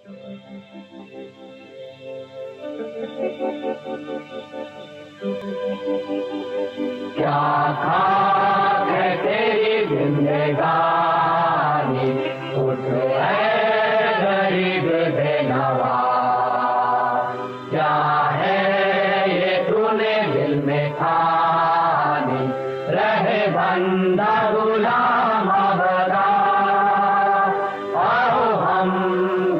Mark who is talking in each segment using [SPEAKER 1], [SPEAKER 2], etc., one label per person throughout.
[SPEAKER 1] क्या खाक है तेरी जिंदगानी, उठ है गरीब बेनवा। क्या है ये तूने दिल में ठानी, रहे बंदा गुलाम अबदा। आओ हम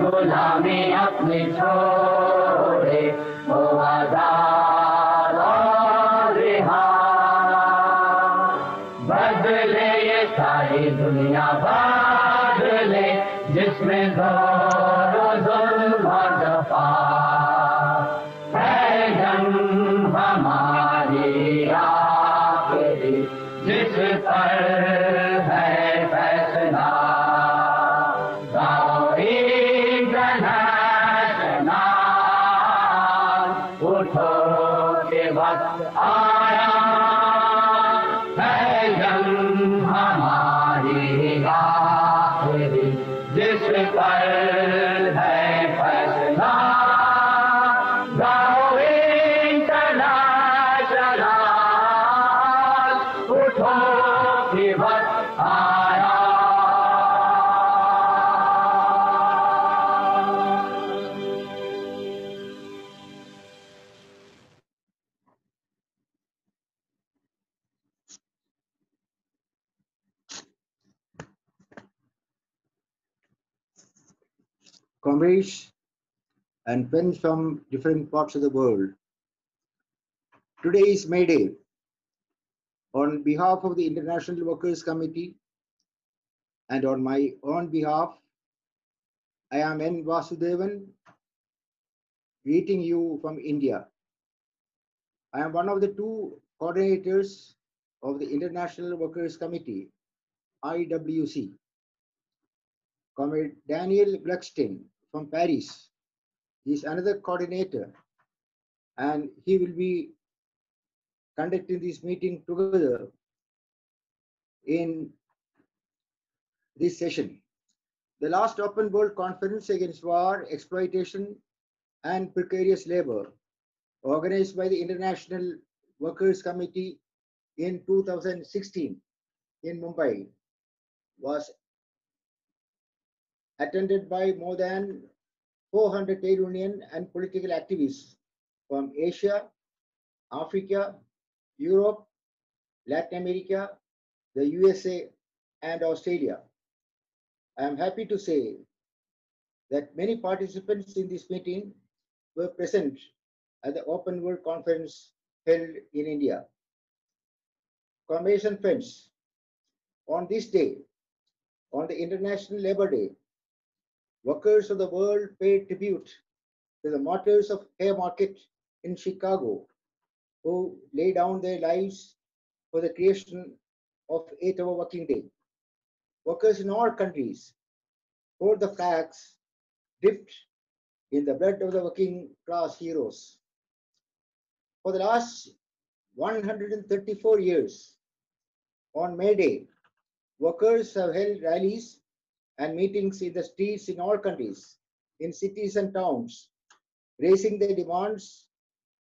[SPEAKER 1] गुलामी अपनी छोड़े, हो आजाद और रिहा। बदले ये सारी दुनिया बदले, जिसमें ज़ोर जुल्म और जफा। है जंग हमारी आखिरी, जिस पर है फैसला। गाओ इंटरनेशनल, उठो के वक्त आया। है जंग हमारी आखिरी, जिस पर है फैसला। गाओ इंटरनेशनल, उठो के वक्त आया।
[SPEAKER 2] Comrades and friends from different parts of the world, today is Mayday. On behalf of the International Workers' Committee and on my own behalf, I am N. Vasudevan, greeting you from India. I am one of the two coordinators of the International Workers' Committee, IWC. Comrade Daniel Gluckstein from Paris is another coordinator, and he will be conducting this meeting together in this session. The last Open World Conference Against War, Exploitation and Precarious Labor, organized by the International Workers' Committee in 2016 in Mumbai, was attended by more than 400 trade union and political activists from Asia, Africa, Europe, Latin America, the USA, and Australia. I am happy to say that many participants in this meeting were present at the Open World Conference held in India. Comrades and friends, on this day, on the International Labour Day, workers of the world paid tribute to the martyrs of Haymarket in Chicago, who laid down their lives for the creation of 8-hour working day. Workers in all countries hold the flags dipped in the blood of the working class heroes. For the last 134 years, on Mayday, workers have held rallies and meetings in the streets in all countries, in cities and towns, raising their demands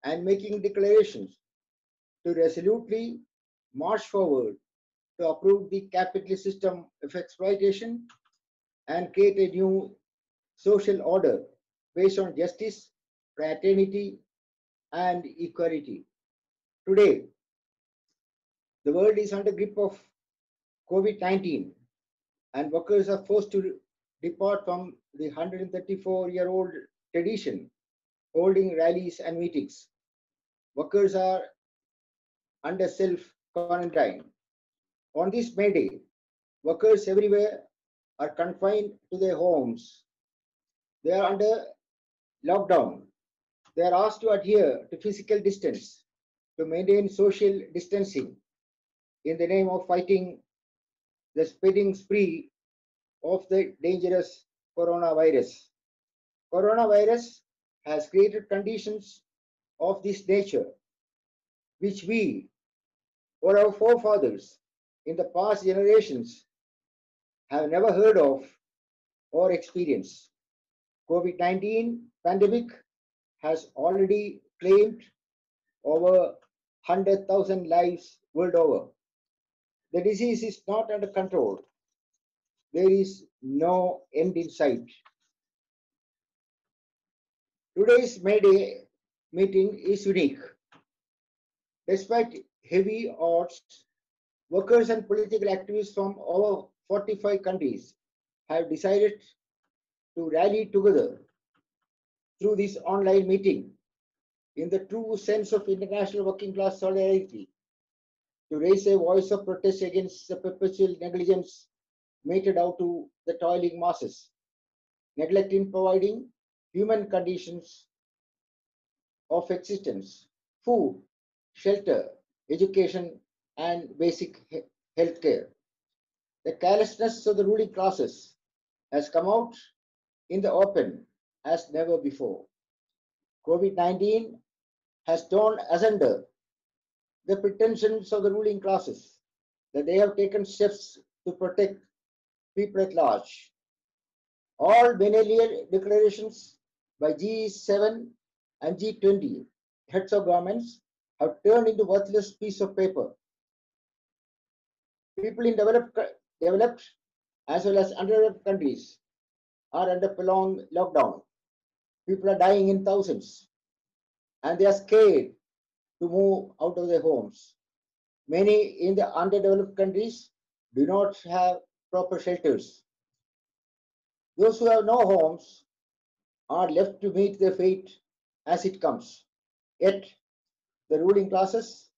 [SPEAKER 2] and making declarations to resolutely march forward to uproot the capitalist system of exploitation and create a new social order based on justice, fraternity, and equality. Today, the world is under grip of COVID-19, and workers are forced to depart from the 134-year-old tradition, holding rallies and meetings. Workers are under self-quarantine. On this Mayday, workers everywhere are confined to their homes. They are under lockdown. They are asked to adhere to physical distance, to maintain social distancing in the name of fighting the spreading spree of the dangerous coronavirus. Coronavirus has created conditions of this nature, which we or our forefathers in the past generations have never heard of or experienced. COVID-19 pandemic has already claimed over 100,000 lives world over. The disease is not under control. There is no end in sight. Today's Mayday meeting is unique. Despite heavy odds, workers and political activists from over 45 countries have decided to rally together through this online meeting in the true sense of international working class solidarity to raise a voice of protest against the perpetual negligence meted out to the toiling masses, neglect in providing human conditions of existence, food, shelter, education, and basic health care. The carelessness of the ruling classes has come out in the open as never before. COVID-19 has torn asunder the pretensions of the ruling classes that they have taken steps to protect people at large. All biennial declarations by G7 and G20 heads of governments have turned into worthless piece of paper. People in developed as well as underdeveloped countries are under prolonged lockdown. People are dying in thousands and they are scared to move out of their homes. Many in the underdeveloped countries do not have proper shelters. Those who have no homes are left to meet their fate as it comes. Yet, the ruling classes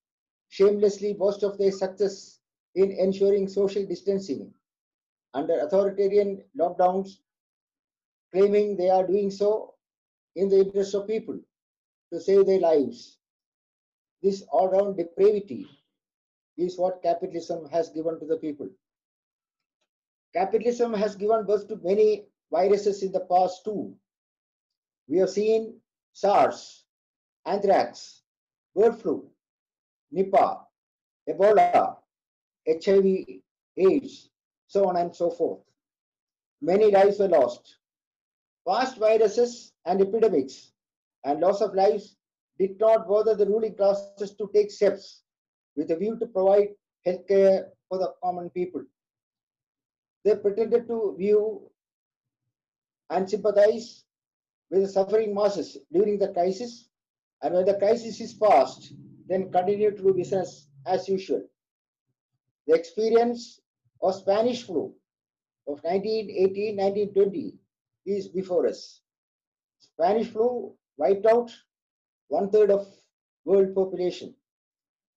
[SPEAKER 2] shamelessly boast of their success in ensuring social distancing under authoritarian lockdowns, claiming they are doing so in the interest of people to save their lives. This all-round depravity is what capitalism has given to the people. Capitalism has given birth to many viruses in the past too. We have seen SARS, anthrax, bird flu, Nipah, Ebola, HIV, AIDS, so on and so forth. Many lives were lost. Past viruses and epidemics and loss of lives did not bother the ruling classes to take steps with a view to provide health care for the common people. They pretended to view and sympathize with the suffering masses during the crisis, and when the crisis is past, then continue to do business as usual. The experience of Spanish flu of 1918-1920 is before us. Spanish flu wiped out 1/3 of world population.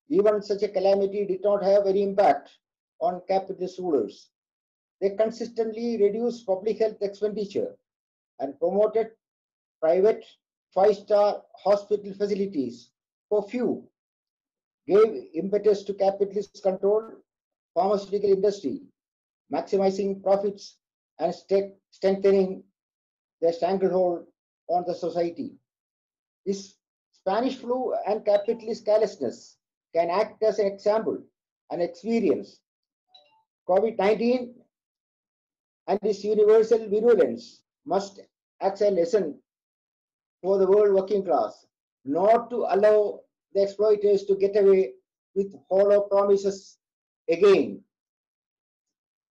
[SPEAKER 2] Even such a calamity did not have any impact on capitalist rulers. They consistently reduced public health expenditure and promoted private 5-star hospital facilities for few, gave impetus to capitalist control pharmaceutical industry, maximizing profits and strengthening their stranglehold on the society. This Spanish flu and capitalist carelessness can act as an example and experience. COVID-19 and its universal virulence must act as a lesson for the world working class, not to allow the exploiters to get away with hollow promises again.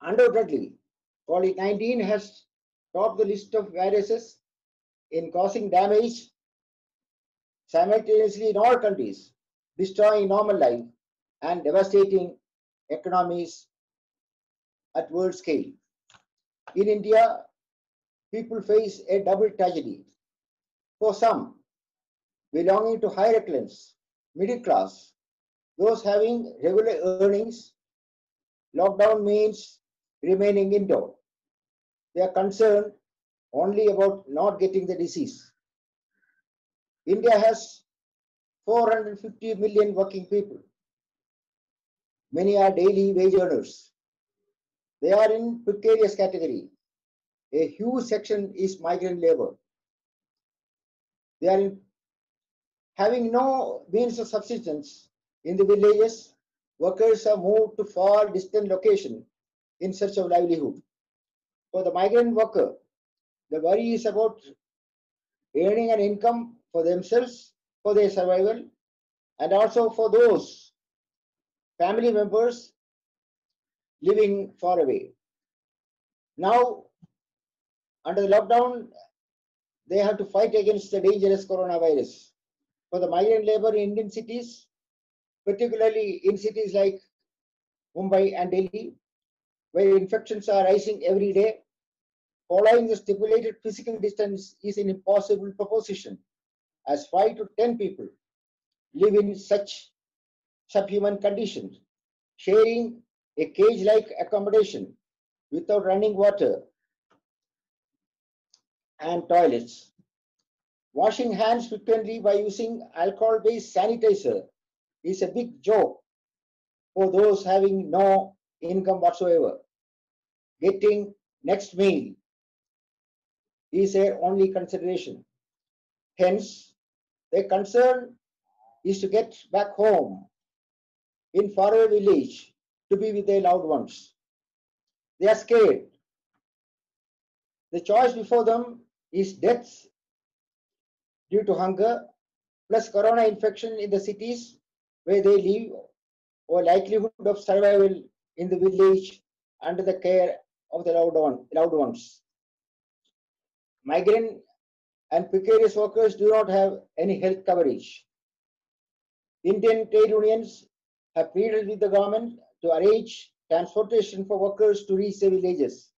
[SPEAKER 2] Undoubtedly, COVID-19 has topped the list of viruses in causing damage simultaneously in all countries, destroying normal life and devastating economies at world scale. In India, people face a double tragedy. For some, belonging to higher class, middle class, those having regular earnings, lockdown means remaining indoor. They are concerned only about not getting the disease. India has 450 million working people. Many are daily wage earners. They are in precarious category. A huge section is migrant labor. They are having no means of subsistence. In the villages, workers are moved to far distant locations in search of livelihood. For the migrant worker, The worry is about earning an income for themselves, for their survival, and also for those family members living far away. Now, under the lockdown, they have to fight against the dangerous coronavirus. For the migrant labor in Indian cities, particularly in cities like Mumbai and Delhi, where infections are rising every day, following the stipulated physical distance is an impossible proposition, as 5 to 10 people live in such subhuman conditions, sharing a cage-like accommodation without running water and toilets. Washing hands frequently by using alcohol-based sanitizer is a big joke for those having no income whatsoever. Getting next meal is their only consideration. Hence, their concern is to get back home in faraway village to be with their loved ones. They are scared. The choice before them is death due to hunger, plus corona infection in the cities where they live, or likelihood of survival in the village under the care of the loved ones. Migrant and precarious workers do not have any health coverage. Indian trade unions have pleaded with the government to arrange transportation for workers to reach the villages.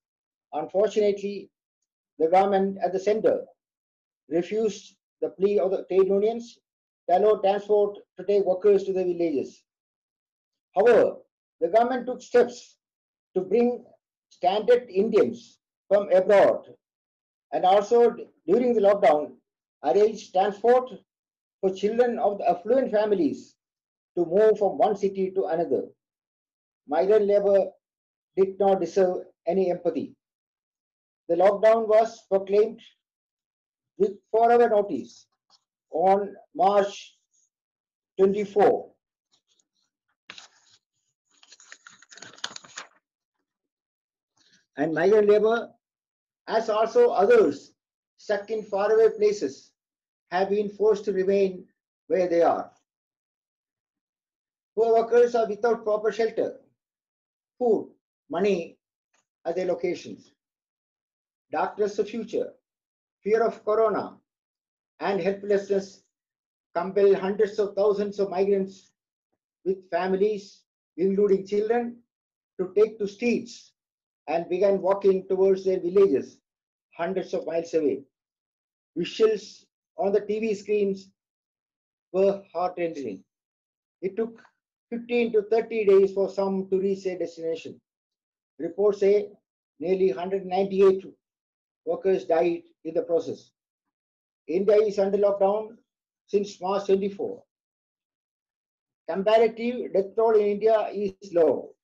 [SPEAKER 2] Unfortunately, the government at the center refused the plea of the trade unions to allow transport to take workers to the villages. However, the government took steps to bring stranded Indians from abroad, and also during the lockdown arranged transport for children of the affluent families to move from one city to another. Migrant labor did not deserve any empathy. The lockdown was proclaimed with 4-hour notice on March 24. And migrant labor, as also others stuck in faraway places, have been forced to remain where they are. Poor workers are without proper shelter, food, money at their locations. Darkness of future, fear of corona, and helplessness compel hundreds of thousands of migrants with families, including children, to take to streets and began walking towards their villages hundreds of miles away. Visuals on the TV screens were heart-rending. It took 15 to 30 days for some to reach their destination. Reports say nearly 198 workers died in the process. India is under lockdown since March 24. Comparative death toll in India is low.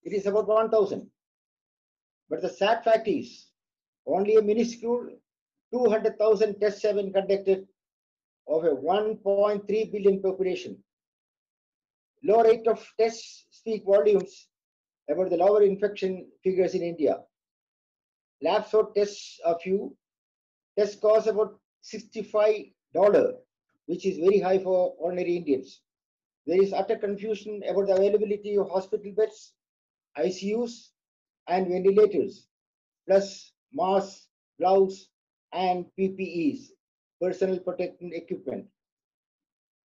[SPEAKER 2] It is about 1,000. But the sad fact is, only a minuscule 200,000 tests have been conducted of a 1.3 billion population. Low rate of tests speak volumes about the lower infection figures in India. Lab source tests are few. Tests cost about $65, which is very high for ordinary Indians. There is utter confusion about the availability of hospital beds, ICUs, and ventilators, plus masks, gloves, and PPEs, personal protective equipment.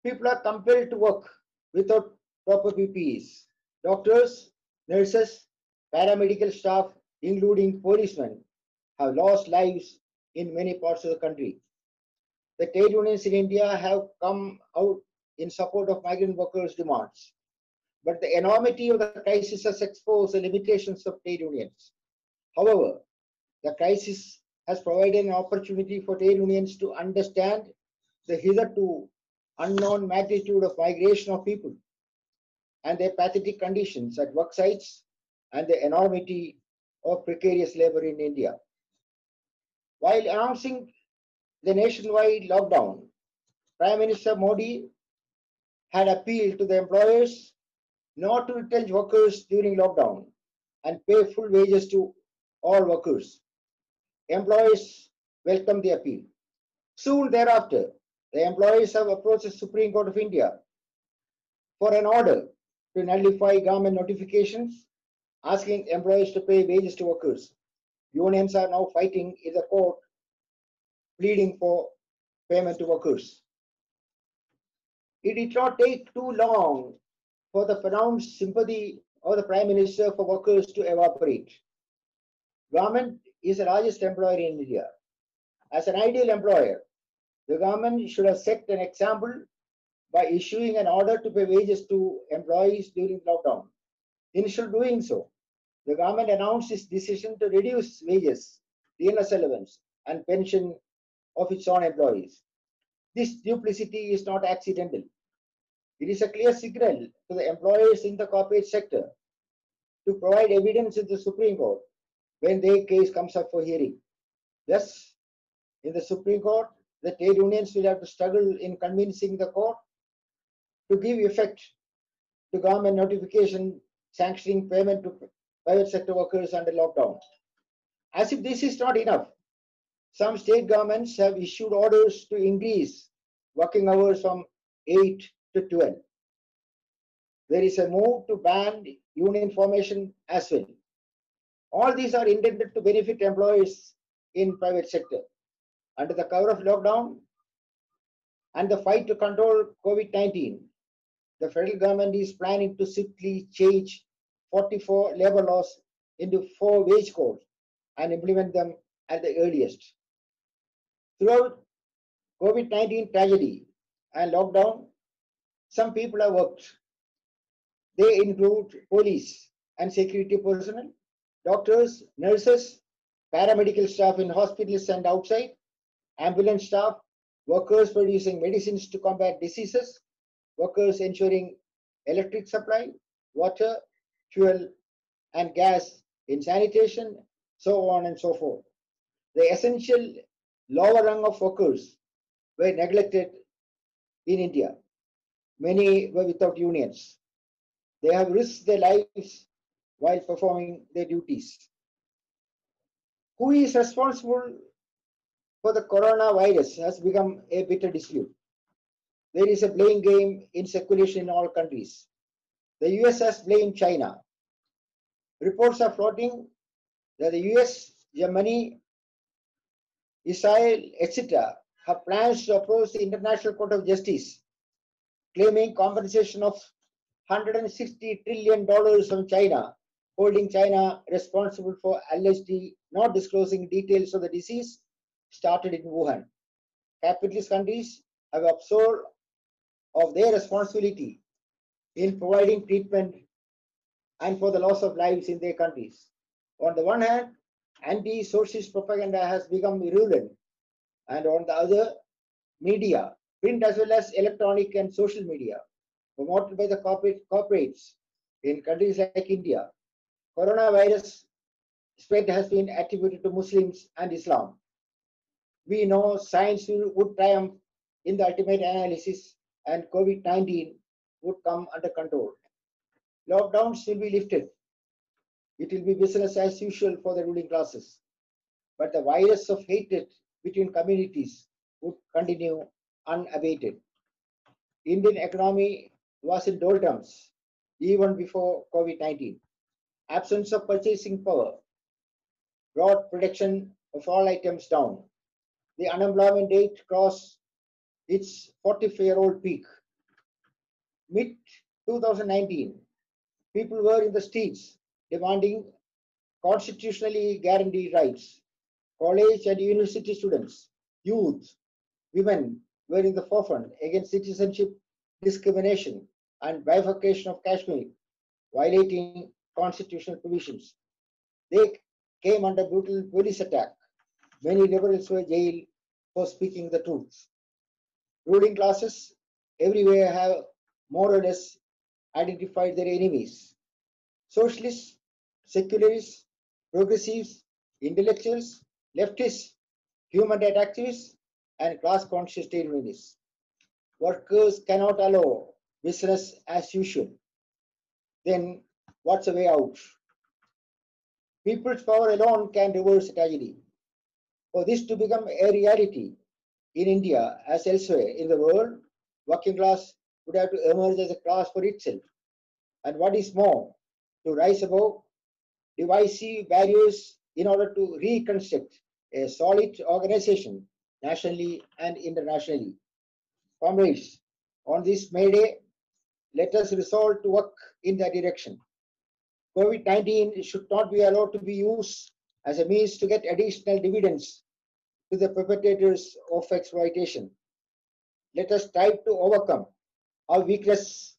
[SPEAKER 2] People are compelled to work without proper PPEs. Doctors, nurses, paramedical staff, including policemen, have lost lives in many parts of the country. The trade unions in India have come out in support of migrant workers' demands. But the enormity of the crisis has exposed the limitations of trade unions. However, the crisis has provided an opportunity for trade unions to understand the hitherto unknown magnitude of migration of people and their pathetic conditions at work sites and the enormity of precarious labor in India. While announcing the nationwide lockdown, Prime Minister Modi had appealed to the employers not to retrench workers during lockdown and pay full wages to all workers. Employers welcomed the appeal. Soon thereafter, the employees have approached the Supreme Court of India for an order to nullify government notifications asking employees to pay wages to workers. Unions are now fighting in the court, pleading for payment to workers. It did not take too long for the pronounced sympathy of the Prime Minister for workers to evaporate. Government is the largest employer in India. As an ideal employer, the government should have set an example by issuing an order to pay wages to employees during lockdown. Instead of doing so, the government announced its decision to reduce wages, illness allowance, and pension of its own employees. This duplicity is not accidental. It is a clear signal to the employers in the corporate sector to provide evidence in the Supreme Court when their case comes up for hearing. Thus, in the Supreme Court, the trade unions will have to struggle in convincing the court to give effect to government notification sanctioning payment to private sector workers under lockdown. As if this is not enough, some state governments have issued orders to increase working hours from 8 to 12. There is a move to ban union formation as well. All these are intended to benefit employees in private sector. Under the cover of lockdown and the fight to control COVID-19, the federal government is planning to swiftly change 44 labor laws into 4 wage codes and implement them at the earliest. Throughout COVID-19 tragedy and lockdown, some people have worked. They include police and security personnel, doctors, nurses, paramedical staff in hospitals and outside, ambulance staff, workers producing medicines to combat diseases, workers ensuring electric supply, water, fuel, and gas in sanitation, so on and so forth. The essential lower rung of workers were neglected in India. Many were without unions. They have risked their lives while performing their duties. Who is responsible for the coronavirus has become a bitter dispute. There is a blame game in circulation in all countries. The US has blamed China. Reports are floating that the US, Germany, Israel, etc. have plans to approach the International Court of Justice, claiming compensation of $160 trillion from China, holding China responsible for allegedly not disclosing details of the disease started in Wuhan. Capitalist countries have absorbed of their responsibility in providing treatment and for the loss of lives in their countries. On the one hand, anti-socialist propaganda has become virulent, and on the other, media, print as well as electronic and social media, promoted by the corporates in countries like India. Coronavirus spread has been attributed to Muslims and Islam. We know science would triumph in the ultimate analysis and COVID-19 would come under control. Lockdowns will be lifted. It will be business as usual for the ruling classes. But the virus of hatred between communities would continue unabated. Indian economy was in doldrums even before COVID-19. Absence of purchasing power brought production of all items down. The unemployment rate crossed its 45-year-old peak. Mid-2019, people were in the streets demanding constitutionally guaranteed rights. College and university students, youth, women were in the forefront against citizenship discrimination and bifurcation of Kashmir, violating constitutional provisions. They came under brutal police attack. Many liberals were jailed for speaking the truth. Ruling classes everywhere have more or less identified their enemies. Socialists, secularists, progressives, intellectuals, leftists, human rights activists, and class-conscious trade unionists. Workers cannot allow business as usual. Then what's the way out? People's power alone can reverse tragedy. For this to become a reality in India as elsewhere in the world, working class would have to emerge as a class for itself. And what is more, to rise above divisive barriers in order to reconstruct a solid organization nationally and internationally. Comrades, on this Mayday, let us resolve to work in that direction. COVID-19 should not be allowed to be used as a means to get additional dividends to the perpetrators of exploitation. Let us strive to overcome our weakness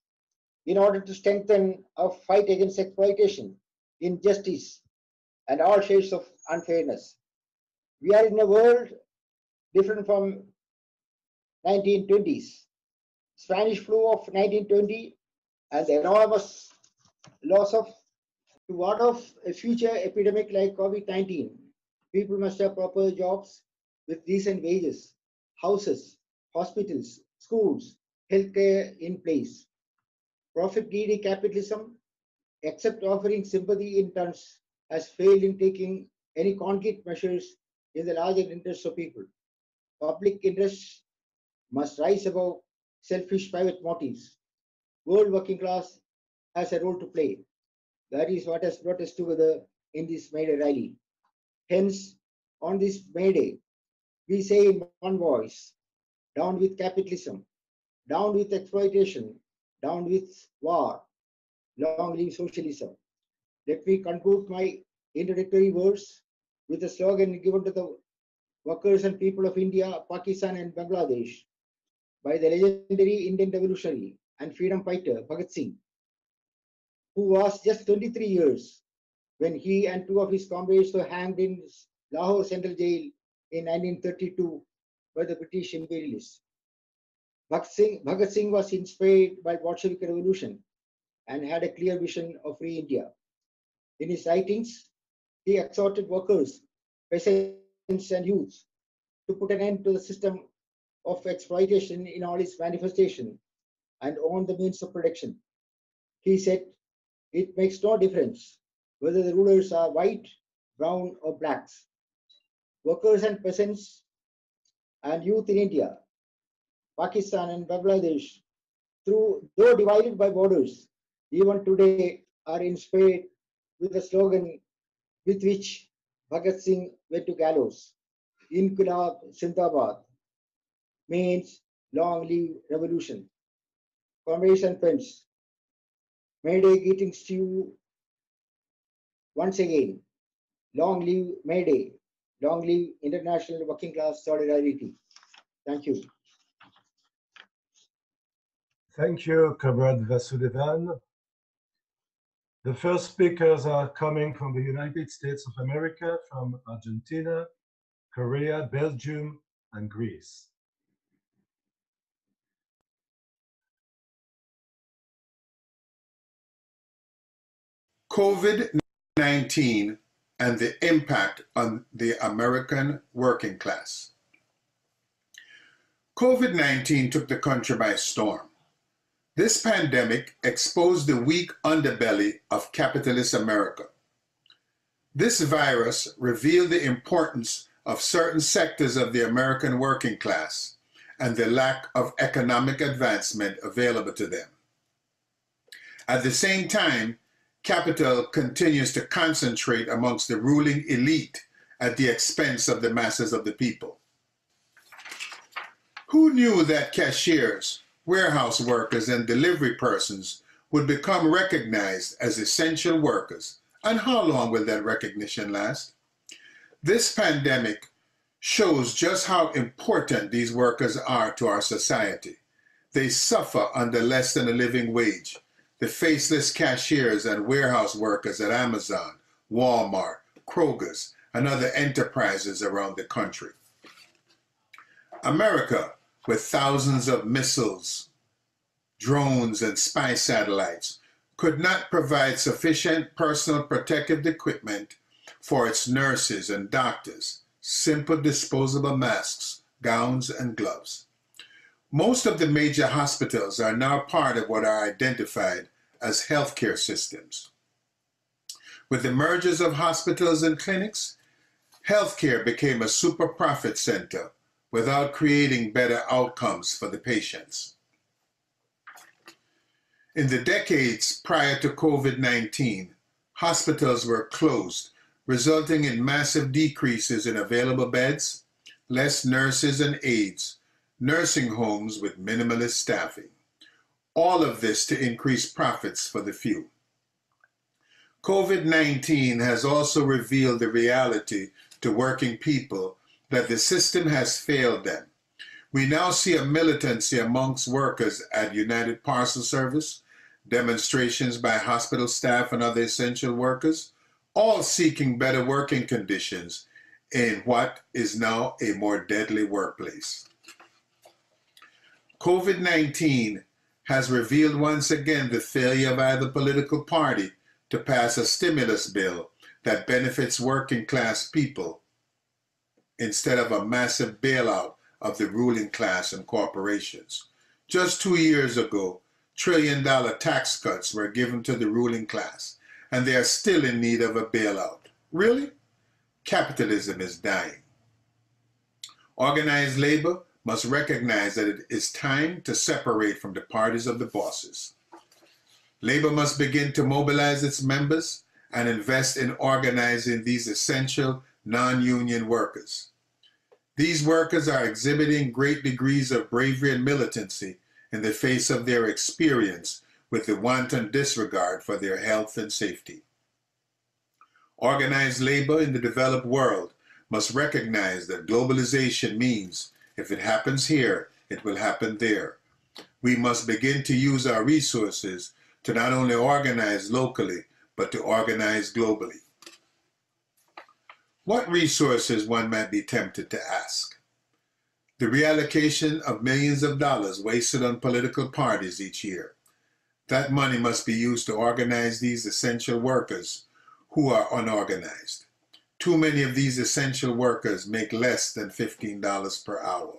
[SPEAKER 2] in order to strengthen our fight against exploitation, injustice, and all shades of unfairness. We are in a world different from 1920s. Spanish flu of 1920 and the enormous loss of to ward off a future epidemic like COVID-19. People must have proper jobs with decent wages, houses, hospitals, schools, healthcare in place. Profit-greedy capitalism, except offering sympathy in turns, has failed in taking any concrete measures in the larger interests of people. Public interests must rise above selfish private motives. World working class has a role to play. That is what has brought us together in this Mayday rally. Hence, on this Mayday, we say in one voice, down with capitalism, down with exploitation, down with war, long live socialism. Let me conclude my introductory words with a slogan given to the workers and people of India, Pakistan and Bangladesh by the legendary Indian revolutionary and freedom fighter Bhagat Singh, who was just 23 years when he and two of his comrades were hanged in Lahore Central Jail in 1932 by the British imperialists. Bhagat Singh was inspired by Bolshevik revolution and had a clear vision of free India. In his writings, he exhorted workers, peasants and youths to put an end to the system of exploitation in all its manifestation and own the means of production. He said, it makes no difference whether the rulers are white, brown or blacks. Workers and peasants and youth in India, Pakistan and Bangladesh, though divided by borders, even today are inspired with the slogan with which Bhagat Singh went to gallows. Inqilab Zindabad means long live revolution. Comrades and friends, Mayday greetings to you once again. Long live Mayday. Long live international working class solidarity. Thank you.
[SPEAKER 3] Thank you, Comrade Vasudevan. The first speakers are coming from the United States of America, from Argentina, Korea, Belgium, and Greece.
[SPEAKER 4] COVID-19 and the impact on the American working class. COVID-19 took the country by storm. This pandemic exposed the weak underbelly of capitalist America. This virus revealed the importance of certain sectors of the American working class and the lack of economic advancement available to them. At the same time, capital continues to concentrate amongst the ruling elite at the expense of the masses of the people. Who knew that cashiers, warehouse workers, and delivery persons would become recognized as essential workers? And how long will that recognition last? This pandemic shows just how important these workers are to our society. They suffer under less than a living wage. The faceless cashiers and warehouse workers at Amazon, Walmart, Kroger's, and other enterprises around the country. America, with thousands of missiles, drones, and spy satellites, could not provide sufficient personal protective equipment for its nurses and doctors, simple disposable masks, gowns, and gloves. Most of the major hospitals are now part of what are identified as healthcare systems. With the mergers of hospitals and clinics, Healthcare became a super profit center without creating better outcomes for the patients. In the decades prior to COVID-19, hospitals were closed, resulting in massive decreases in available beds, less nurses and aides, nursing homes with minimalist staffing. All of this to increase profits for the few. COVID-19 has also revealed the reality to working people that the system has failed them. We now see a militancy amongst workers at United Parcel Service, demonstrations by hospital staff and other essential workers, all seeking better working conditions in what is now a more deadly workplace. COVID-19 has revealed once again the failure of either political party to pass a stimulus bill that benefits working class people instead of a massive bailout of the ruling class and corporations. Just 2 years ago, trillion-dollar tax cuts were given to the ruling class, and they are still in need of a bailout. Really? Capitalism is dying. Organized labor must recognize that it is time to separate from the parties of the bosses. Labor must begin to mobilize its members and invest in organizing these essential non-union workers. These workers are exhibiting great degrees of bravery and militancy in the face of their experience with the wanton disregard for their health and safety. Organized labor in the developed world must recognize that globalization means if it happens here, it will happen there. We must begin to use our resources to not only organize locally, but to organize globally. What resources, one might be tempted to ask? The reallocation of millions of dollars wasted on political parties each year. That money must be used to organize these essential workers who are unorganized. Too many of these essential workers make less than $15 per hour.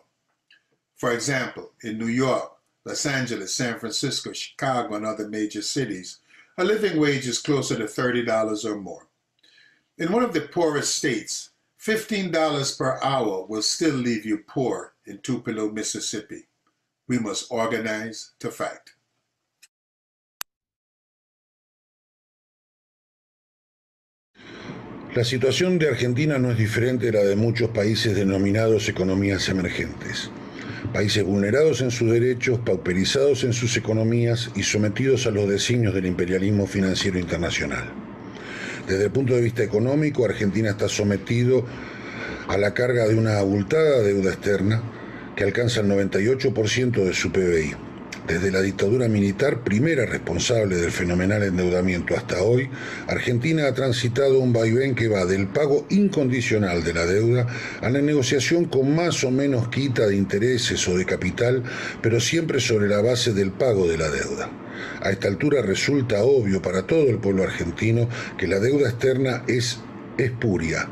[SPEAKER 4] For example, in New York, Los Angeles, San Francisco, Chicago, and other major cities, a living wage is closer to $30 or more. In one of the poorest states, $15 per hour will still leave you poor in Tupelo, Mississippi. We must organize to fight.
[SPEAKER 5] La situación de Argentina no es diferente de la de muchos países denominados economías emergentes. Países vulnerados en sus derechos, pauperizados en sus economías y sometidos a los designios del imperialismo financiero internacional. Desde el punto de vista económico, Argentina está sometido a la carga de una abultada deuda externa que alcanza el 98% de su PBI. Desde la dictadura militar, primera responsable del fenomenal endeudamiento hasta hoy, Argentina ha transitado un vaivén que va del pago incondicional de la deuda a la negociación con más o menos quita de intereses o de capital, pero siempre sobre la base del pago de la deuda. A esta altura resulta obvio para todo el pueblo argentino que la deuda externa es espuria,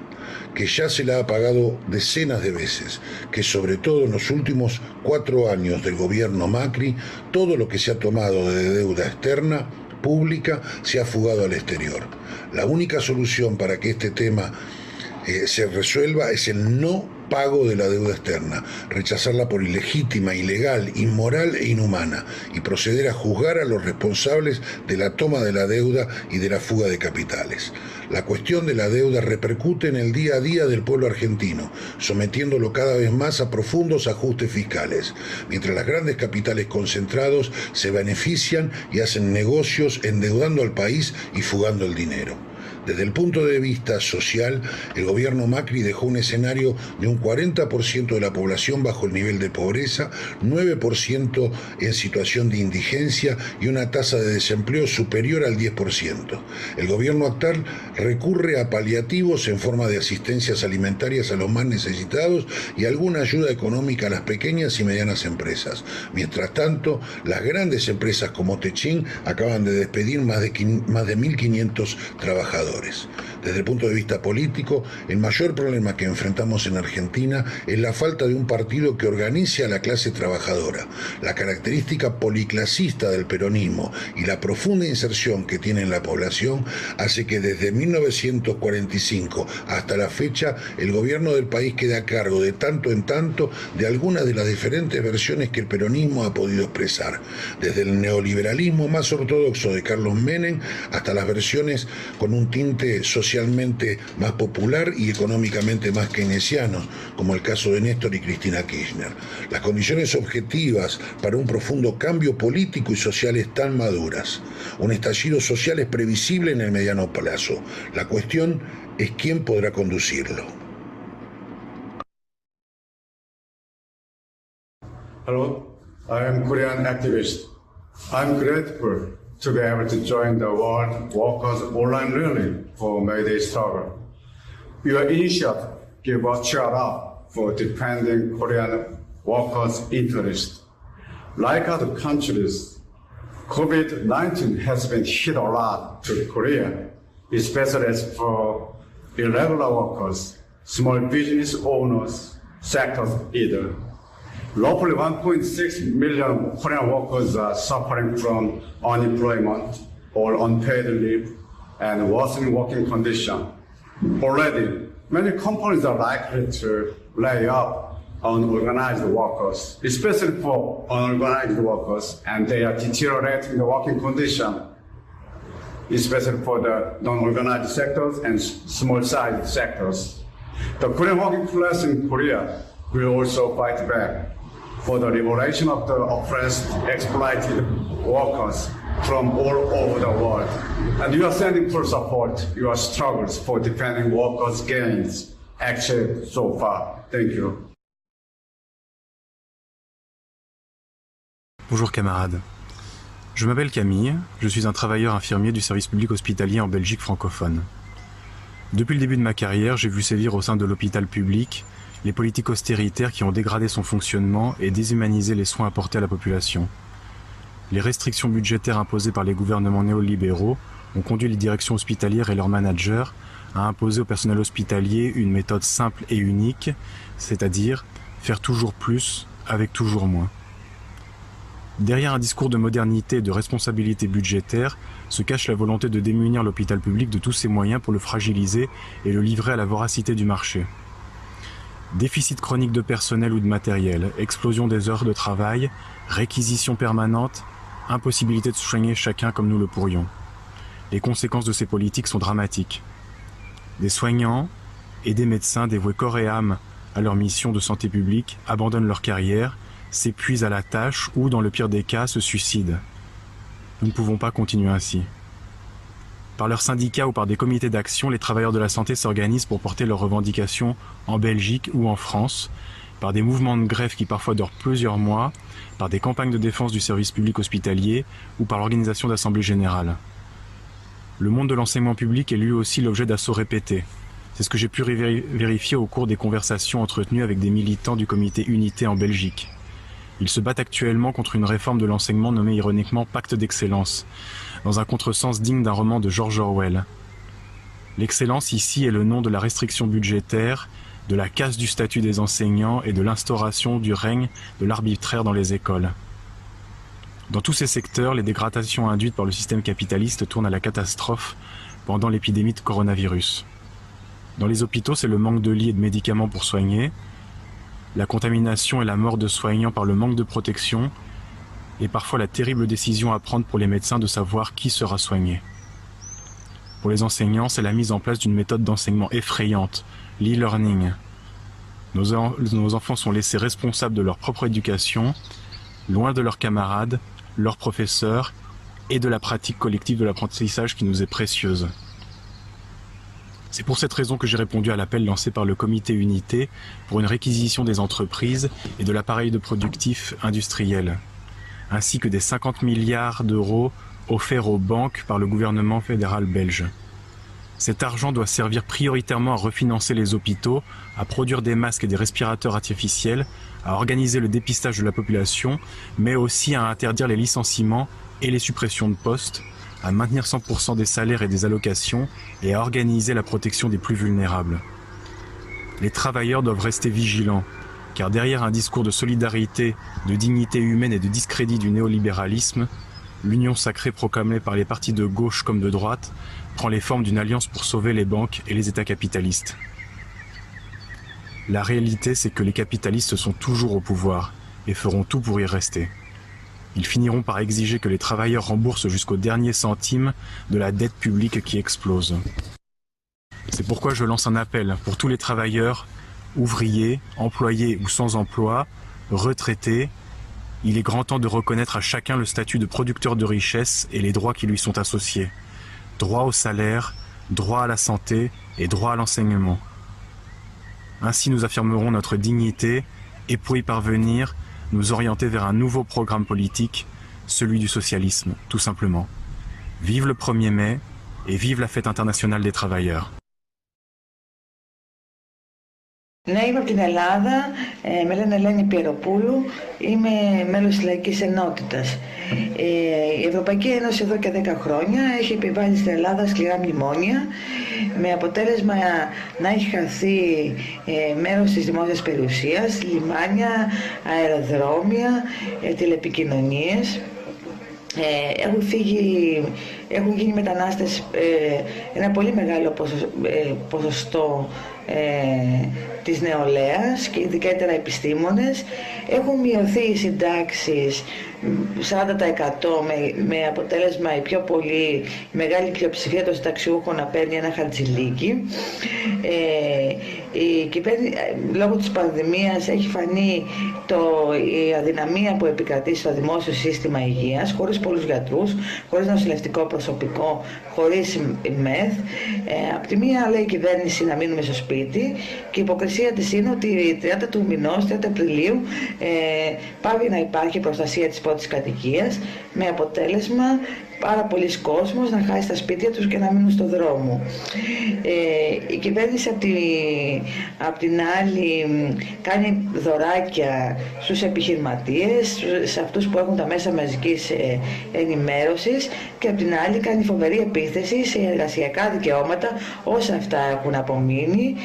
[SPEAKER 5] que ya se la ha pagado decenas de veces, que sobre todo en los últimos 4 años del gobierno Macri, todo lo que se ha tomado de deuda externa pública se ha fugado al exterior. La única solución para que este tema se resuelva es el no pago de la deuda externa, rechazarla por ilegítima, ilegal, inmoral e inhumana y proceder a juzgar a los responsables de la toma de la deuda y de la fuga de capitales. La cuestión de la deuda repercute en el día a día del pueblo argentino, sometiéndolo cada vez más a profundos ajustes fiscales, mientras las grandes capitales concentrados se benefician y hacen negocios endeudando al país y fugando el dinero. Desde el punto de vista social, el gobierno Macri dejó un escenario de un 40% de la población bajo el nivel de pobreza, 9% en situación de indigencia y una tasa de desempleo superior al 10%. El gobierno actual recurre a paliativos en forma de asistencias alimentarias a los más necesitados y alguna ayuda económica a las pequeñas y medianas empresas. Mientras tanto, las grandes empresas como Techín acaban de despedir más de 1.500 trabajadores. trabajadores. Desde el punto de vista político, el mayor problema que enfrentamos en Argentina es la falta de un partido que organice a la clase trabajadora. La característica policlasista del peronismo y la profunda inserción que tiene en la población hace que desde 1945 hasta la fecha el gobierno del país quede a cargo de tanto en tanto de algunas de las diferentes versiones que el peronismo ha podido expresar, desde el neoliberalismo más ortodoxo de Carlos Menem hasta las versiones con un tinte socialmente más popular y económicamente más keynesiano, como el caso de Néstor y Cristina Kirchner. Las condiciones objetivas para un profundo cambio político y social están maduras. Un estallido social es previsible en el mediano plazo. La cuestión es quién podrá conducirlo.
[SPEAKER 6] Hello, I am Korean activist. I'm grateful to be able to join the World Workers Online Rally for Mayday struggle. Your initiative give a shout out for defending Korean workers' interests. Like other countries, COVID-19 has been hit a lot to Korea, especially as for irregular workers, small business owners, sectors either. Roughly 1.6 million Korean workers are suffering from unemployment or unpaid leave and worsening working conditions. Already, many companies are likely to lay off unorganized workers, especially for unorganized workers, and they are deteriorating the working condition, especially for the non-organized sectors and small-sized sectors. The Korean working class in Korea will also fight back for the liberation of the oppressed, exploited workers from all over the world. And you are sending full support your struggles for defending workers' gains achieved so far. Thank you.
[SPEAKER 7] Bonjour camarades. Je m'appelle Camille, je suis un travailleur infirmier du service public hospitalier en Belgique francophone. Depuis le début de ma carrière, j'ai vu sévir au sein de l'hôpital public les politiques austéritaires qui ont dégradé son fonctionnement et déshumanisé les soins apportés à la population. Les restrictions budgétaires imposées par les gouvernements néolibéraux ont conduit les directions hospitalières et leurs managers à imposer au personnel hospitalier une méthode simple et unique, c'est-à-dire faire toujours plus avec toujours moins. Derrière un discours de modernité et de responsabilité budgétaire se cache la volonté de démunir l'hôpital public de tous ses moyens pour le fragiliser et le livrer à la voracité du marché. Déficit chronique de personnel ou de matériel, explosion des heures de travail, réquisition permanente, impossibilité de soigner chacun comme nous le pourrions. Les conséquences de ces politiques sont dramatiques. Des soignants et des médecins dévoués corps et âme à leur mission de santé publique abandonnent leur carrière, s'épuisent à la tâche ou, dans le pire des cas, se suicident. Nous ne pouvons pas continuer ainsi. Par leurs syndicats ou par des comités d'action, les travailleurs de la santé s'organisent pour porter leurs revendications en Belgique ou en France, par des mouvements de grève qui parfois durent plusieurs mois, par des campagnes de défense du service public hospitalier ou par l'organisation d'assemblées générales. Le monde de l'enseignement public est lui aussi l'objet d'assauts répétés. C'est ce que j'ai pu vérifier au cours des conversations entretenues avec des militants du comité Unité en Belgique. Ils se battent actuellement contre une réforme de l'enseignement nommée ironiquement Pacte d'excellence, dans un contresens digne d'un roman de George Orwell. L'excellence ici est le nom de la restriction budgétaire, de la casse du statut des enseignants et de l'instauration du règne de l'arbitraire dans les écoles. Dans tous ces secteurs, les dégradations induites par le système capitaliste tournent à la catastrophe pendant l'épidémie de coronavirus. Dans les hôpitaux, c'est le manque de lits et de médicaments pour soigner, la contamination et la mort de soignants par le manque de protection, et parfois la terrible décision à prendre pour les médecins de savoir qui sera soigné. Pour les enseignants, c'est la mise en place d'une méthode d'enseignement effrayante, l'e-learning. Nos enfants sont laissés responsables de leur propre éducation, loin de leurs camarades, leurs professeurs, et de la pratique collective de l'apprentissage qui nous est précieuse. C'est pour cette raison que j'ai répondu à l'appel lancé par le comité Unité pour une réquisition des entreprises et de l'appareil de productif industriel, ainsi que des 50 milliards d'euros offerts aux banques par le gouvernement fédéral belge. Cet argent doit servir prioritairement à refinancer les hôpitaux, à produire des masques et des respirateurs artificiels, à organiser le dépistage de la population, mais aussi à interdire les licenciements et les suppressions de postes, à maintenir 100% des salaires et des allocations et à organiser la protection des plus vulnérables. Les travailleurs doivent rester vigilants, car derrière un discours de solidarité, de dignité humaine et de discrédit du néolibéralisme, l'union sacrée proclamée par les partis de gauche comme de droite prend les formes d'une alliance pour sauver les banques et les États capitalistes. La réalité, c'est que les capitalistes sont toujours au pouvoir et feront tout pour y rester. Ils finiront par exiger que les travailleurs remboursent jusqu'au dernier centime de la dette publique qui explose. C'est pourquoi je lance un appel pour tous les travailleurs, ouvriers, employés ou sans emploi, retraités. Il est grand temps de reconnaître à chacun le statut de producteur de richesse et les droits qui lui sont associés. Droit au salaire, droit à la santé et droit à l'enseignement. Ainsi nous affirmerons notre dignité et pour y parvenir, nous orienter vers un nouveau programme politique, celui du socialisme, tout simplement. Vive le 1er mai et vive la Fête internationale des travailleurs.
[SPEAKER 8] Ναι, είμαι από την Ελλάδα, με λένε Ελένη Πιεροπούλου, είμαι μέλος της Λαϊκής Ενότητας. Η Ευρωπαϊκή Ένωση εδώ και 10 χρόνια έχει επιβάλει στην Ελλάδα σκληρά μνημόνια, με αποτέλεσμα να έχει χαθεί μέρος της δημόσιας περιουσίας, λιμάνια, αεροδρόμια, τηλεπικοινωνίες. Έχουν γίνει μετανάστες ένα πολύ μεγάλο ποσοστό της νεολαίας και ιδιαίτερα επιστήμονες. Έχουν μειωθεί οι συντάξεις 40% με αποτέλεσμα η μεγάλη πλειοψηφία των συνταξιούχων να παίρνει ένα χαρτζηλίκι. Η κυβέρνηση λόγω της πανδημίας έχει φανεί η αδυναμία που επικρατεί στο δημόσιο σύστημα υγείας, χωρίς πολλούς γιατρούς, χωρίς νοσηλευτικό προσωπικό, χωρίς ΜΕΘ. Απ' τη μία λέει η κυβέρνηση να μείνουμε στο σπίτι και η υποκρισία της είναι ότι 30 του μηνός, 30 Απριλίου, πάβει να υπάρχει προστασία της πρώτης κατοικίας, με αποτέλεσμα πάρα πολλοί κόσμος να χάσει τα σπίτια τους και να μείνουν στο δρόμο. Η κυβέρνηση απ' την άλλη κάνει δωράκια στους επιχειρηματίες, σε αυτούς που έχουν τα μέσα μαζικής ενημέρωσης και απ' την άλλη κάνει φοβερή επίθεση σε εργασιακά δικαιώματα όσα αυτά έχουν απομείνει.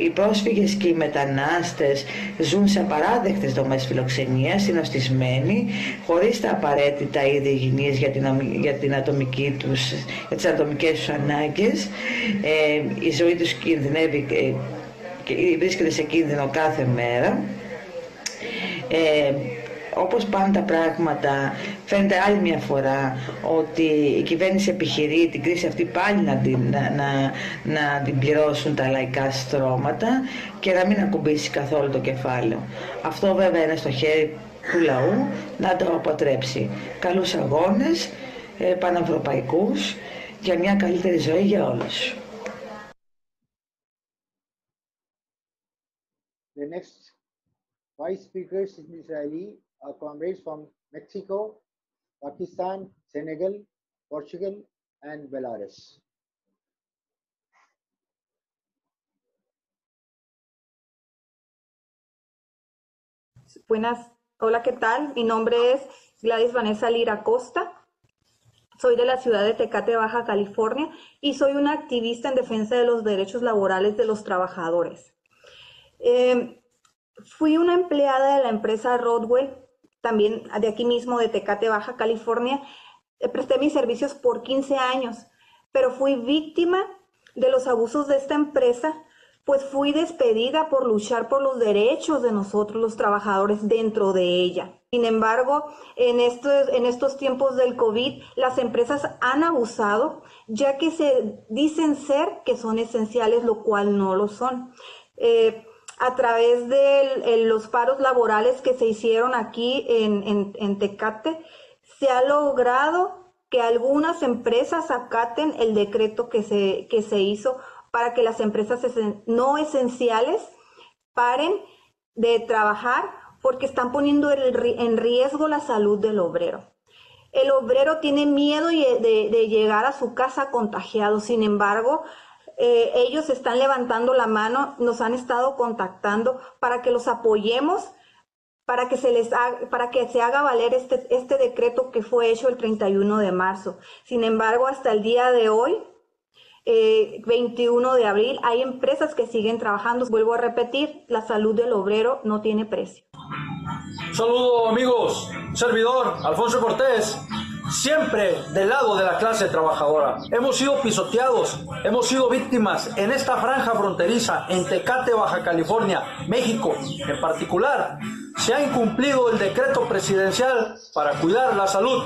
[SPEAKER 8] Οι πρόσφυγες και οι μετανάστες ζουν σε απαράδεκτες δομές φιλοξενίας, συνοστισμένοι, χωρίς τα απαραίτητα είδη υγιεινής για τις ατομικές τους ανάγκες. Η ζωή τους κινδυνεύει και βρίσκεται σε κίνδυνο κάθε μέρα. Όπως πάνε τα πράγματα, φαίνεται άλλη μια φορά ότι η κυβέρνηση επιχειρεί την κρίση αυτή πάλι να την πληρώσουν τα λαϊκά στρώματα και να μην ακουμπήσει καθόλου το κεφάλαιο. Αυτό βέβαια είναι στο χέρι του λαού να το αποτρέψει. Καλούς αγώνες πανευρωπαϊκούς για μια καλύτερη ζωή για όλους.
[SPEAKER 2] The next 5 speakers in Israeli are comrades from Mexico, Pakistan, Senegal, Portugal, and Belarus.
[SPEAKER 9] Buenas, hola, ¿qué tal? Mi nombre es Gladys Vanessa Lira Costa. Soy de la ciudad de Tecate, Baja California, y soy una activista en defensa de los derechos laborales de los trabajadores. Fui una empleada de la empresa Rodwell, también de aquí mismo, de Tecate, Baja California. Presté mis servicios por 15 años, pero fui víctima de los abusos de esta empresa, pues fui despedida por luchar por los derechos de nosotros, los trabajadores, dentro de ella. Sin embargo, en estos tiempos del COVID, las empresas han abusado, ya que se dicen ser que son esenciales, lo cual no lo son. A través de los paros laborales que se hicieron aquí en Tecate, se ha logrado que algunas empresas acaten el decreto que se hizo para que las empresas no esenciales paren de trabajar porque están poniendo en riesgo la salud del obrero. El obrero tiene miedo de llegar a su casa contagiado, sin embargo, ellos están levantando la mano, nos han estado contactando para que los apoyemos para que se haga valer este decreto que fue hecho el 31 de marzo. Sin embargo, hasta el día de hoy, 21 de abril, hay empresas que siguen trabajando. Vuelvo a repetir, la salud del obrero no tiene precio.
[SPEAKER 10] Saludos amigos, servidor Alfonso Cortés, siempre del lado de la clase trabajadora. Hemos sido pisoteados, hemos sido víctimas en esta franja fronteriza, en Tecate, Baja California, México. En particular, se ha incumplido el decreto presidencial para cuidar la salud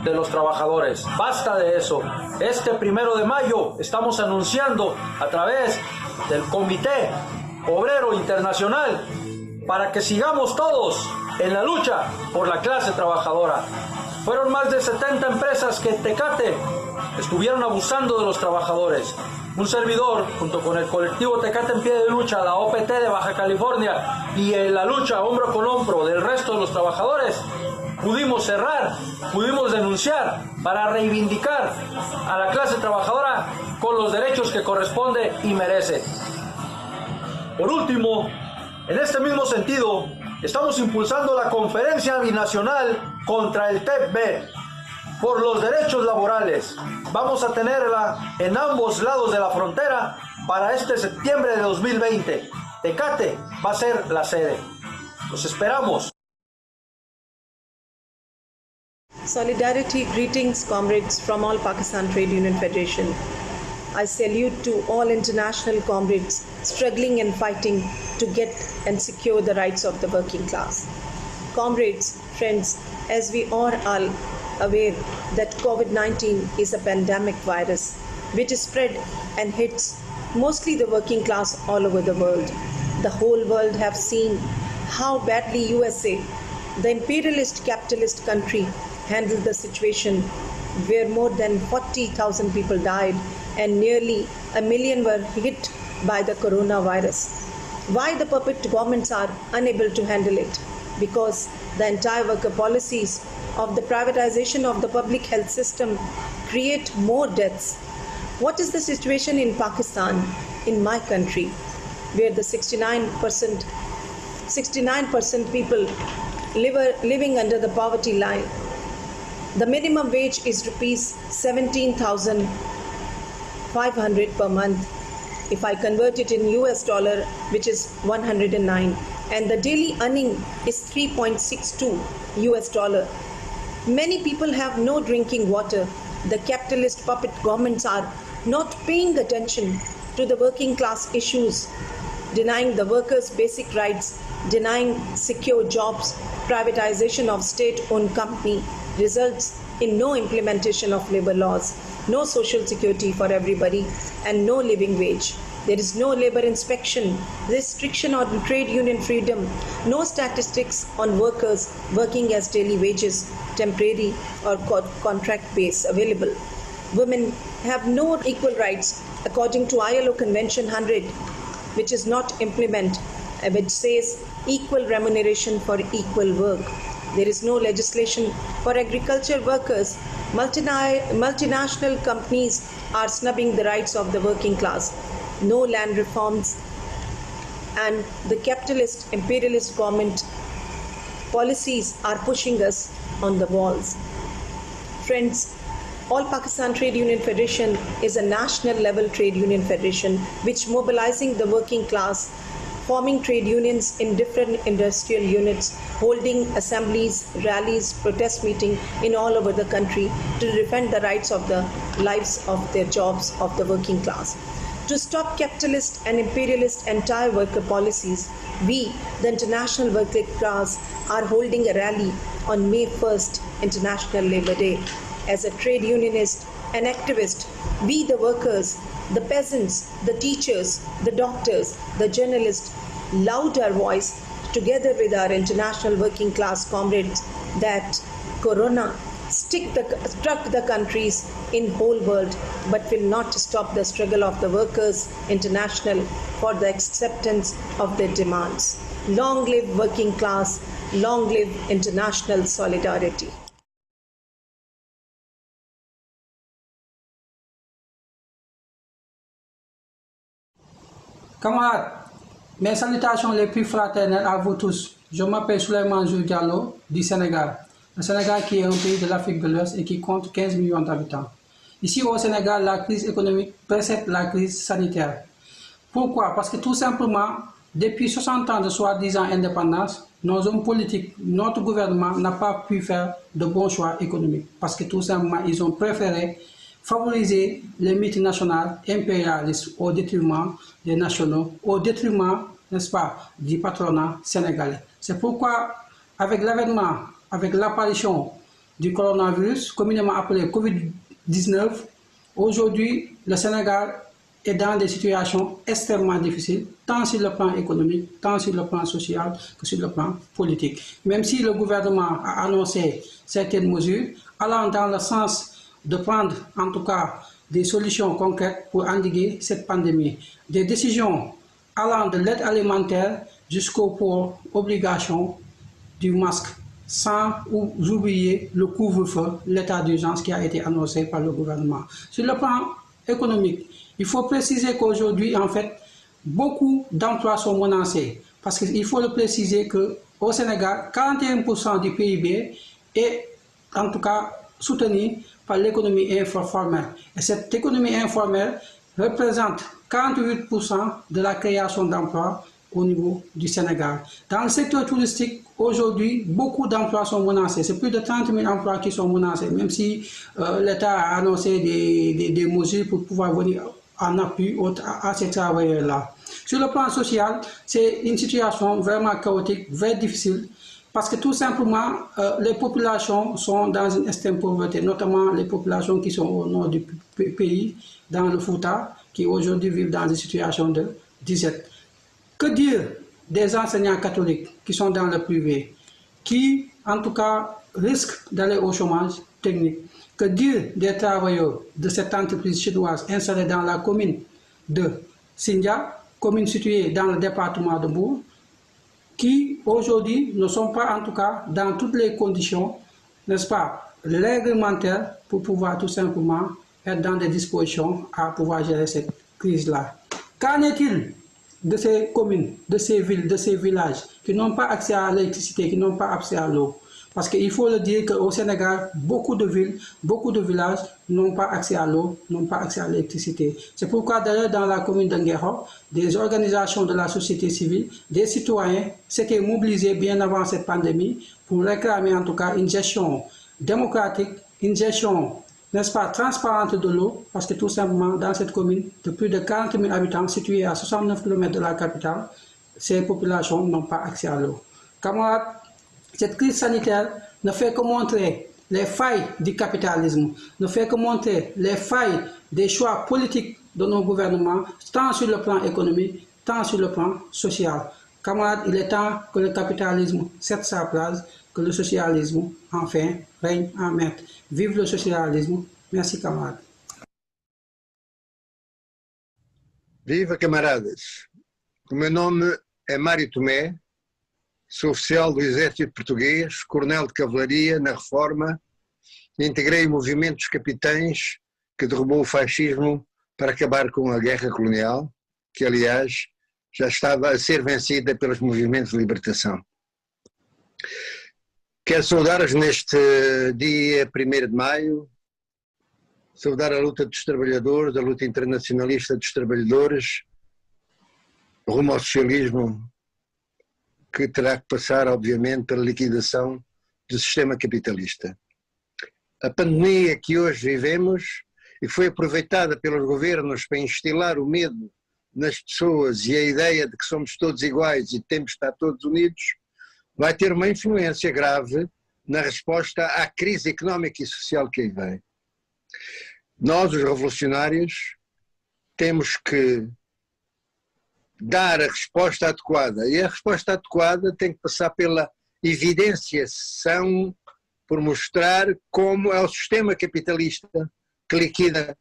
[SPEAKER 10] de los trabajadores. Basta de eso. Este 1 de mayo estamos anunciando a través del Comité Obrero Internacional para que sigamos todos en la lucha por la clase trabajadora. Fueron más de 70 empresas que en Tecate estuvieron abusando de los trabajadores. Un servidor, junto con el colectivo Tecate en Pie de Lucha, la OPT de Baja California y en la lucha hombro con hombro del resto de los trabajadores, pudimos cerrar, pudimos denunciar para reivindicar a la clase trabajadora con los derechos que corresponde y merece. Por último, en este mismo sentido, estamos impulsando la Conferencia Binacional contra el TEP-B por los derechos laborales. Vamos a tenerla en ambos lados de la frontera para este septiembre de 2020. Tecate va a ser la sede. Los esperamos.
[SPEAKER 11] Solidarity, greetings, comrades from all Pakistan Trade Union Federation. I salute to all international comrades struggling and fighting to get and secure the rights of the working class. Comrades, friends, as we all are aware that COVID-19 is a pandemic virus which is spread and hits mostly the working class all over the world. The whole world have seen how badly USA, the imperialist capitalist country, handled the situation where more than 40,000 people died and nearly 1 million were hit by the coronavirus. Why the puppet governments are unable to handle it? Because the entire worker policies of the privatization of the public health system create more deaths. What is the situation in Pakistan, in my country, where the 69% people living under the poverty line? The minimum wage is rupees 17,500 per month. If I convert it in US dollar, which is 109, and the daily earning is 3.62 US dollar. Many people have no drinking water. The capitalist puppet governments are not paying attention to the working class issues, denying the workers basic rights, denying secure jobs. Privatization of state-owned company results in no implementation of labor laws, no social security for everybody, and no living wage. There is no labor inspection, restriction on trade union freedom, no statistics on workers working as daily wages, temporary or contract base available. Women have no equal rights according to ILO Convention 100, which is not implemented, which says equal remuneration for equal work. There is no legislation for agriculture workers. Multinational companies are snubbing the rights of the working class. No land reforms, and the capitalist imperialist government policies are pushing us on the walls. Friends, All Pakistan Trade Union Federation is a national level trade union federation which mobilizing the working class, forming trade unions in different industrial units, holding assemblies, rallies, protest meetings in all over the country to defend the rights of the lives of their jobs of the working class. To stop capitalist and imperialist anti-worker policies, we, the international working class, are holding a rally on May 1st, International Labour Day. As a trade unionist and activist, we the workers, the peasants, the teachers, the doctors, the journalists, loud our voice together with our international working class comrades that Corona struck the countries in whole world, but will not stop the struggle of the workers international for the acceptance of their demands. Long live working class, long live international solidarity.
[SPEAKER 12] Camarades, mes salutations les plus fraternelles à vous tous Je m'appelle Souleymane Diallo du Sénégal. Le Sénégal qui est un pays de l'Afrique de l'Ouest et qui compte 15 millions d'habitants. Ici au Sénégal, la crise économique précède la crise sanitaire. Pourquoi? Parce que tout simplement, depuis 60 ans de soi-disant indépendance, nos hommes politiques, notre gouvernement n'a pas pu faire de bons choix économiques. Parce que tout simplement, ils ont préféré favoriser les multinationales impérialistes au détriment des nationaux, au détriment, n'est-ce pas, du patronat sénégalais. C'est pourquoi, avec l'avènement, avec l'apparition du coronavirus, communément appelé Covid-19, aujourd'hui, le Sénégal est dans des situations extrêmement difficiles, tant sur le plan économique, tant sur le plan social que sur le plan politique. Même si le gouvernement a annoncé certaines mesures allant dans le sens de prendre en tout cas des solutions concrètes pour endiguer cette pandémie. Des décisions allant de l'aide alimentaire jusqu'aux obligations du masque, sans oublier le couvre-feu, l'état d'urgence qui a été annoncé par le gouvernement. Sur le plan économique, il faut préciser qu'aujourd'hui, en fait, beaucoup d'emplois sont menacés. Parce qu'il faut le préciser qu'au Sénégal, 41% du PIB est en tout cas soutenu par l'économie informelle. Et cette économie informelle représente 48% de la création d'emplois au niveau du Sénégal. Dans le secteur touristique, aujourd'hui, beaucoup d'emplois sont menacés. C'est plus de 30 000 emplois qui sont menacés, même si l'État a annoncé des mesures pour pouvoir venir en appui à ces travailleurs-là. Sur le plan social, c'est une situation vraiment chaotique, très difficile, parce que tout simplement, les populations sont dans une extrême pauvreté, notamment les populations qui sont au nord du pays, dans le Fouta, qui aujourd'hui vivent dans une situation de disette. Que dire des enseignants catholiques qui sont dans le privé, qui en tout cas risquent d'aller au chômage technique? Que dire des travailleurs de cette entreprise chinoise installée dans la commune de Sindia, commune située dans le département de Bourg, qui aujourd'hui ne sont pas en tout cas dans toutes les conditions, n'est-ce pas, réglementaires pour pouvoir tout simplement être dans des dispositions à pouvoir gérer cette crise-là. Qu'en est-il de ces communes, de ces villes, de ces villages qui n'ont pas accès à l'électricité, qui n'ont pas accès à l'eau? Parce qu'il faut le dire qu'au Sénégal, beaucoup de villes, beaucoup de villages n'ont pas accès à l'eau, n'ont pas accès à l'électricité. C'est pourquoi d'ailleurs dans la commune d'Nguéro, des organisations de la société civile, des citoyens s'étaient mobilisés bien avant cette pandémie pour réclamer en tout cas une gestion démocratique, une gestion, n'est-ce pas, transparente de l'eau, parce que tout simplement dans cette commune de plus de 40 000 habitants située à 69 km de la capitale, ces populations n'ont pas accès à l'eau. Camarades, cette crise sanitaire ne fait que montrer les failles du capitalisme, ne fait que montrer les failles des choix politiques de nos gouvernements, tant sur le plan économique, tant sur le plan social. Camarades, il est temps que le capitalisme cède sa place, que le socialisme, enfin, règne en maître. Vive le socialisme. Merci, camarades.
[SPEAKER 13] Viva, camaradas. O meu nome é Mário Tomé. Sou oficial do Exército Português, coronel de Cavalaria na Reforma, e integrei o movimento dos capitães que derrubou o fascismo para acabar com a guerra colonial, que aliás já estava a ser vencida pelos movimentos de libertação. Quero saudar-os neste dia 1º de maio, saudar a luta dos trabalhadores, a luta internacionalista dos trabalhadores, rumo ao socialismo, que terá que passar, obviamente, pela liquidação do sistema capitalista. A pandemia que hoje vivemos e foi aproveitada pelos governos para instilar o medo nas pessoas e a ideia de que somos todos iguais e temos de estar todos unidos, vai ter uma influência grave na resposta à crise económica e social que aí vem. Nós, os revolucionários, temos que dar a resposta adequada, e a resposta adequada tem que passar pela evidenciação, por mostrar como é o sistema capitalista que liquida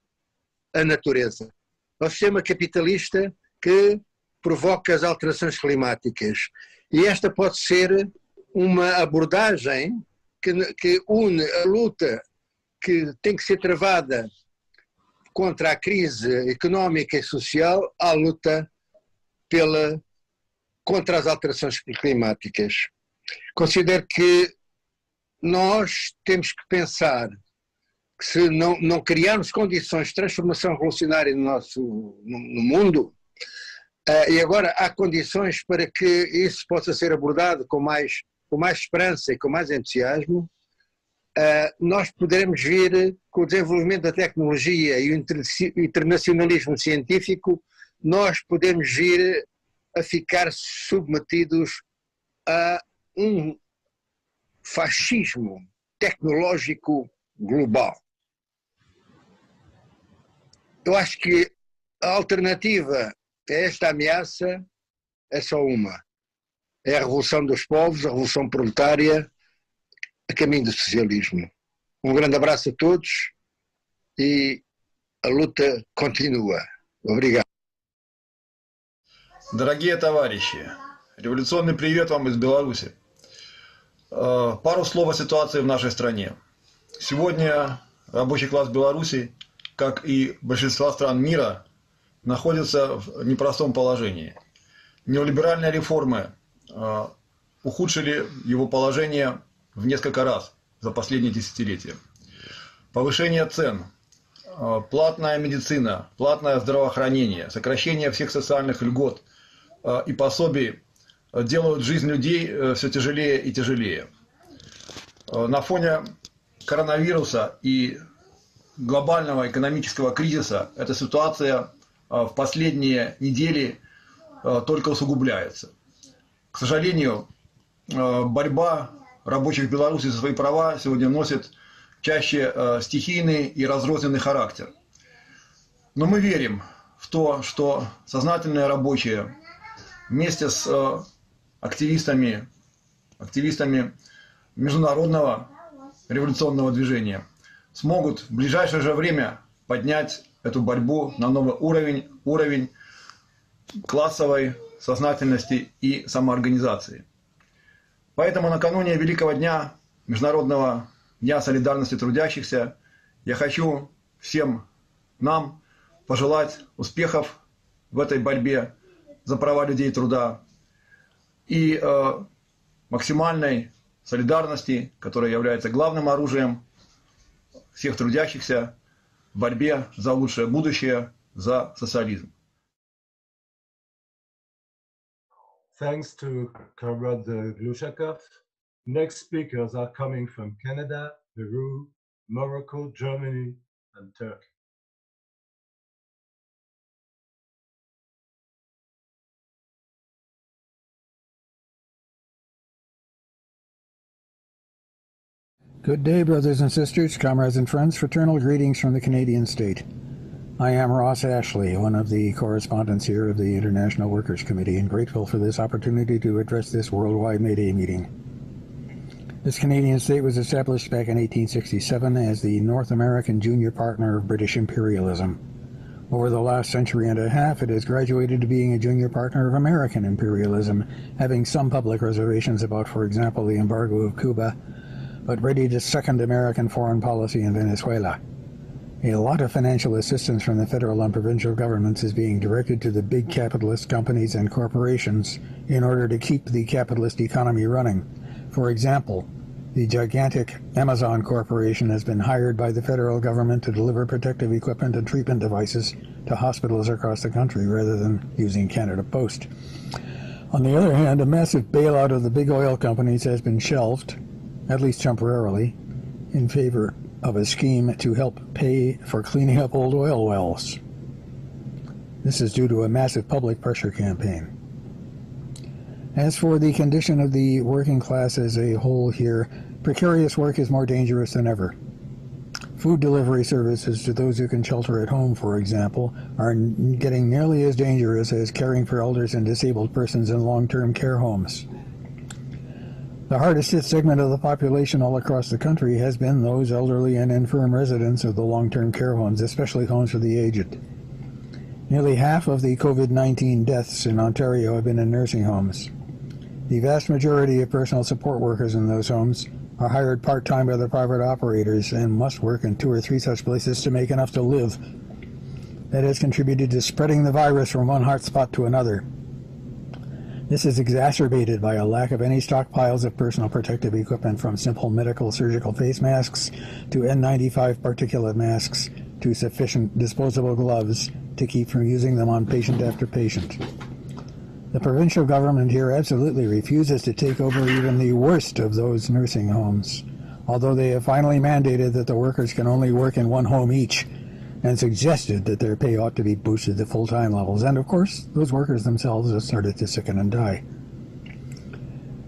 [SPEAKER 13] a natureza. É o sistema capitalista que provoca as alterações climáticas, e esta pode ser uma abordagem que une a luta que tem que ser travada contra a crise económica e social à luta contra as alterações climáticas. Considero que nós temos que pensar que se não criarmos condições de transformação revolucionária no mundo, e agora há condições para que isso possa ser abordado com mais esperança e com mais entusiasmo, nós poderemos vir, com o desenvolvimento da tecnologia e o internacionalismo científico, nós podemos vir a ficar submetidos a um fascismo tecnológico global. Eu acho que a alternativa a esta ameaça é só uma. É a revolução dos povos, a revolução proletária, a caminho do socialismo. Um grande abraço a todos e a luta continua. Obrigado.
[SPEAKER 14] Дорогие товарищи, революционный привет вам из Беларуси. Пару слов о ситуации в нашей стране. Сегодня рабочий класс Беларуси, как и большинства стран мира, находится в непростом положении. Неолиберальные реформы ухудшили его положение в несколько раз за последние десятилетия. Повышение цен, платная медицина, платное здравоохранение, сокращение всех социальных льгот и пособий делают жизнь людей все тяжелее и тяжелее. На фоне коронавируса и глобального экономического кризиса эта ситуация в последние недели только усугубляется. К сожалению, борьба рабочих в Беларуси за свои права сегодня носит чаще стихийный и разрозненный характер. Но мы верим в то, что сознательные рабочие вместе с активистами международного революционного движения смогут в ближайшее же время поднять эту борьбу на новый уровень классовой сознательности и самоорганизации. Поэтому накануне Великого дня, Международного дня солидарности трудящихся, я хочу всем нам пожелать успехов в этой борьбе за права людей труда и максимальной солидарности, которая является главным оружием всех трудящихся в борьбе за лучшее будущее, за социализм.
[SPEAKER 3] Thanks to Comrade Glushakov. Next speakers are coming from Canada, Peru, Morocco, Germany, and Turkey.
[SPEAKER 15] Good day, brothers and sisters, comrades and friends. Fraternal greetings from the Canadian state. I am Ross Ashley, one of the correspondents here of the International Workers' Committee, and grateful for this opportunity to address this worldwide Mayday meeting. This Canadian state was established back in 1867 as the North American junior partner of British imperialism. Over the last century and a half, it has graduated to being a junior partner of American imperialism, having some public reservations about, for example, the embargo of Cuba, but ready to second American foreign policy in Venezuela. A lot of financial assistance from the federal and provincial governments is being directed to the big capitalist companies and corporations in order to keep the capitalist economy running. For example, the gigantic Amazon Corporation has been hired by the federal government to deliver protective equipment and treatment devices to hospitals across the country rather than using Canada Post. On the other hand, a massive bailout of the big oil companies has been shelved, at least temporarily, in favor of a scheme to help pay for cleaning up old oil wells. This is due to a massive public pressure campaign. As for the condition of the working class as a whole here, precarious work is more dangerous than ever. Food delivery services to those who can shelter at home, for example, are getting nearly as dangerous as caring for elders and disabled persons in long-term care homes. The hardest hit segment of the population all across the country has been those elderly and infirm residents of the long-term care homes, especially homes for the aged. Nearly half of the COVID-19 deaths in Ontario have been in nursing homes. The vast majority of personal support workers in those homes are hired part-time by the private operators and must work in 2 or 3 such places to make enough to live. That has contributed to spreading the virus from one hotspot to another. This is exacerbated by a lack of any stockpiles of personal protective equipment, from simple medical surgical face masks to N95 particulate masks to sufficient disposable gloves to keep from using them on patient after patient. The provincial government here absolutely refuses to take over even the worst of those nursing homes, although they have finally mandated that the workers can only work in one home each, and suggested that their pay ought to be boosted to full-time levels. And of course, those workers themselves have started to sicken and die.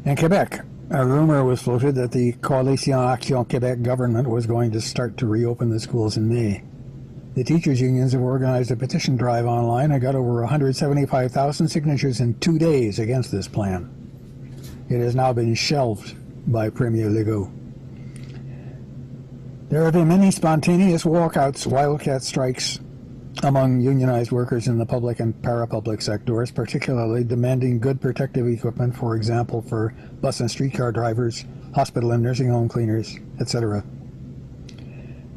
[SPEAKER 15] In Quebec, a rumor was floated that the Coalition Action Québec government was going to start to reopen the schools in May. The teachers' unions have organized a petition drive online and got over 175,000 signatures in 2 days against this plan. It has now been shelved by Premier Legault. There have been many spontaneous walkouts, wildcat strikes among unionized workers in the public and parapublic sectors, particularly demanding good protective equipment, for example, for bus and streetcar drivers, hospital and nursing home cleaners, etc.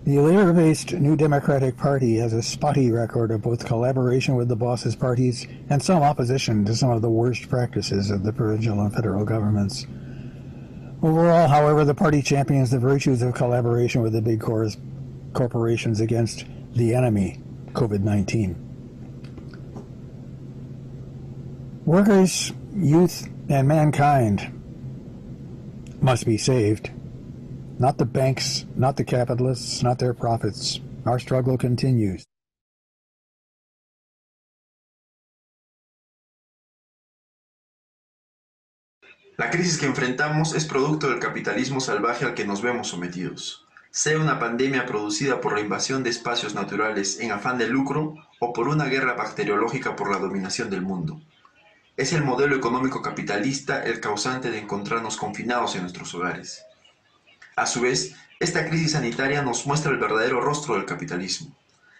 [SPEAKER 15] The Labour-based New Democratic Party has a spotty record of both collaboration with the bosses' parties and some opposition to some of the worst practices of the provincial and federal governments. Overall, however, the party champions the virtues of collaboration with the big corporations against the enemy, COVID-19. Workers, youth, and mankind must be saved. Not the banks, not the capitalists, not their profits. Our struggle continues.
[SPEAKER 16] La crisis que enfrentamos es producto del capitalismo salvaje al que nos vemos sometidos, sea una pandemia producida por la invasión de espacios naturales en afán de lucro o por una guerra bacteriológica por la dominación del mundo. Es el modelo económico capitalista el causante de encontrarnos confinados en nuestros hogares. A su vez, esta crisis sanitaria nos muestra el verdadero rostro del capitalismo: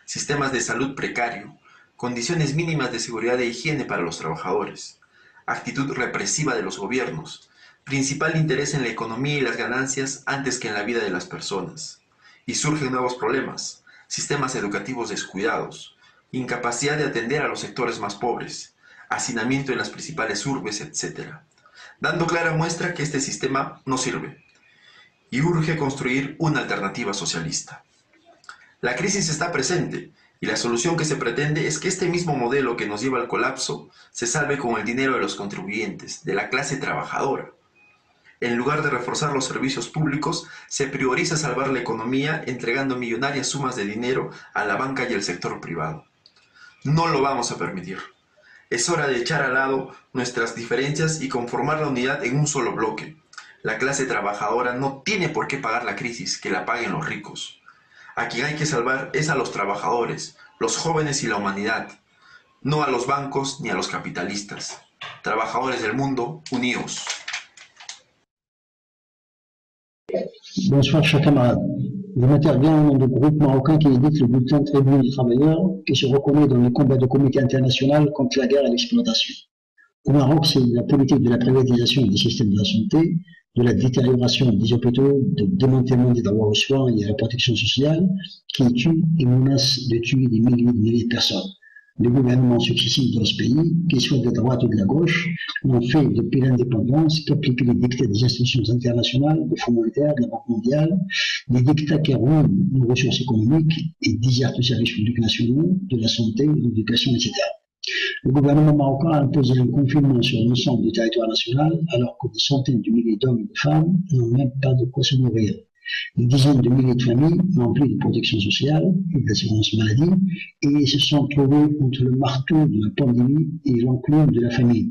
[SPEAKER 16] sistemas de salud precario, condiciones mínimas de seguridad e higiene para los trabajadores, actitud represiva de los gobiernos, principal interés en la economía y las ganancias antes que en la vida de las personas. Y surgen nuevos problemas: sistemas educativos descuidados, incapacidad de atender a los sectores más pobres, hacinamiento en las principales urbes, etc., dando clara muestra que este sistema no sirve y urge construir una alternativa socialista. La crisis está presente y la solución que se pretende es que este mismo modelo que nos lleva al colapso se salve con el dinero de los contribuyentes, de la clase trabajadora. En lugar de reforzar los servicios públicos, se prioriza salvar la economía entregando millonarias sumas de dinero a la banca y al sector privado. No lo vamos a permitir. Es hora de echar al lado nuestras diferencias y conformar la unidad en un solo bloque. La clase trabajadora no tiene por qué pagar la crisis, que la paguen los ricos. A quien hay que salvar es a los trabajadores, los jóvenes y la humanidad, no a los bancos ni a los capitalistas. Trabajadores del mundo, unidos.
[SPEAKER 17] Bonsoir, chers camarades. Je m'interviens au nom du groupe marocain qui édite le bulletin Tribune des travailleurs, qui se reconnaît dans les combats de comité international contre la guerre et l'exploitation. Au Maroc, c'est la politique de la privatisation des systèmes de la santé, de la détérioration des hôpitaux, du démantèlement des droits aux soins et à la protection sociale, qui tue et menace de tuer des milliers de personnes. Les gouvernements successifs dans ce pays, qu'ils soient de droite ou de la gauche, n'ont fait depuis l'indépendance qu'appliquer les dictats des institutions internationales, du Fonds monétaire, de la Banque mondiale, des dictats qui ruinent nos ressources économiques et désertent les services publics nationaux, de la santé, de l'éducation, etc. Le gouvernement marocain a imposé un confinement sur l'ensemble du territoire national, alors que des centaines de milliers d'hommes et de femmes n'ont même pas de quoi se nourrir. Des dizaines de milliers de familles n'ont plus de protection sociale et d'assurance maladie et se sont trouvées entre le marteau de la pandémie et l'enclume de la famine.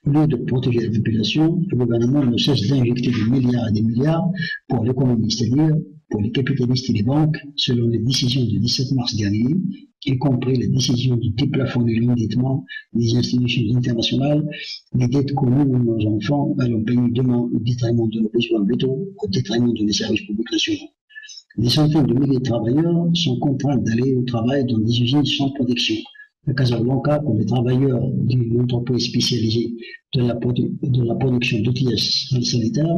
[SPEAKER 17] Au lieu de protéger la population, le gouvernement ne cesse d'injecter des milliards et des milliards pour l'économie, c'est-à-dire pour les capitalistes et les banques, selon les décisions du 17 mars dernier, y compris la décision de déplafonner l'endettement des institutions internationales, les dettes que nous, nos enfants, allons payer demain au détriment de nos besoins vitaux, au détriment de nos services publics nationaux. Des centaines de milliers de travailleurs sont contraints d'aller au travail dans des usines sans protection. À Casablanca, pour les travailleurs d'une entreprise spécialisée de la production d'outillages sanitaires,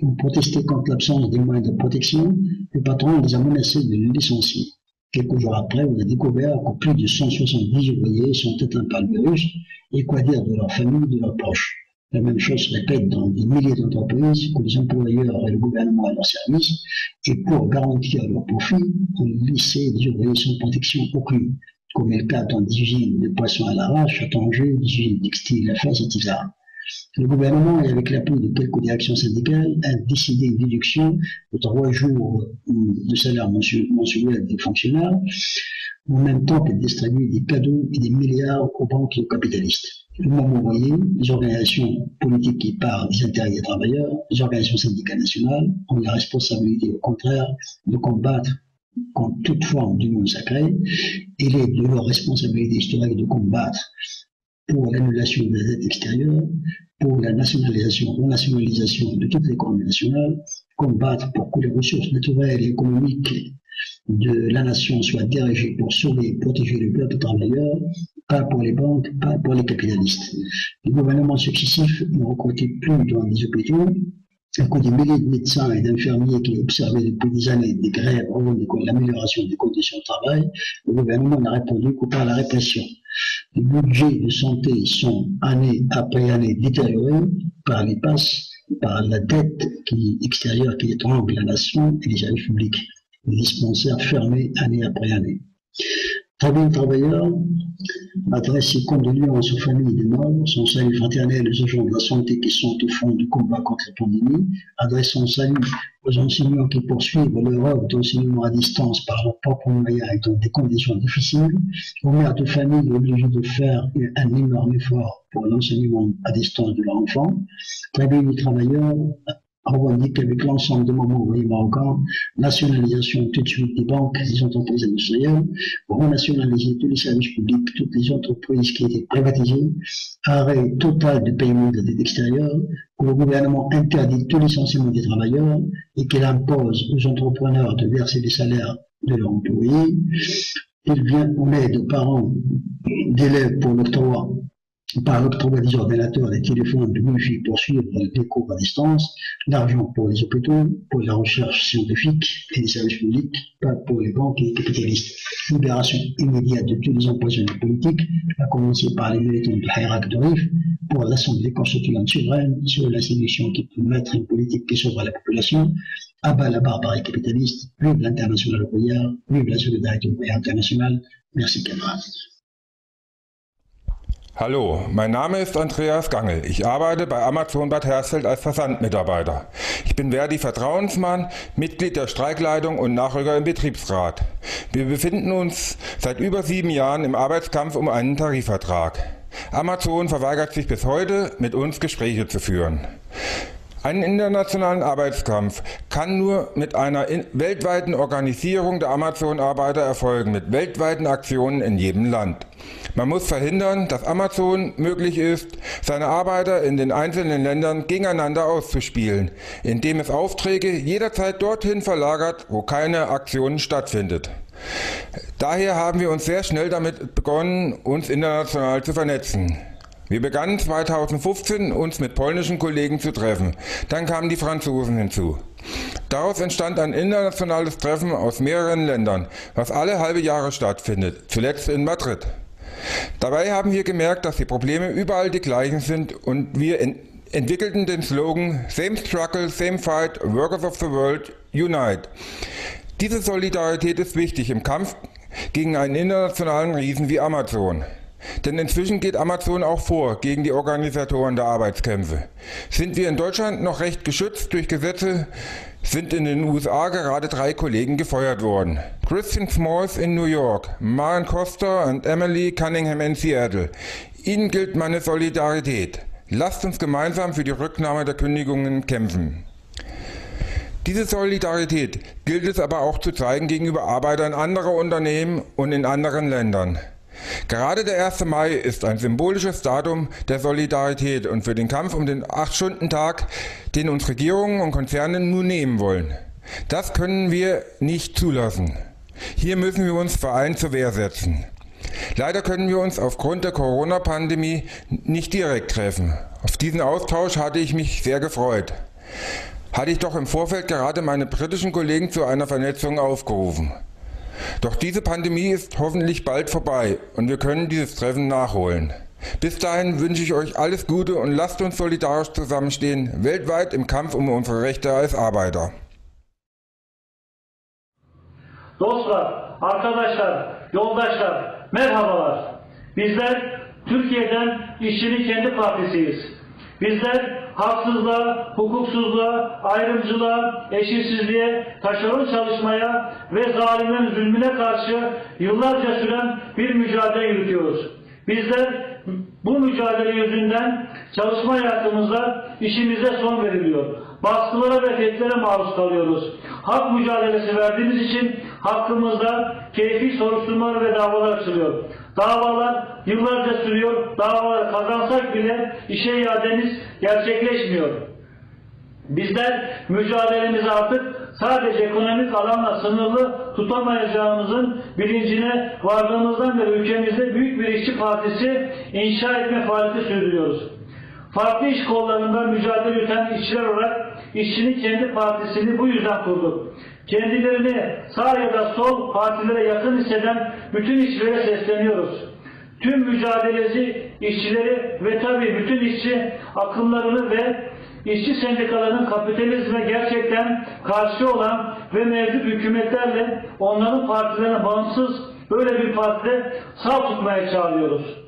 [SPEAKER 17] ont protesté contre l'absence des moyens de protection. Le patron les a menacés de les licencier. Quelques jours après, on a découvert que plus de 170 ouvriers sont atteints par le virus, et quoi dire de leur famille, de leurs proches. La même chose se répète dans des milliers d'entreprises que les employeurs et le gouvernement à leur service, et pour garantir leur profit, ont laissé des ouvriers sans protection aucune, comme est le cas dans des usines de poissons à l'arrache, à Tanger, des usines textiles à Fès et Tizard. Le gouvernement, et avec l'appui de quelques directions syndicales, a décidé une déduction de 3 jours de salaire mensuel des fonctionnaires, en même temps qu'elle distribue des cadeaux et des milliards aux banques et aux capitalistes. Le moment envoyé, les organisations politiques qui parlent des intérêts des travailleurs, les organisations syndicales nationales ont la responsabilité, au contraire, de combattre contre toute forme d'union sacrée. Il est de leur responsabilité historique de combattre pour l'annulation de la dette extérieure, pour la renationalisation de toute l'économie nationale, combattre pour que les ressources naturelles et économiques de la nation soient dirigées pour sauver et protéger le peuple travailleur, pas pour les banques, pas pour les capitalistes. Les gouvernements successifs n'ont recruté plus dans les hôpitaux, que des milliers de médecins et d'infirmiers qui observaient depuis des années des grèves revendiquant l'amélioration des conditions de travail. Le gouvernement n'a répondu que par la répression. Les budgets de santé sont année après année détériorés par les passes, par la dette extérieure qui étrangle la nation et les services publics. Les dispensaires fermés année après année. Très travailleur adresse ses condoléances aux familles des morts, son salut fraternel aux agents de la santé qui sont au front du combat contre la pandémie, adresse son salut aux enseignants qui poursuivent leur œuvre d'enseignement à distance par leurs propres moyens et dans des conditions difficiles, aux mères de famille obligées de faire un énorme effort pour l'enseignement à distance de leur enfant. Très bien, les travailleurs revendique avec l'ensemble des moments ouvriers marocains, nationalisation tout de suite des banques, des entreprises industrielles, renationaliser tous les services publics, toutes les entreprises qui étaient privatisées, arrêt total de paiement de la dette extérieure, que le gouvernement interdit tout licenciement des travailleurs et qu'il impose aux entrepreneurs de verser les salaires de leurs employés. Il vient en aide aux parents d'élèves pour l'octroi par l'octroi des ordinateurs, des téléphones, de Wi-Fi pour suivre les cours à distance, l'argent pour les hôpitaux, pour la recherche scientifique et les services publics, pas pour les banques et les capitalistes. Libération immédiate de tous les empoisonnés politiques, à commencer par les militants de Hirak de Rif, pour l'Assemblée constituante souveraine sur la sélection qui peut mettre une politique qui sauve la population, abat la barbarie capitaliste, vive l'international ouvrière, vive la solidarité ouvrière internationale. Merci, camarades.
[SPEAKER 18] Hallo, mein Name ist Andreas Gangel. Ich arbeite bei Amazon Bad Hersfeld als Versandmitarbeiter. Ich bin Verdi Vertrauensmann, Mitglied der Streikleitung und Nachrücker im Betriebsrat. Wir befinden uns seit über 7 Jahren im Arbeitskampf um einen Tarifvertrag. Amazon verweigert sich bis heute, mit uns Gespräche zu führen. Einen internationalen Arbeitskampf kann nur mit einer weltweiten Organisierung der Amazon-Arbeiter erfolgen, mit weltweiten Aktionen in jedem Land. Man muss verhindern, dass Amazon möglich ist, seine Arbeiter in den einzelnen Ländern gegeneinander auszuspielen, indem es Aufträge jederzeit dorthin verlagert, wo keine Aktion stattfindet. Daher haben wir uns sehr schnell damit begonnen, uns international zu vernetzen. Wir begannen 2015, uns mit polnischen Kollegen zu treffen. Dann kamen die Franzosen hinzu. Daraus entstand ein internationales Treffen aus mehreren Ländern, was alle halbe Jahre stattfindet, zuletzt in Madrid. Dabei haben wir gemerkt, dass die Probleme überall die gleichen sind und wir entwickelten den Slogan Same Struggle, Same Fight, Workers of the World, Unite. Diese Solidarität ist wichtig im Kampf gegen einen internationalen Riesen wie Amazon. Denn inzwischen geht Amazon auch vor gegen die Organisatoren der Arbeitskämpfe. Sind wir in Deutschland noch recht geschützt durch Gesetze, sind in den USA gerade 3 Kollegen gefeuert worden. Christian Smalls in New York, Maren Costa und Emily Cunningham in Seattle. Ihnen gilt meine Solidarität. Lasst uns gemeinsam für die Rücknahme der Kündigungen kämpfen. Diese Solidarität gilt es aber auch zu zeigen gegenüber Arbeitern anderer Unternehmen und in anderen Ländern. Gerade der 1. Mai ist ein symbolisches Datum der Solidarität und für den Kampf um den 8-Stunden-Tag, den uns Regierungen und Konzerne nun nehmen wollen. Das können wir nicht zulassen. Hier müssen wir uns vereint zur Wehr setzen. Leider können wir uns aufgrund der Corona-Pandemie nicht direkt treffen. Auf diesen Austausch hatte ich mich sehr gefreut. Hatte ich doch im Vorfeld gerade meine britischen Kollegen zu einer Vernetzung aufgerufen. Doch diese Pandemie ist hoffentlich bald vorbei und wir können dieses Treffen nachholen. Bis dahin wünsche ich euch alles Gute und lasst uns solidarisch zusammenstehen, weltweit im Kampf um unsere Rechte als Arbeiter.
[SPEAKER 10] Dostlar, arkadaşlar, yoldaşlar, merhabalar. Bizler Türkiye'den İşçinin Kendi Partisiyiz. Bizler haksızlığa, hukuksuzluğa, ayrımcılığa, eşitsizliğe, taşeron çalışmaya ve zalimlerin zulmüne karşı yıllarca süren bir mücadele yürütüyoruz. Bizler bu mücadele yüzünden çalışma hayatımızda işimize son veriliyor. Baskılara ve tehditlere maruz kalıyoruz. Hak mücadelesi verdiğimiz için hakkımızda keyfi soruşturmalar ve davalar açılıyor. Davalar yıllarca sürüyor. Davaları kazansak bile işe iademiz gerçekleşmiyor. Bizler mücadelemizi artık sadece ekonomik alanla sınırlı tutamayacağımızın bilincine vardığımızdan beri ülkemizde büyük bir işçi partisi inşa etme faaliyeti sürdürüyoruz. Farklı iş kollarında mücadele yürüten işçiler olarak İşçinin Kendi Partisi'ni bu yüzden kurduk. Kendilerini sağ ya da sol partilere yakın hisseden bütün işçilere sesleniyoruz. Tüm mücadeleci işçileri ve tabii bütün işçi akımlarını ve işçi sendikalarının kapitalizme gerçekten karşı olan ve mevcut hükümetlerle onların partilerine bağımsız böyle bir partide sağ tutmaya çağırıyoruz.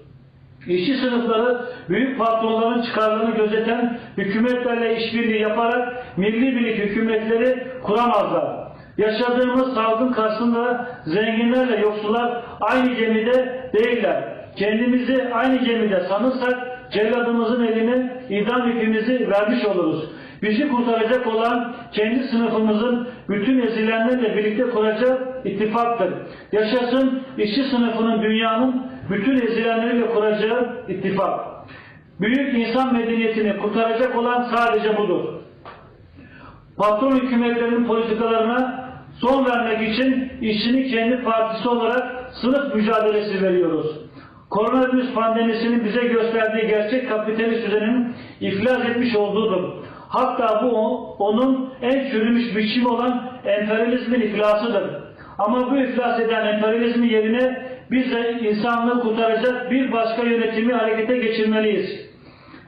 [SPEAKER 10] İşçi sınıfları büyük patronların çıkarlarını gözeten hükümetlerle işbirliği yaparak milli birlik hükümetleri kuramazlar. Yaşadığımız salgın karşısında zenginlerle yoksullar aynı gemide değiller. Kendimizi aynı gemide sanırsak celladımızın eline idam ipimizi vermiş oluruz. Bizi kurtaracak olan kendi sınıfımızın bütün ezilenlerle birlikte kuracağı ittifaktır. Yaşasın işçi sınıfının dünyanın bütün ezilenleriyle kuracağı ittifak. Büyük insan medeniyetini kurtaracak olan sadece budur. Patron hükümetlerinin politikalarına son vermek için İşçinin Kendi Partisi olarak sınıf mücadelesi veriyoruz. Koronavirüs pandemisinin bize gösterdiği gerçek kapitalist düzenin iflas etmiş olduğudur. Hatta bu onun en çürümüş biçimi olan emperyalizmin iflasıdır. Ama bu iflas eden emperyalizmin yerine biz de insanlığı kurtaracak bir başka yönetimi harekete geçirmeliyiz.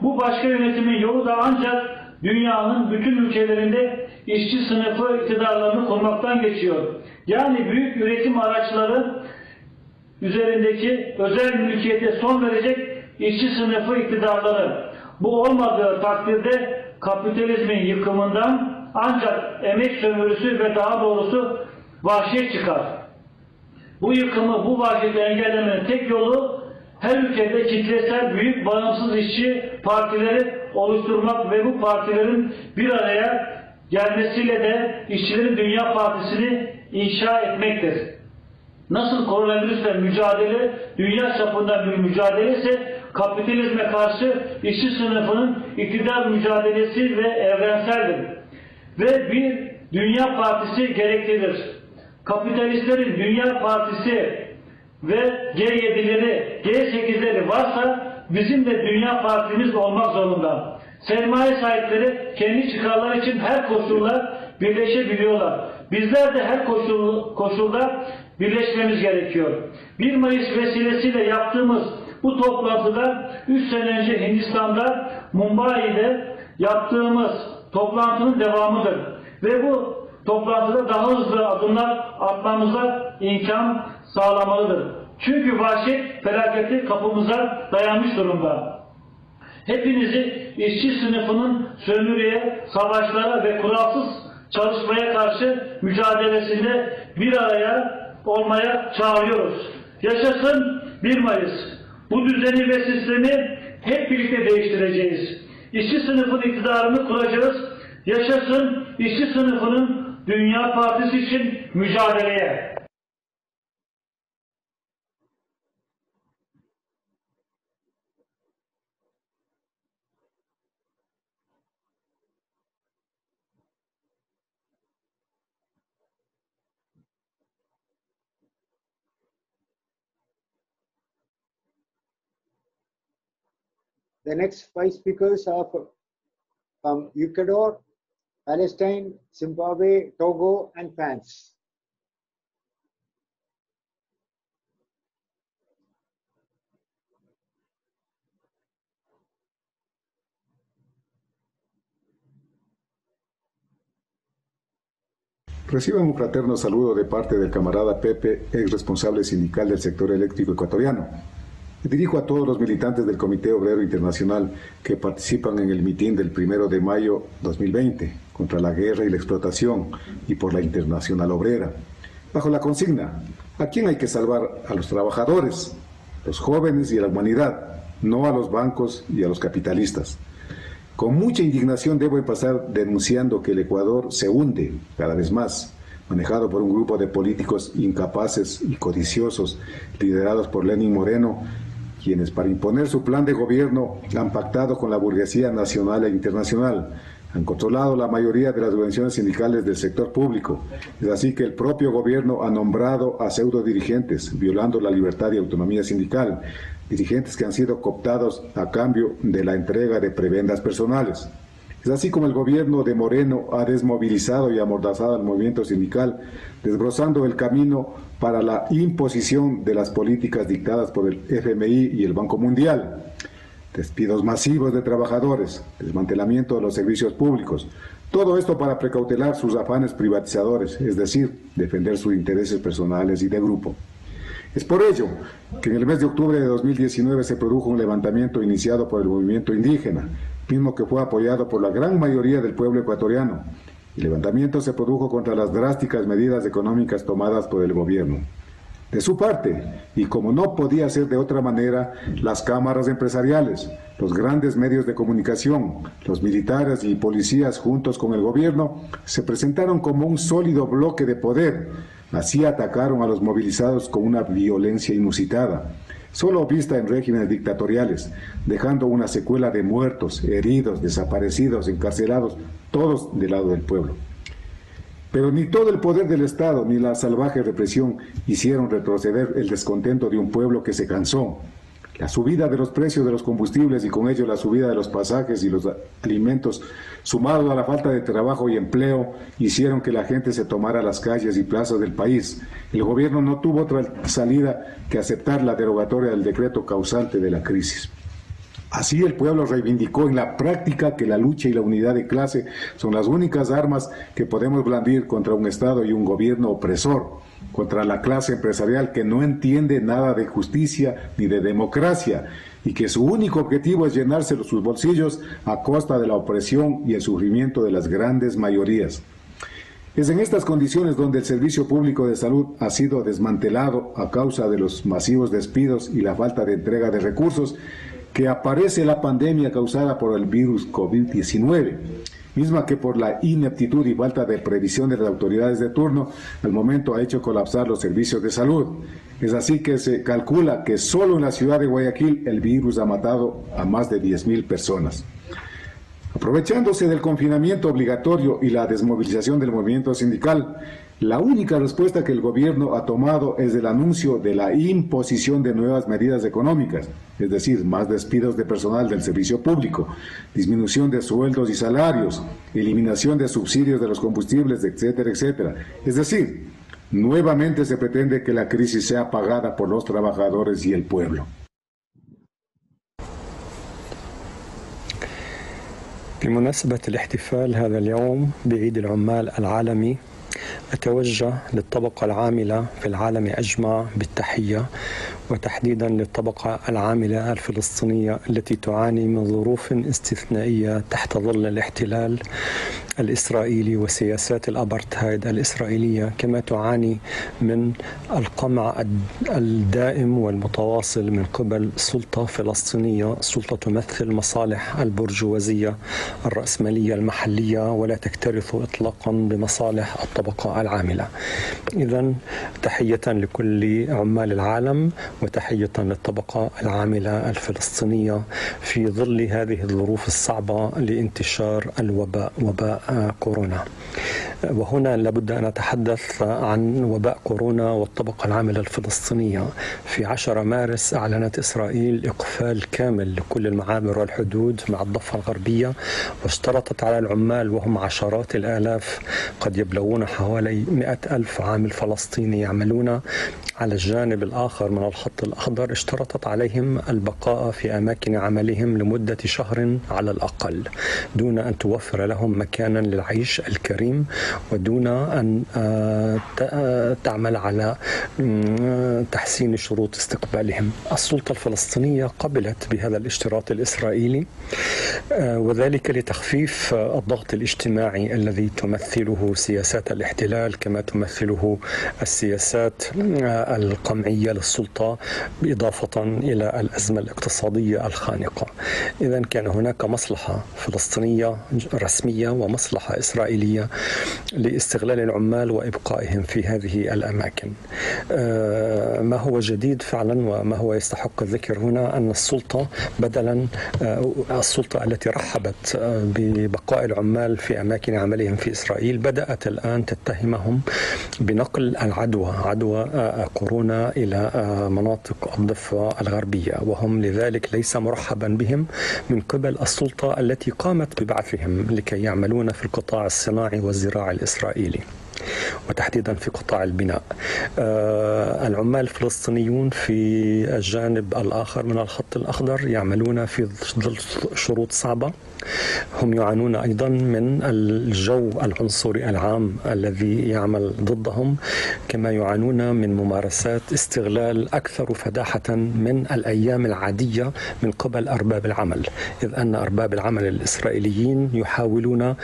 [SPEAKER 10] Bu başka yönetimin yolu da ancak dünyanın bütün ülkelerinde işçi sınıfı iktidarlarını kurmaktan geçiyor. Yani büyük üretim araçları üzerindeki özel mülkiyete son verecek işçi sınıfı iktidarları. Bu olmadığı takdirde kapitalizmin yıkımından ancak emek sömürüsü ve daha doğrusu vahşet çıkar. Bu yıkımı, bu vahşeti engellemenin tek yolu her ülkede kitlesel büyük bağımsız işçi partileri oluşturmak ve bu partilerin bir araya gelmesiyle de İşçilerin Dünya Partisi'ni inşa etmektir. Nasıl koronavirüsle mücadele dünya çapında bir mücadele ise kapitalizme karşı işçi sınıfının iktidar mücadelesi ve evrenseldir. Ve bir Dünya Partisi gereklidir. Kapitalistlerin Dünya Partisi ve G7'leri, G8'leri varsa bizim de Dünya Partimiz olmak zorunda. Sermaye sahipleri kendi çıkarları için her koşulda birleşebiliyorlar. Bizler de her koşulda birleşmemiz gerekiyor. 1 Mayıs vesilesiyle yaptığımız bu toplantıda 3 sene önce Hindistan'da Mumbai'de yaptığımız toplantının devamıdır. Ve bu toplantıda daha hızlı adımlar atmamıza imkan sağlamalıdır. Çünkü vahşet felaketi kapımıza dayanmış durumda. Hepinizi işçi sınıfının sömürüye, savaşlara ve kuralsız çalışmaya karşı mücadelesinde bir araya olmaya çağırıyoruz. Yaşasın 1 Mayıs. Bu düzeni ve sistemi hep birlikte değiştireceğiz. İşçi sınıfın iktidarını kuracağız. Yaşasın işçi sınıfının Dünya Partisi için mücadeleye.
[SPEAKER 2] The next 5 speakers are from Ecuador, Palestine, Zimbabwe, Togo, and France.
[SPEAKER 19] Reciban un fraterno saludo de parte del camarada Pepe, ex responsable sindical del sector eléctrico ecuatoriano. Me dirijo a todos los militantes del Comité Obrero Internacional que participan en el mitin del 1 de mayo 2020 contra la guerra y la explotación y por la Internacional Obrera, bajo la consigna: ¿a quién hay que salvar? A los trabajadores, los jóvenes y a la humanidad, no a los bancos y a los capitalistas. Con mucha indignación debo empezar denunciando que el Ecuador se hunde cada vez más, manejado por un grupo de políticos incapaces y codiciosos, liderados por Lenín Moreno, quienes para imponer su plan de gobierno han pactado con la burguesía nacional e internacional, han controlado la mayoría de las organizaciones sindicales del sector público. Es así que el propio gobierno ha nombrado a pseudo dirigentes, violando la libertad y autonomía sindical, dirigentes que han sido cooptados a cambio de la entrega de prebendas personales. Es así como el gobierno de Moreno ha desmovilizado y amordazado al movimiento sindical, desbrozando el camino para la imposición de las políticas dictadas por el FMI y el Banco Mundial. Despidos masivos de trabajadores, desmantelamiento de los servicios públicos, todo esto para precautelar sus afanes privatizadores, es decir, defender sus intereses personales y de grupo. Es por ello que en el mes de octubre de 2019 se produjo un levantamiento iniciado por el movimiento indígena, mismo que fue apoyado por la gran mayoría del pueblo ecuatoriano. El levantamiento se produjo contra las drásticas medidas económicas tomadas por el gobierno. De su parte, y como no podía ser de otra manera, las cámaras empresariales, los grandes medios de comunicación, los militares y policías juntos con el gobierno se presentaron como un sólido bloque de poder. Así atacaron a los movilizados con una violencia inusitada, solo vista en regímenes dictatoriales, dejando una secuela de muertos, heridos, desaparecidos, encarcelados, todos del lado del pueblo. Pero ni todo el poder del Estado ni la salvaje represión hicieron retroceder el descontento de un pueblo que se cansó. La subida de los precios de los combustibles y con ello la subida de los pasajes y los alimentos, sumado a la falta de trabajo y empleo, hicieron que la gente se tomara las calles y plazas del país. El gobierno no tuvo otra salida que aceptar la derogatoria del decreto causante de la crisis. Así el pueblo reivindicó en la práctica que la lucha y la unidad de clase son las únicas armas que podemos blandir contra un Estado y un gobierno opresor, contra la clase empresarial que no entiende nada de justicia ni de democracia y que su único objetivo es llenarse sus bolsillos a costa de la opresión y el sufrimiento de las grandes mayorías. Es en estas condiciones donde el servicio público de salud ha sido desmantelado a causa de los masivos despidos y la falta de entrega de recursos que aparece la pandemia causada por el virus COVID-19, misma que por la ineptitud y falta de previsión de las autoridades de turno al momento ha hecho colapsar los servicios de salud. Es así que se calcula que solo en la ciudad de Guayaquil el virus ha matado a más de 10.000 personas. Aprovechándose del confinamiento obligatorio y la desmovilización del movimiento sindical, la única respuesta que el gobierno ha tomado es el anuncio de la imposición de nuevas medidas económicas, es decir, más despidos de personal del servicio público, disminución de sueldos y salarios, eliminación de subsidios de los combustibles, etcétera, etcétera. Es decir, nuevamente se pretende que la crisis sea pagada por los trabajadores y el pueblo.
[SPEAKER 20] بمناسبة الاحتفال هذا اليوم بعيد العمال العالمي، أتوجه للطبقة العاملة في العالم أجمع بالتحية، وتحديدا للطبقة العاملة الفلسطينية التي تعاني من ظروف استثنائية تحت ظل الاحتلال الإسرائيلي وسياسات الأبارتهايد الإسرائيلية، كما تعاني من القمع الدائم والمتواصل من قبل سلطة فلسطينية، سلطة تمثل مصالح البرجوازية الرأسمالية المحلية ولا تكترث إطلاقا بمصالح الطبقة العاملة. إذن تحية لكل عمال العالم وتحية للطبقة العاملة الفلسطينية في ظل هذه الظروف الصعبة لانتشار الوباء، وباء كورونا. وهنا لابد أن أتحدث عن وباء كورونا والطبقة العاملة الفلسطينية. في 10 مارس أعلنت إسرائيل إقفال كامل لكل المعابر والحدود مع الضفة الغربية، واشترطت على العمال وهم عشرات الآلاف قد يبلغون حوالي 100,000 عامل فلسطيني يعملون على الجانب الآخر من الخط الأخضر، اشترطت عليهم البقاء في أماكن عملهم لمدة شهر على الأقل دون أن توفر لهم مكانا ضمانا للعيش الكريم ودون أن تعمل على تحسين شروط استقبالهم. السلطة الفلسطينية قبلت بهذا الاشتراط الإسرائيلي، وذلك لتخفيف الضغط الاجتماعي الذي تمثله سياسات الاحتلال كما تمثله السياسات القمعية للسلطة، إضافة إلى الأزمة الاقتصادية الخانقة. إذن كان هناك مصلحة فلسطينية رسمية ومصلحة إسرائيلية لاستغلال العمال وإبقائهم في هذه الأماكن. ما هو جديد فعلا وما هو يستحق الذكر هنا أن السلطة بدلا السلطة التي رحبت ببقاء العمال في أماكن عملهم في إسرائيل بدأت الآن تتهمهم بنقل العدوى، عدوى كورونا، إلى مناطق الضفة الغربية، وهم لذلك ليس مرحبا بهم من قبل السلطة التي قامت ببعثهم لكي يعملون في القطاع الصناعي والزراعي الإسرائيلي، وتحديدا في قطاع البناء. العمال الفلسطينيون في الجانب الآخر من الخط الأخضر يعملون في ظل شروط صعبة. هم يعانون أيضا من الجو العنصري العام الذي يعمل ضدهم، كما يعانون من ممارسات استغلال أكثر فداحة من الأيام العادية من قبل أرباب العمل، إذ أن أرباب العمل الإسرائيليين يحاولون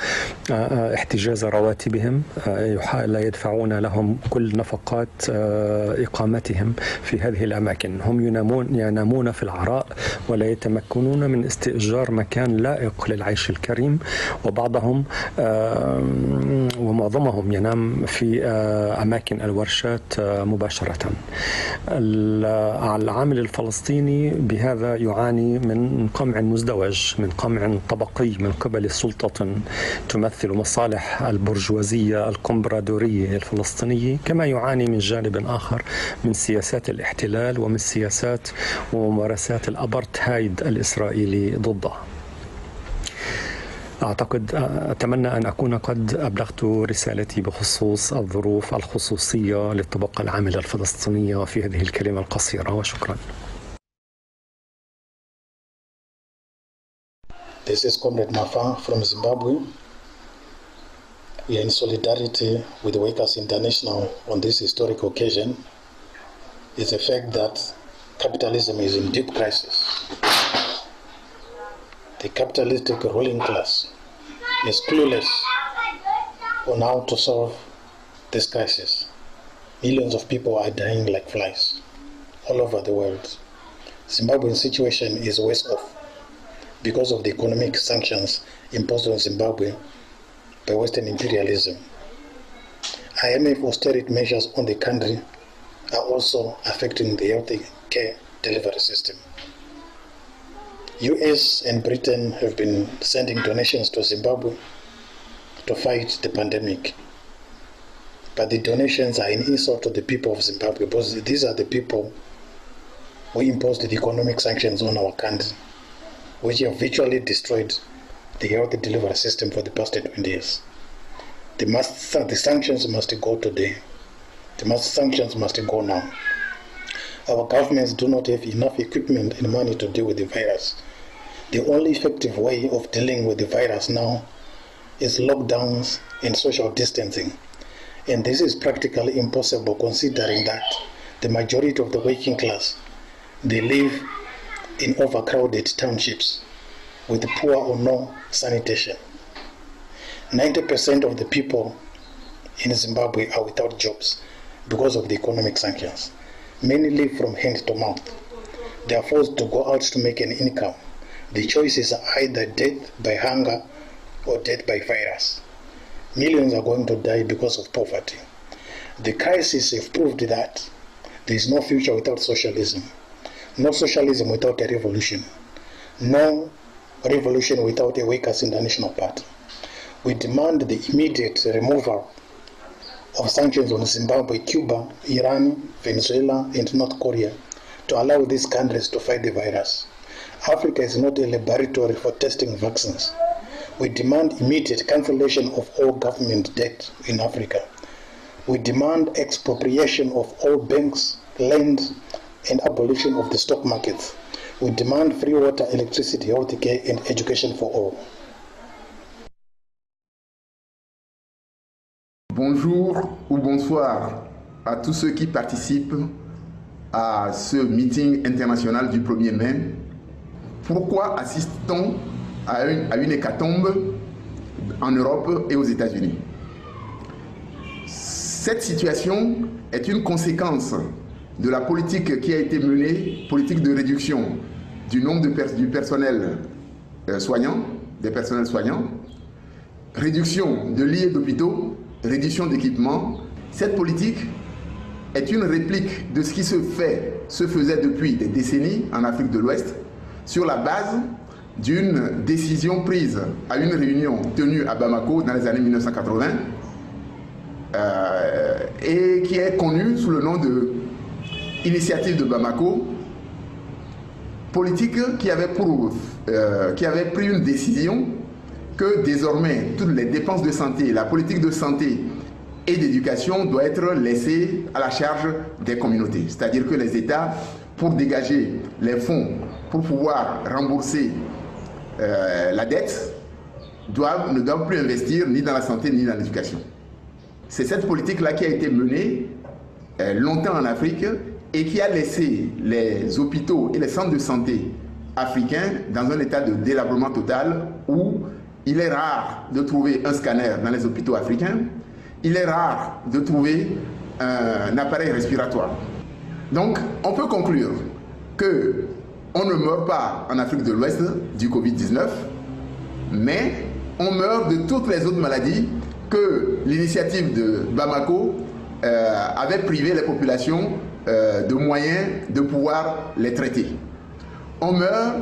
[SPEAKER 20] احتجاز رواتبهم، لا يدفعون لهم كل نفقات إقامتهم في هذه الأماكن. هم ينامون في العراء ولا يتمكنون من استئجار مكان لائق للعيش الكريم، وبعضهم ومعظمهم ينام في أماكن الورشات مباشرة. العامل الفلسطيني بهذا يعاني من قمع مزدوج، من قمع طبقي من قبل سلطة تمثل مصالح البرجوازية الكمبرادورية الفلسطينية، كما يعاني من جانب آخر من سياسات الاحتلال ومن سياسات وممارسات الأبرتهايد الإسرائيلي ضده. أتمنى أن أكون قد أبلغت رسالتي بخصوص الظروف الخصوصية للطبقة العاملة الفلسطينية في هذه الكلمة القصيرة، وشكرا.
[SPEAKER 21] This is Comrade Mafa from Zimbabwe. We are in solidarity with Workers International on this historic occasion. It's a fact that capitalism is in deep crisis. The capitalistic ruling class is clueless on how to solve this crisis. Millions of people are dying like flies all over the world. Zimbabwe's situation is worse off because of the economic sanctions imposed on Zimbabwe by Western imperialism. IMF austerity measures on the country are also affecting the health care delivery system. US and Britain have been sending donations to Zimbabwe to fight the pandemic. But the donations are an insult to the people of Zimbabwe, because these are the people who imposed the economic sanctions on our country, which have virtually destroyed the health delivery system for the past 20 years. The sanctions must go today. The sanctions must go now. Our governments do not have enough equipment and money to deal with the virus. The only effective way of dealing with the virus now is lockdowns and social distancing. And this is practically impossible considering that the majority of the working class, they live in overcrowded townships with poor or no sanitation. 90% of the people in Zimbabwe are without jobs because of the economic sanctions. Many live from hand to mouth. They are forced to go out to make an income. The choice is either death by hunger or death by virus. Millions are going to die because of poverty. The crisis has proved that there is no future without socialism. No socialism without a revolution. No revolution without a Workers' International Party. We demand the immediate removal of sanctions on Zimbabwe, Cuba, Iran, Venezuela, and North Korea to allow these countries to fight the virus. Africa is not a laboratory for testing vaccines. We demand immediate cancellation of all government debt in Africa. We demand expropriation of all banks, land, and abolition of the stock markets. We demand free water, electricity, health care, and education for all.
[SPEAKER 1] Bonjour ou bonsoir à tous ceux qui participent à ce meeting international du 1er mai. Pourquoi assiste-t-on à une hécatombe en Europe et aux États-Unis? Cette situation est une conséquence de la politique qui a été menée, politique de réduction du nombre du personnel soignant, des personnels soignants, réduction de lits d'hôpitaux, réduction d'équipements. Cette politique est une réplique de ce qui se faisait depuis des décennies en Afrique de l'Ouest sur la base d'une décision prise à une réunion tenue à Bamako dans les années 1980 et qui est connue sous le nom de Initiative de Bamako, politique qui avait pris une décision que désormais toutes les dépenses de santé, la politique de santé et d'éducation doit être laissée à la charge des communautés. C'est-à-dire que les États, pour dégager les fonds, pour pouvoir rembourser la dette, ne doivent plus investir ni dans la santé ni dans l'éducation. C'est cette politique-là qui a été menée longtemps en Afrique et qui a laissé les hôpitaux et les centres de santé africains dans un état de délabrement total où il est rare de trouver un scanner dans les hôpitaux africains, il est rare de trouver un appareil respiratoire. Donc, on peut conclure qu'on ne meurt pas en Afrique de l'Ouest du Covid-19, mais on meurt de toutes les autres maladies que l'initiative de Bamako avait privé les populations de moyens de pouvoir les traiter. On meurt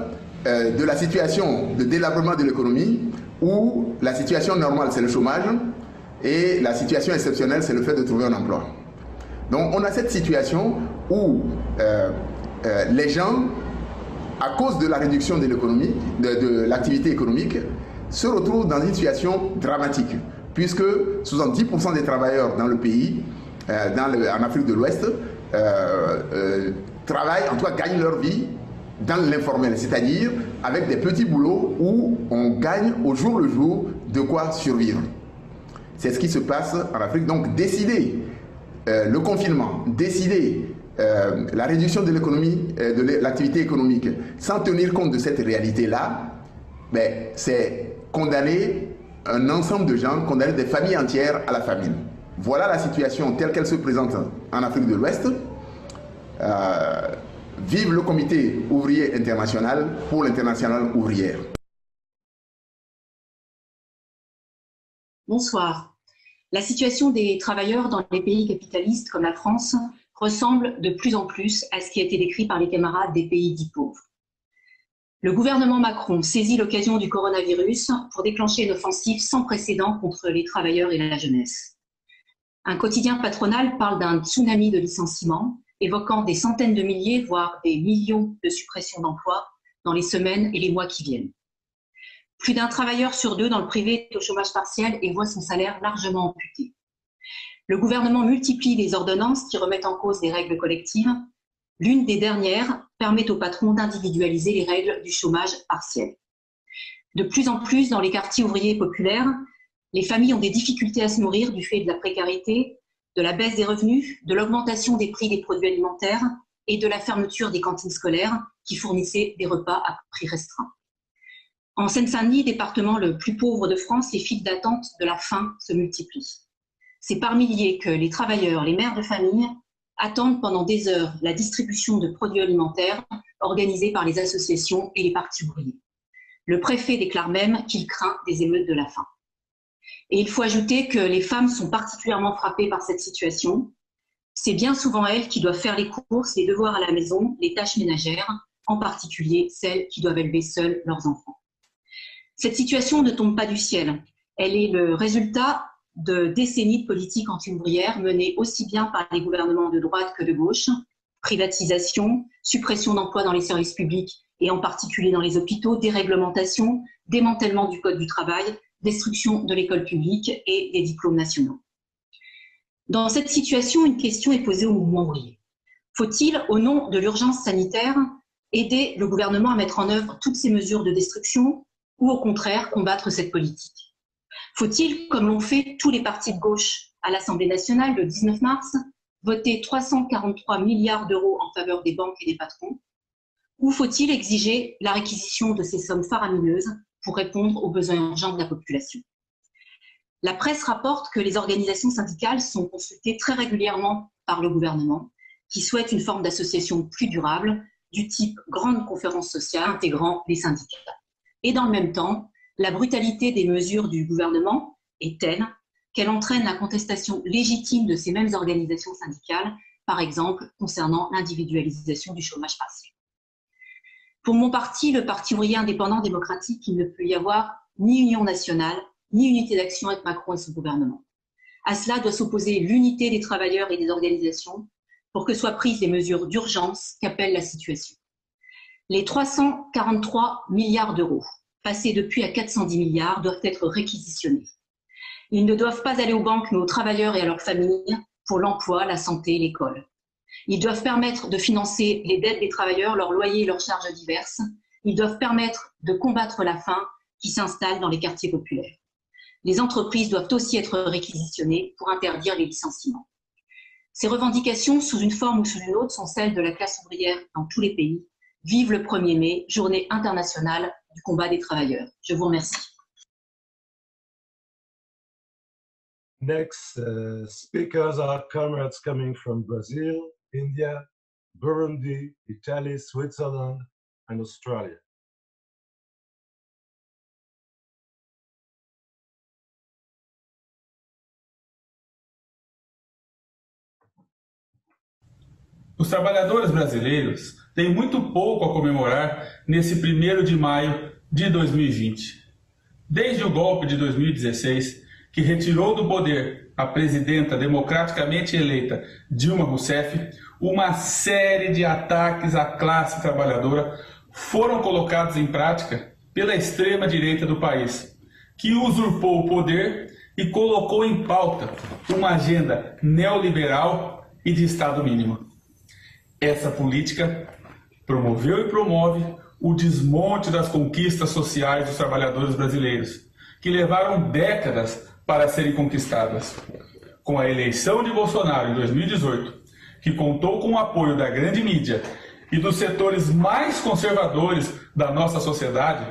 [SPEAKER 1] de la situation de délabrement de l'économie où la situation normale c'est le chômage et la situation exceptionnelle c'est le fait de trouver un emploi. Donc on a cette situation où les gens, à cause de la réduction de l'économie, de l'activité économique, se retrouvent dans une situation dramatique puisque 70% des travailleurs dans le pays, en Afrique de l'Ouest, travaillent, en tout cas gagnent leur vie dans l'informel, c'est-à-dire avec des petits boulots où on gagne au jour le jour de quoi survivre. C'est ce qui se passe en Afrique. Donc décider le confinement, décider la réduction de l'économie, de l'activité économique, sans tenir compte de cette réalité-là, ben, c'est condamner un ensemble de gens, condamner des familles entières à la famine. Voilà la situation telle qu'elle se présente en Afrique de l'Ouest. Vive le comité ouvrier international pour l'internationale ouvrière.
[SPEAKER 22] Bonsoir. La situation des travailleurs dans les pays capitalistes comme la France ressemble de plus en plus à ce qui a été décrit par les camarades des pays dits pauvres. Le gouvernement Macron saisit l'occasion du coronavirus pour déclencher une offensive sans précédent contre les travailleurs et la jeunesse. Un quotidien patronal parle d'un tsunami de licenciements, évoquant des centaines de milliers, voire des millions de suppressions d'emplois dans les semaines et les mois qui viennent. Plus d'un travailleur sur deux dans le privé est au chômage partiel et voit son salaire largement amputé. Le gouvernement multiplie les ordonnances qui remettent en cause les règles collectives. L'une des dernières permet aux patrons d'individualiser les règles du chômage partiel. De plus en plus, dans les quartiers ouvriers populaires, les familles ont des difficultés à se nourrir du fait de la précarité, de la baisse des revenus, de l'augmentation des prix des produits alimentaires et de la fermeture des cantines scolaires qui fournissaient des repas à prix restreint. En Seine-Saint-Denis, département le plus pauvre de France, les files d'attente de la faim se multiplient. C'est par milliers que les travailleurs, les mères de famille, attendent pendant des heures la distribution de produits alimentaires organisée par les associations et les partis ouvriers. Le préfet déclare même qu'il craint des émeutes de la faim. Et il faut ajouter que les femmes sont particulièrement frappées par cette situation. C'est bien souvent elles qui doivent faire les courses, les devoirs à la maison, les tâches ménagères, en particulier celles qui doivent élever seules leurs enfants. Cette situation ne tombe pas du ciel. Elle est le résultat de décennies de politique anti-ouvrière menées aussi bien par les gouvernements de droite que de gauche, privatisation, suppression d'emplois dans les services publics et en particulier dans les hôpitaux, déréglementation, démantèlement du code du travail, destruction de l'école publique et des diplômes nationaux. Dans cette situation, une question est posée au mouvement ouvrier. Faut-il, au nom de l'urgence sanitaire, aider le gouvernement à mettre en œuvre toutes ces mesures de destruction ou au contraire combattre cette politique? Faut-il, comme l'ont fait tous les partis de gauche à l'Assemblée nationale le 19 mars, voter 343 milliards d'euros en faveur des banques et des patrons? Ou faut-il exiger la réquisition de ces sommes faramineuses pour répondre aux besoins urgents de la population? La presse rapporte que les organisations syndicales sont consultées très régulièrement par le gouvernement, qui souhaite une forme d'association plus durable, du type grande conférence sociale intégrant les syndicats. Et dans le même temps, la brutalité des mesures du gouvernement est telle qu'elle entraîne la contestation légitime de ces mêmes organisations syndicales, par exemple concernant l'individualisation du chômage partiel. Pour mon parti, le Parti ouvrier indépendant démocratique, il ne peut y avoir ni union nationale, ni unité d'action avec Macron et son gouvernement. À cela doit s'opposer l'unité des travailleurs et des organisations pour que soient prises les mesures d'urgence qu'appelle la situation. Les 343 milliards d'euros, passés depuis à 410 milliards, doivent être réquisitionnés. Ils ne doivent pas aller aux banques, mais aux travailleurs et à leurs familles pour l'emploi, la santé, l'école. Ils doivent permettre de financer les dettes des travailleurs, leurs loyers et leurs charges diverses. Ils doivent permettre de combattre la faim qui s'installe dans les quartiers populaires. Les entreprises doivent aussi être réquisitionnées pour interdire les licenciements. Ces revendications, sous une forme ou sous une autre, sont celles de la classe ouvrière dans tous les pays. Vive le 1er mai, journée internationale du combat des travailleurs. Je vous remercie.
[SPEAKER 3] Next speakers are comrades coming from Brazil, India, Burundi, Italy, Switzerland, and Australia.
[SPEAKER 4] Os trabalhadores brasileiros têm muito pouco a comemorar nesse 1º de maio de 2020. Desde o golpe de 2016, que retirou do poder a presidenta democraticamente eleita Dilma Rousseff, uma série de ataques à classe trabalhadora foram colocados em prática pela extrema-direita do país, que usurpou o poder e colocou em pauta uma agenda neoliberal e de Estado mínimo. Essa política promoveu e promove o desmonte das conquistas sociais dos trabalhadores brasileiros, que levaram décadas para serem conquistadas. Com a eleição de Bolsonaro em 2018, que contou com o apoio da grande mídia e dos setores mais conservadores da nossa sociedade,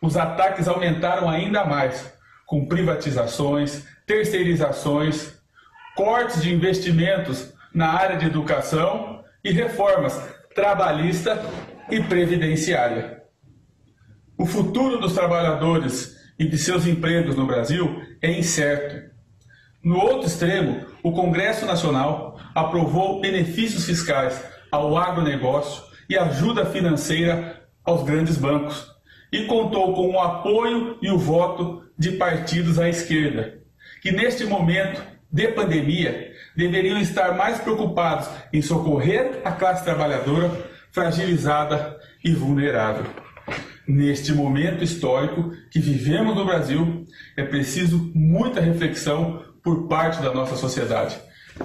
[SPEAKER 4] os ataques aumentaram ainda mais, com privatizações, terceirizações, cortes de investimentos na área de educação e reformas trabalhista e previdenciária. O futuro dos trabalhadores e de seus empregos no Brasil é incerto. No outro extremo, o Congresso Nacional aprovou benefícios fiscais ao agronegócio e ajuda financeira aos grandes bancos, e contou com o apoio e o voto de partidos à esquerda, que neste momento de pandemia deveriam estar mais preocupados em socorrer a classe trabalhadora fragilizada e vulnerável. Neste momento histórico que vivemos no Brasil, é preciso muita reflexão por parte da nossa sociedade.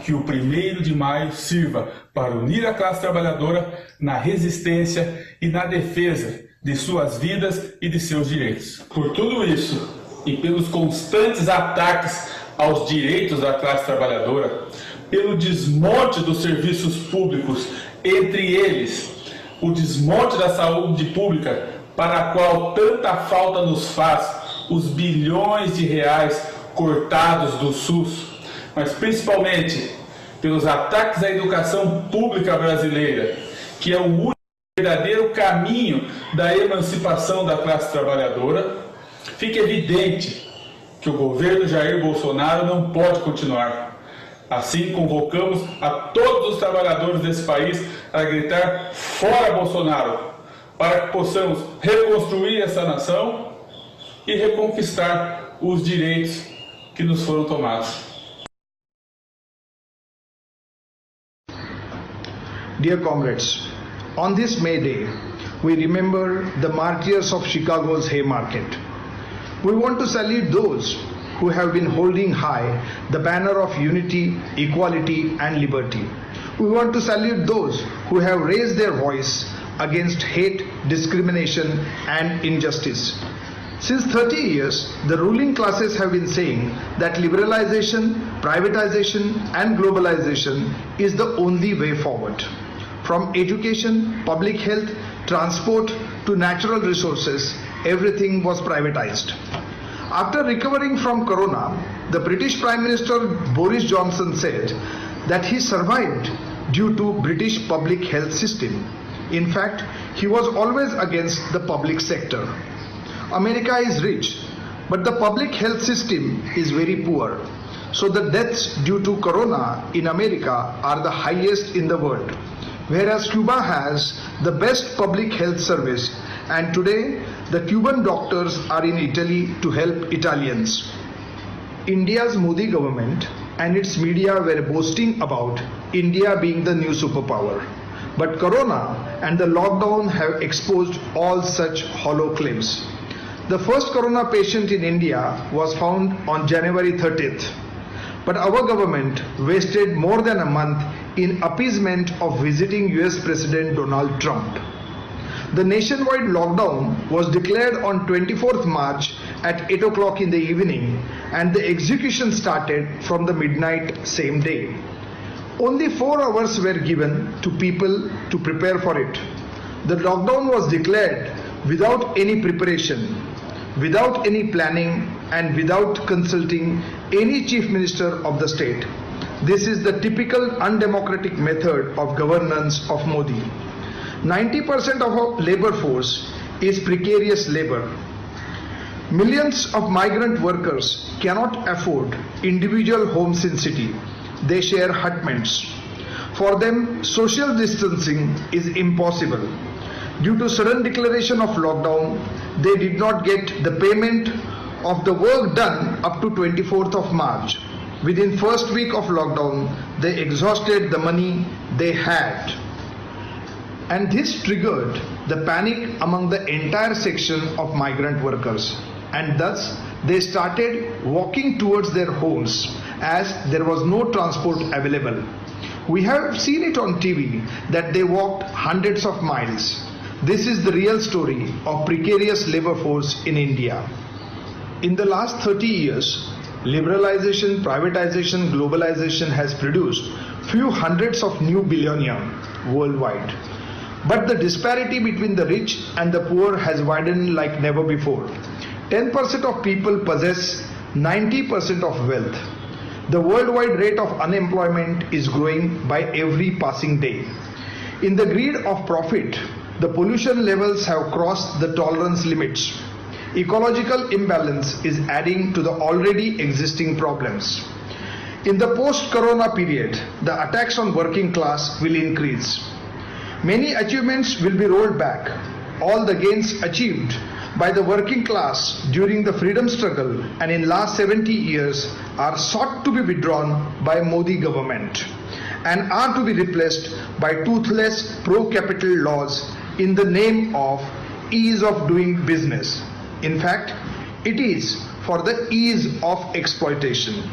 [SPEAKER 4] Que o 1º de maio sirva para unir a classe trabalhadora na resistência e na defesa de suas vidas e de seus direitos. Por tudo isso e pelos constantes ataques aos direitos da classe trabalhadora, pelo desmonte dos serviços públicos, entre eles o desmonte da saúde pública, para a qual tanta falta nos faz os bilhões de reais cortados do SUS, mas principalmente pelos ataques à educação pública brasileira, que é o único verdadeiro caminho da emancipação da classe trabalhadora, fica evidente que o governo Jair Bolsonaro não pode continuar. Assim, convocamos a todos os trabalhadores desse país a gritar fora Bolsonaro, para que possamos reconstruir essa nação e reconquistar os direitos que nos foram tomados.
[SPEAKER 5] Dear comrades, on this Mayday, we remember the martyrs of Chicago's Haymarket. We want to salute those who have been holding high the banner of unity, equality, and liberty. We want to salute those who have raised their voice against hate, discrimination, and injustice. Since 30 years, the ruling classes have been saying that liberalization, privatization and globalization is the only way forward. From education, public health, transport to natural resources, everything was privatized. After recovering from Corona, the British Prime Minister Boris Johnson said that he survived due to British public health system. In fact, he was always against the public sector. America is rich, but the public health system is very poor. So the deaths due to Corona in America are the highest in the world, whereas Cuba has the best public health service, and today the Cuban doctors are in Italy to help Italians. India's Modi government and its media were boasting about India being the new superpower. But Corona and the lockdown have exposed all such hollow claims. The first Corona patient in India was found on January 30th. But our government wasted more than a month in appeasement of visiting US President Donald Trump. The nationwide lockdown was declared on 24th March at 8 o'clock in the evening, and the execution started from the midnight same day. Only 4 hours were given to people to prepare for it. The lockdown was declared without any preparation, without any planning, and without consulting any chief minister of the state. This is the typical undemocratic method of governance of Modi. 90% of our labor force is precarious labor. Millions of migrant workers cannot afford individual homes in city. They share hutments. For them, social distancing is impossible. Due to sudden declaration of lockdown, they did not get the payment of the work done up to 24th of March. Within first week of lockdown, they exhausted the money they had. And this triggered the panic among the entire section of migrant workers. And thus, they started walking towards their homes as there was no transport available. We have seen it on TV that they walked hundreds of miles. This is the real story of precarious labor force in India. In the last 30 years, liberalization, privatization, globalization has produced few hundreds of new billionaires worldwide. But the disparity between the rich and the poor has widened like never before. 10% of people possess 90% of wealth. The worldwide rate of unemployment is growing by every passing day. In the greed of profit, the pollution levels have crossed the tolerance limits. Ecological imbalance is adding to the already existing problems. In the post-corona period, the attacks on working class will increase. Many achievements will be rolled back. All the gains achieved by the working class during the freedom struggle and in last 70 years are sought to be withdrawn by Modi government and are to be replaced by toothless pro-capital laws in the name of ease of doing business. In fact, it is for the ease of exploitation.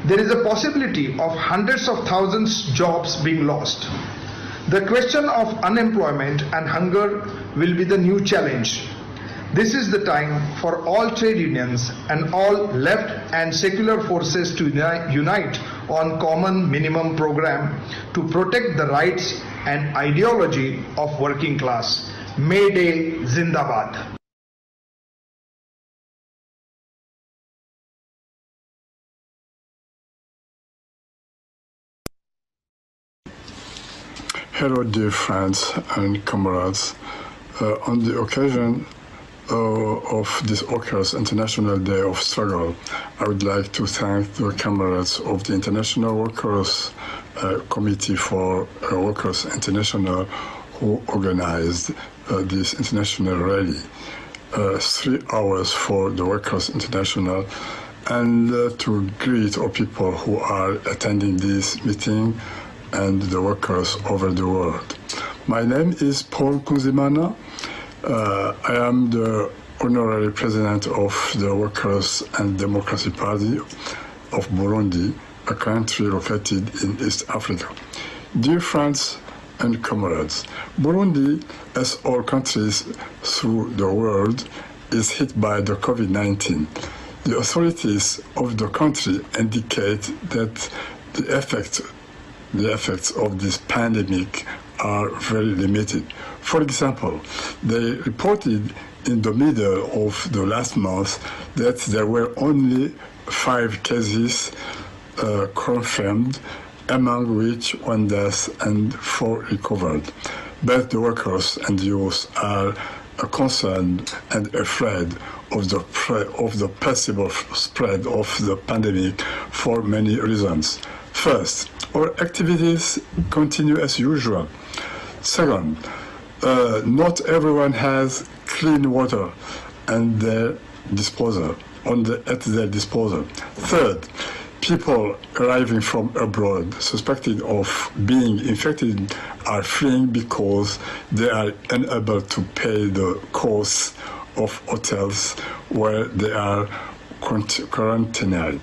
[SPEAKER 5] There is a possibility of hundreds of thousands of jobs being lost. The question of unemployment and hunger will be the new challenge. This is the time for all trade unions and all left and secular forces to unite on common minimum program to protect the rights and ideology of working class. Mayday Zindabad.
[SPEAKER 6] Hello, dear friends and comrades. On the occasion of this Workers' International Day of Struggle, I would like to thank the comrades of the International Workers Committee for Workers International who organized this international rally. 3 hours for the Workers International, and to greet all people who are attending this meeting and the workers over the world. My name is Paul Kunzimana. I am the honorary president of the Workers and Democracy Party of Burundi, a country located in East Africa. Dear friends and comrades, Burundi, as all countries through the world, is hit by the COVID-19. The authorities of the country indicate that the effects of this pandemic are very limited. For example, they reported in the middle of the last month that there were only 5 cases confirmed, among which 1 death and 4 recovered. But the workers and youth are concerned and afraid of the possible spread of the pandemic for many reasons. First, our activities continue as usual. Second, not everyone has clean water at their disposal. Third, people arriving from abroad suspected of being infected are fleeing because they are unable to pay the costs of hotels where they are quarantined.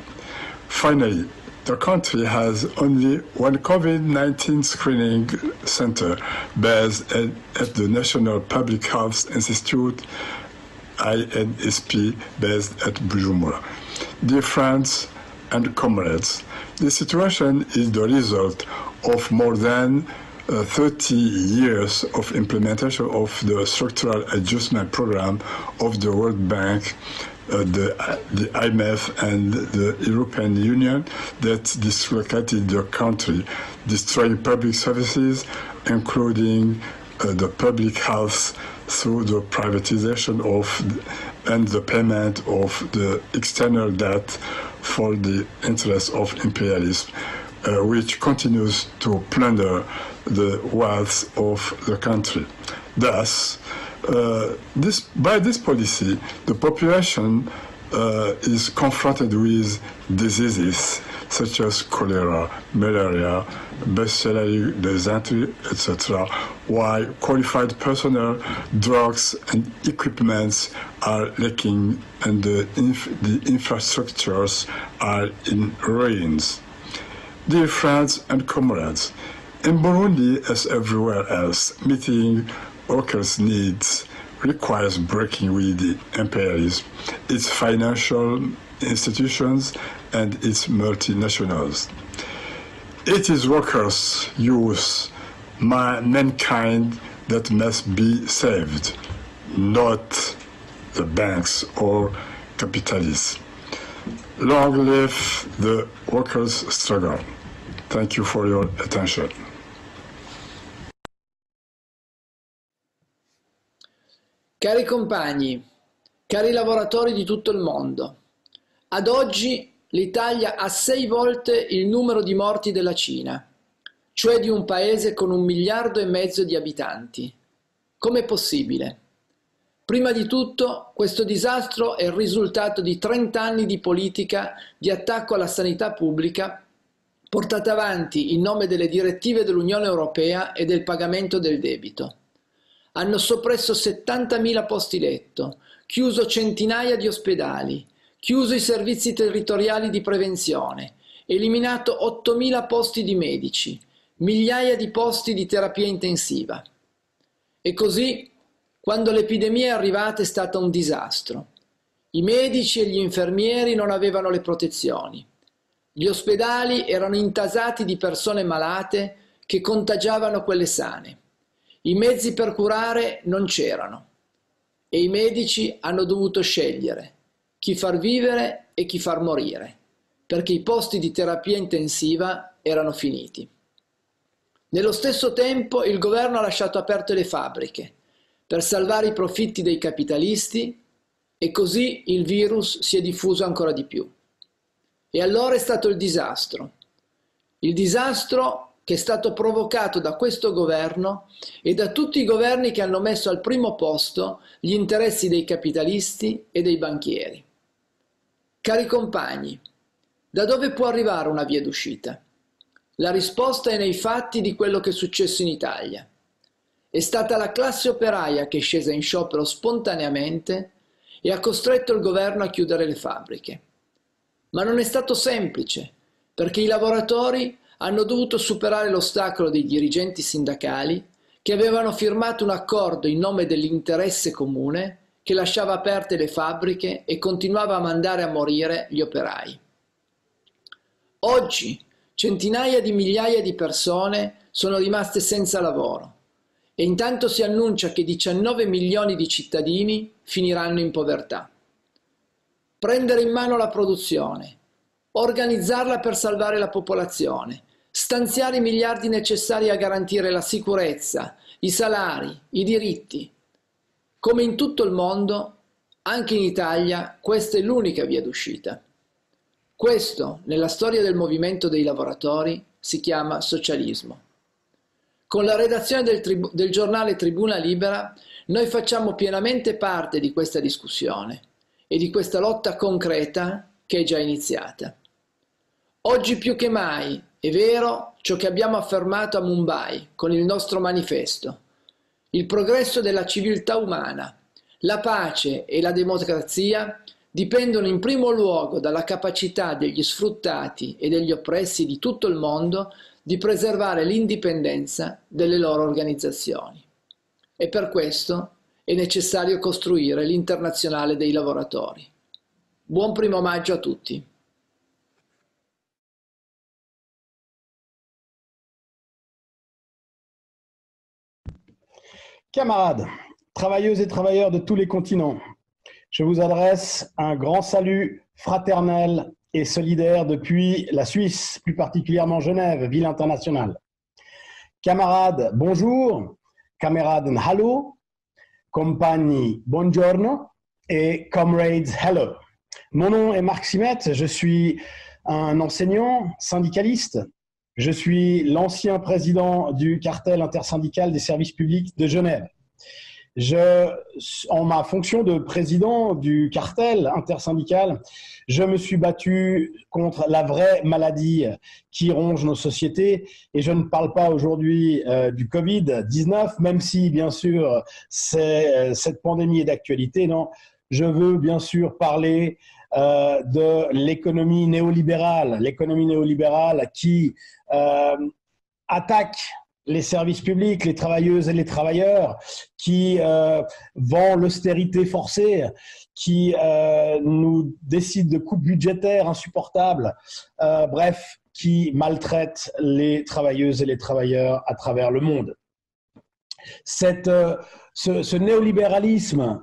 [SPEAKER 6] Finally, the country has only 1 COVID-19 screening center based at the National Public Health Institute, INSP, based at Bujumbura. Dear friends and comrades, the situation is the result of more than 30 years of implementation of the structural adjustment program of the World Bank, the IMF and the European Union that dislocated the country, destroying public services, including the public health through the privatization and the payment of the external debt for the interest of imperialism, which continues to plunder the wealth of the country. Thus, by this policy, the population is confronted with diseases such as cholera, malaria, bacillary dysentery, etc., while qualified personnel, drugs, and equipments are lacking and the infrastructures are in ruins. Dear friends and comrades, in Burundi, as everywhere else, meeting workers' needs requires breaking with the imperialism, its financial institutions, and its multinationals. It is workers, youth, mankind that must be saved, not the banks or capitalists. Long live the workers' struggle. Thank you for your attention.
[SPEAKER 7] Cari compagni, cari lavoratori di tutto il mondo, ad oggi l'Italia ha 6 volte il numero di morti della Cina, cioè di un paese con 1,5 miliardi di abitanti. Com'è possibile? Prima di tutto, questo disastro è il risultato di 30 anni di politica di attacco alla sanità pubblica portata avanti in nome delle direttive dell'Unione Europea e del pagamento del debito. Hanno soppresso 70.000 posti letto, chiuso centinaia di ospedali, chiuso i servizi territoriali di prevenzione, eliminato 8.000 posti di medici, migliaia di posti di terapia intensiva. E così, quando l'epidemia è arrivata è stata un disastro. I medici e gli infermieri non avevano le protezioni. Gli ospedali erano intasati di persone malate che contagiavano quelle sane. I mezzi per curare non c'erano e i medici hanno dovuto scegliere chi far vivere e chi far morire, perché i posti di terapia intensiva erano finiti. Nello stesso tempo il governo ha lasciato aperte le fabbriche per salvare i profitti dei capitalisti e così il virus si è diffuso ancora di più. E allora è stato il disastro che è stato provocato da questo governo e da tutti i governi che hanno messo al primo posto gli interessi dei capitalisti e dei banchieri. Cari compagni, da dove può arrivare una via d'uscita? La risposta è nei fatti di quello che è successo in Italia. È stata la classe operaia che è scesa in sciopero spontaneamente e ha costretto il governo a chiudere le fabbriche. Ma non è stato semplice, perché i lavoratori hanno dovuto superare l'ostacolo dei dirigenti sindacali che avevano firmato un accordo in nome dell'interesse comune che lasciava aperte le fabbriche e continuava a mandare a morire gli operai. Oggi centinaia di migliaia di persone sono rimaste senza lavoro e intanto si annuncia che 19 milioni di cittadini finiranno in povertà. Prendere in mano la produzione, organizzarla per salvare la popolazione, stanziare i miliardi necessari a garantire la sicurezza, i salari, i diritti. Come in tutto il mondo, anche in Italia, questa è l'unica via d'uscita. Questo, nella storia del movimento dei lavoratori, si chiama socialismo. Con la redazione del giornale Tribuna Libera, noi facciamo pienamente parte di questa discussione e di questa lotta concreta che è già iniziata. Oggi più che mai è vero ciò che abbiamo affermato a Mumbai con il nostro manifesto. Il progresso della civiltà umana, la pace e la democrazia dipendono in primo luogo dalla capacità degli sfruttati e degli oppressi di tutto il mondo di preservare l'indipendenza delle loro organizzazioni. E per questo è necessario costruire l'Internazionale dei lavoratori. Buon 1° maggio a tutti.
[SPEAKER 8] Camarades, travailleuses et travailleurs de tous les continents, je vous adresse un grand salut fraternel et solidaire depuis la Suisse, plus particulièrement Genève, ville internationale. Camarades, bonjour, cameraden, hallo, compagni, buongiorno et comrades, hello. Mon nom est Marc Simette, je suis un enseignant syndicaliste. Je suis l'ancien président du cartel intersyndical des services publics de Genève. En ma fonction de président du cartel intersyndical, je me suis battu contre la vraie maladie qui ronge nos sociétés. Et je ne parle pas aujourd'hui du Covid-19, même si, bien sûr, cette pandémie est d'actualité. Non, je veux bien sûr parler de l'économie néolibérale qui attaque les services publics, les travailleuses et les travailleurs, qui vend l'austérité forcée, qui nous décide de coupes budgétaires insupportables, bref, qui maltraite les travailleuses et les travailleurs à travers le monde. Ce néolibéralisme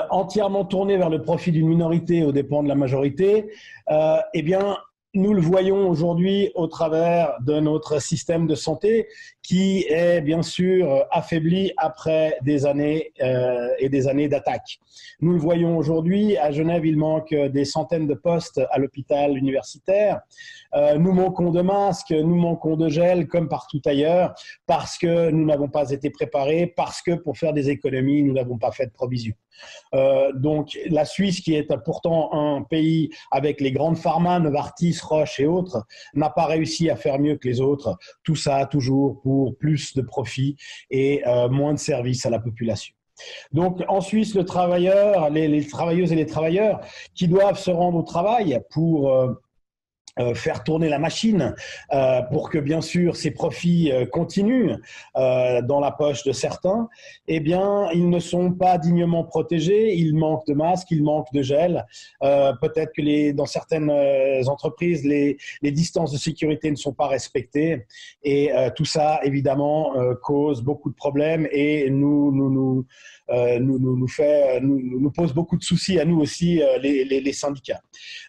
[SPEAKER 8] entièrement tourné vers le profit d'une minorité aux dépens de la majorité, eh bien, nous le voyons aujourd'hui au travers de notre système de santé qui est bien sûr affaibli après des années et des années d'attaques. Nous le voyons aujourd'hui, à Genève, il manque des centaines de postes à l'hôpital universitaire. Nous manquons de masques, nous manquons de gel comme partout ailleurs parce que nous n'avons pas été préparés, parce que pour faire des économies, nous n'avons pas fait de provisions. Donc la Suisse, qui est pourtant un pays avec les grandes pharma, Novartis, Roche et autres, n'a pas réussi à faire mieux que les autres. Tout ça toujours pour plus de profit et moins de services à la population. Donc en Suisse, le travailleur, les travailleuses et les travailleurs qui doivent se rendre au travail pour faire tourner la machine pour que bien sûr ces profits continuent dans la poche de certains, eh bien ils ne sont pas dignement protégés, ils manquent de masques, ils manquent de gel, peut-être que dans certaines entreprises les distances de sécurité ne sont pas respectées et tout ça évidemment cause beaucoup de problèmes et nous pose beaucoup de soucis à nous aussi, les syndicats.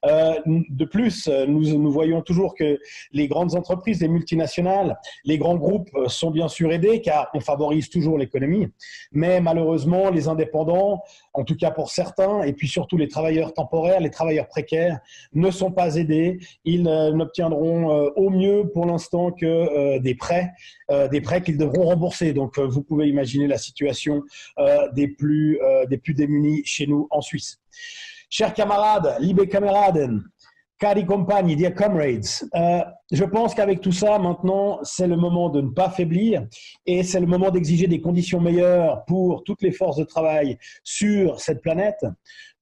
[SPEAKER 8] De plus, nous voyons toujours que les grandes entreprises, les multinationales, les grands groupes sont bien sûr aidés car on favorise toujours l'économie, mais malheureusement les indépendants, en tout cas pour certains, et puis surtout les travailleurs temporaires, les travailleurs précaires, ne sont pas aidés. Ils n'obtiendront au mieux pour l'instant que des prêts qu'ils devront rembourser. Donc vous pouvez imaginer la situation des plus démunis chez nous en Suisse. Chers camarades, liebe Kameraden, cari compagni, dear comrades, je pense qu'avec tout ça, maintenant, c'est le moment de ne pas faiblir et c'est le moment d'exiger des conditions meilleures pour toutes les forces de travail sur cette planète,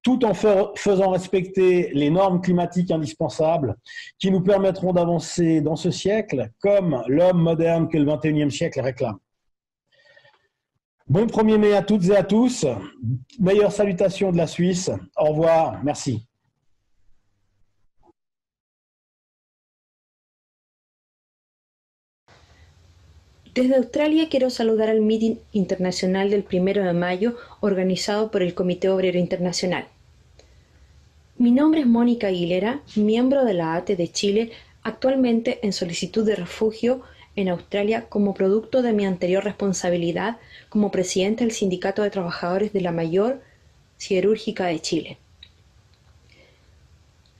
[SPEAKER 8] tout en faisant respecter les normes climatiques indispensables qui nous permettront d'avancer dans ce siècle comme l'homme moderne que le XXIe siècle réclame. Bon 1er mai à toutes et à tous. Meilleures salutations de la Suisse. Au revoir. Merci.
[SPEAKER 9] Desde Australia quiero saludar al meeting internacional del 1 de mayo organizado por el Comité Obrero Internacional. Mi nombre es Mónica Aguilera, miembro de la ATE de Chile, actualmente en solicitud de refugio en Australia como producto de mi anterior responsabilidad como presidente del Sindicato de Trabajadores de la Mayor Siderúrgica de Chile.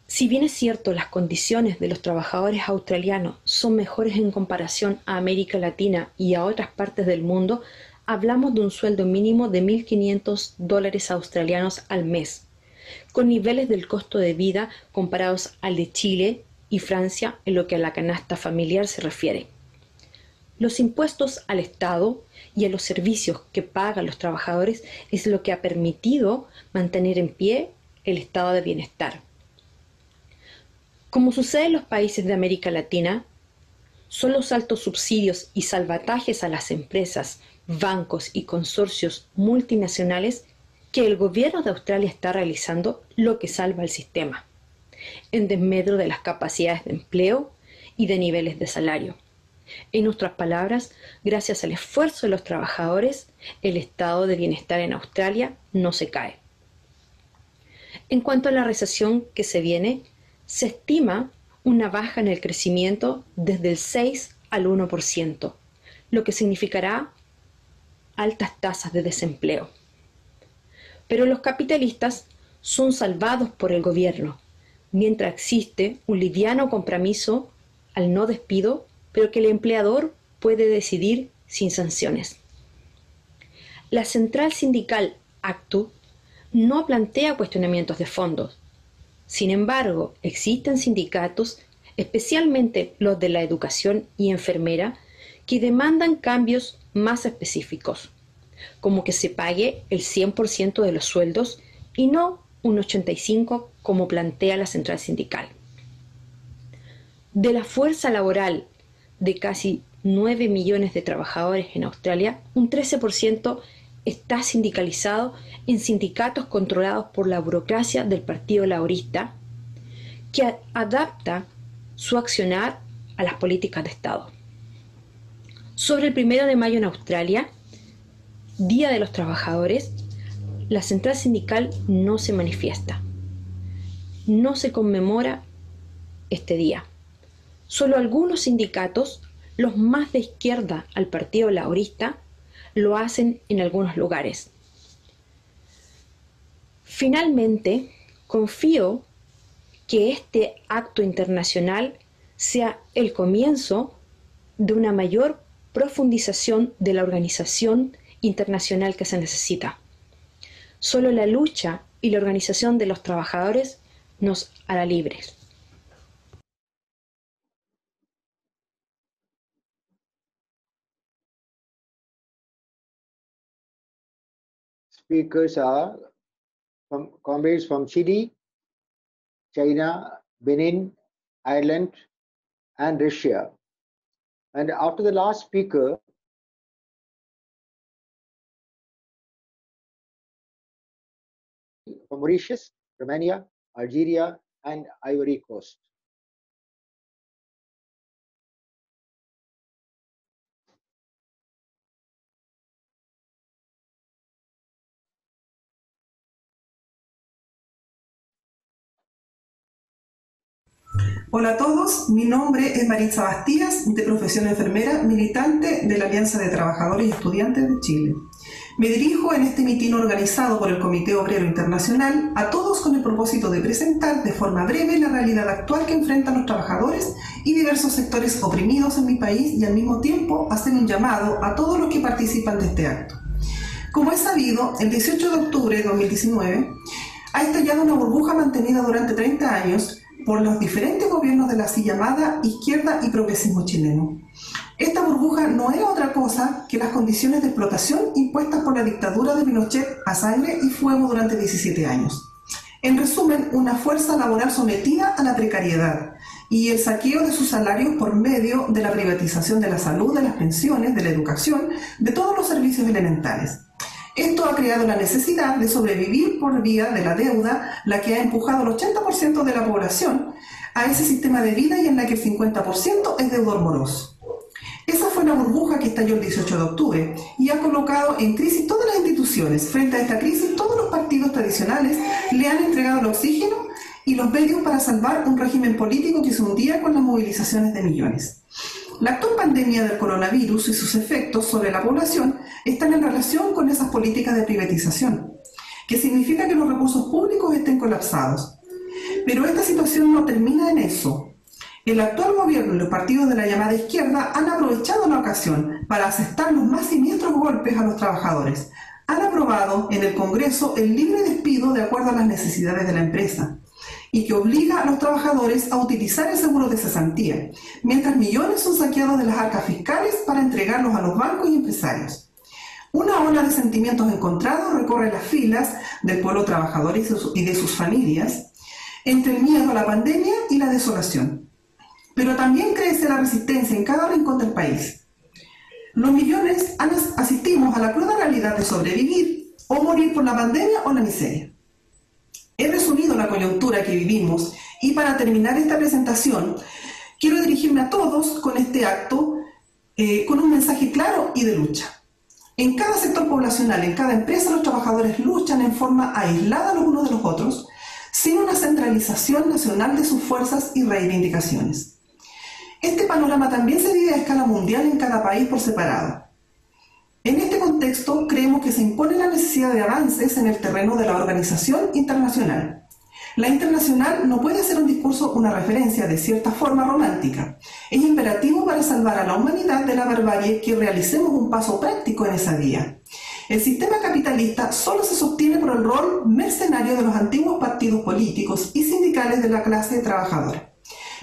[SPEAKER 9] Si bien es cierto, las condiciones de los trabajadores australianos son mejores en comparación a América Latina y a otras partes del mundo, hablamos de un sueldo mínimo de $1.500 australianos al mes, con niveles del costo de vida comparados al de Chile y Francia en lo que a la canasta familiar se refiere. Los impuestos al Estado y a los servicios que pagan los trabajadores es lo que ha permitido mantener en pie el estado de bienestar. Como sucede en los países de América Latina, son los altos subsidios y salvatajes a las empresas, bancos y consorcios multinacionales que el gobierno de Australia está realizando lo que salva el sistema, en desmedro de las capacidades de empleo y de niveles de salario. En otras palabras, gracias al esfuerzo de los trabajadores, el estado de bienestar en Australia no se cae. En cuanto a la recesión que se viene, se estima una baja en el crecimiento desde el 6 al 1%, lo que significará altas tasas de desempleo. Pero los capitalistas son salvados por el gobierno, mientras existe un liviano compromiso al no despido, pero que el empleador puede decidir sin sanciones. La central sindical ACTU no plantea cuestionamientos de fondos. Sin embargo, existen sindicatos, especialmente los de la educación y enfermera, que demandan cambios más específicos, como que se pague el 100% de los sueldos y no un 85% como plantea la central sindical. De la fuerza laboral de casi 9 millones de trabajadores en Australia, un 13% está sindicalizado en sindicatos controlados por la burocracia del Partido Laborista, que adapta su accionar a las políticas de Estado. Sobre el 1 de mayo en Australia, Día de los Trabajadores, la central sindical no se manifiesta. No se conmemora este día. Solo algunos sindicatos, los más de izquierda al Partido Laborista, lo hacen en algunos lugares. Finalmente, confío que este acto internacional sea el comienzo de una mayor profundización de la organización internacional que se necesita. Solo la lucha y la organización de los trabajadores nos hará libres.
[SPEAKER 2] Speakers are comrades from Chile, China, Benin, Ireland, and Russia. And after the last speaker, from Mauritius, Romania, Algeria, and Ivory Coast.
[SPEAKER 11] Hola a todos, mi nombre es Maritza Bastías, de profesión enfermera, militante de la Alianza de Trabajadores y Estudiantes de Chile. Me dirijo en este mitin organizado por el Comité Obrero Internacional a todos con el propósito de presentar de forma breve la realidad actual que enfrentan los trabajadores y diversos sectores oprimidos en mi país y al mismo tiempo hacer un llamado a todos los que participan de este acto. Como es sabido, el 18 de octubre de 2019 ha estallado una burbuja mantenida durante 30 años por los diferentes gobiernos de la así llamada izquierda y progresismo chileno. Esta burbuja no era otra cosa que las condiciones de explotación impuestas por la dictadura de Pinochet a sangre y fuego durante 17 años. En resumen, una fuerza laboral sometida a la precariedad, y el saqueo de sus salarios por medio de la privatización de la salud, de las pensiones, de la educación, de todos los servicios elementales. Esto ha creado la necesidad de sobrevivir por vía de la deuda, la que ha empujado al 80% de la población a ese sistema de vida y en la que el 50% es deudor moroso. Esa fue la burbuja que estalló el 18 de octubre y ha colocado en crisis todas las instituciones. Frente a esta crisis, todos los partidos tradicionales le han entregado el oxígeno y los medios para salvar un régimen político que se hundía con las movilizaciones de millones. La actual pandemia del coronavirus y sus efectos sobre la población están en relación con esas políticas de privatización, que significa que los recursos públicos estén colapsados. Pero esta situación no termina en eso. El actual gobierno y los partidos de la llamada izquierda han aprovechado la ocasión para asestar los más siniestros golpes a los trabajadores. Han aprobado en el Congreso el libre despido de acuerdo a las necesidades de la empresa y que obliga a los trabajadores a utilizar el seguro de cesantía, mientras millones son saqueados de las arcas fiscales para entregarlos a los bancos y empresarios. Una ola de sentimientos encontrados recorre las filas del pueblo trabajador y de sus familias, entre el miedo a la pandemia y la desolación. Pero también crece la resistencia en cada rincón del país. Los millones asistimos a la cruda realidad de sobrevivir o morir por la pandemia o la miseria. He resumido la coyuntura que vivimos y para terminar esta presentación quiero dirigirme a todos con este acto con un mensaje claro y de lucha. En cada sector poblacional, en cada empresa, los trabajadores luchan en forma aislada los unos de los otros, sin una centralización nacional de sus fuerzas y reivindicaciones. Este panorama también se vive a escala mundial en cada país por separado. En este contexto, creemos que se impone la necesidad de avances en el terreno de la organización internacional. La internacional no puede ser un discurso, una referencia de cierta forma romántica. Es imperativo para salvar a la humanidad de la barbarie que realicemos un paso práctico en esa vía. El sistema capitalista solo se sostiene por el rol mercenario de los antiguos partidos políticos y sindicales de la clase trabajadora,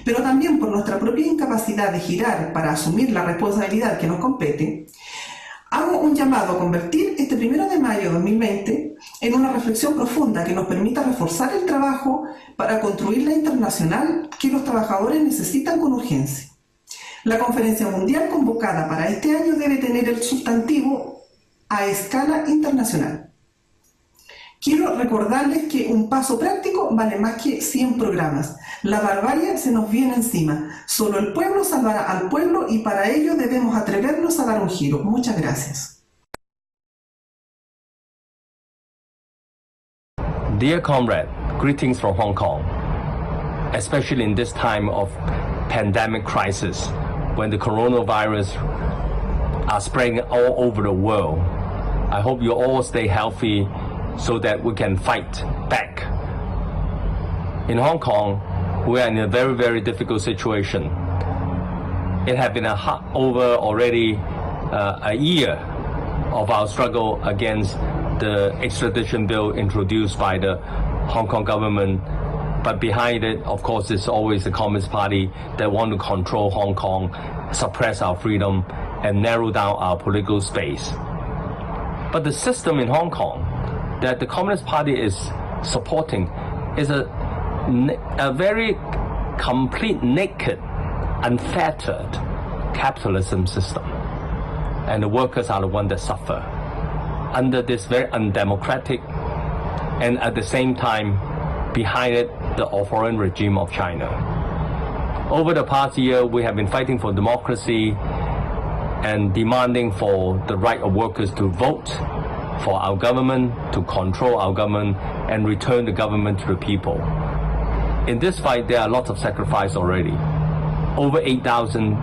[SPEAKER 11] pero también por nuestra propia incapacidad de girar para asumir la responsabilidad que nos compete. Hago un llamado a convertir este 1 de mayo de 2020 en una reflexión profunda que nos permita reforzar el trabajo para construir la internacional que los trabajadores necesitan con urgencia. La conferencia mundial convocada para este año debe tener el sustantivo a escala internacional. Quiero recordarles que un paso práctico vale más que 100 programas. La barbarie se nos viene encima. Solo el pueblo salvará al pueblo y para ello debemos atrevernos a dar un giro. Muchas gracias.
[SPEAKER 12] Dear comrade, greetings from Hong Kong, especially in this time of pandemic crisis, when the coronavirus are spreading all over the world. I hope you all stay healthy so that we can fight back. In Hong Kong, we are in a very, very difficult situation. It has been over already a year of our struggle against the extradition bill introduced by the Hong Kong government. But behind it, of course, is always the Communist Party that want to control Hong Kong, suppress our freedom, and narrow down our political space. But the system in Hong Kong that the Communist Party is supporting is a very complete, naked, unfettered capitalism system. And the workers are the ones that suffer under this very undemocratic and at the same time behind it the authoritarian regime of China. Over the past year, we have been fighting for democracy and demanding for the right of workers to vote, for our government to control our government and return the government to the people. In this fight, there are lots of sacrifice already. Over 8,000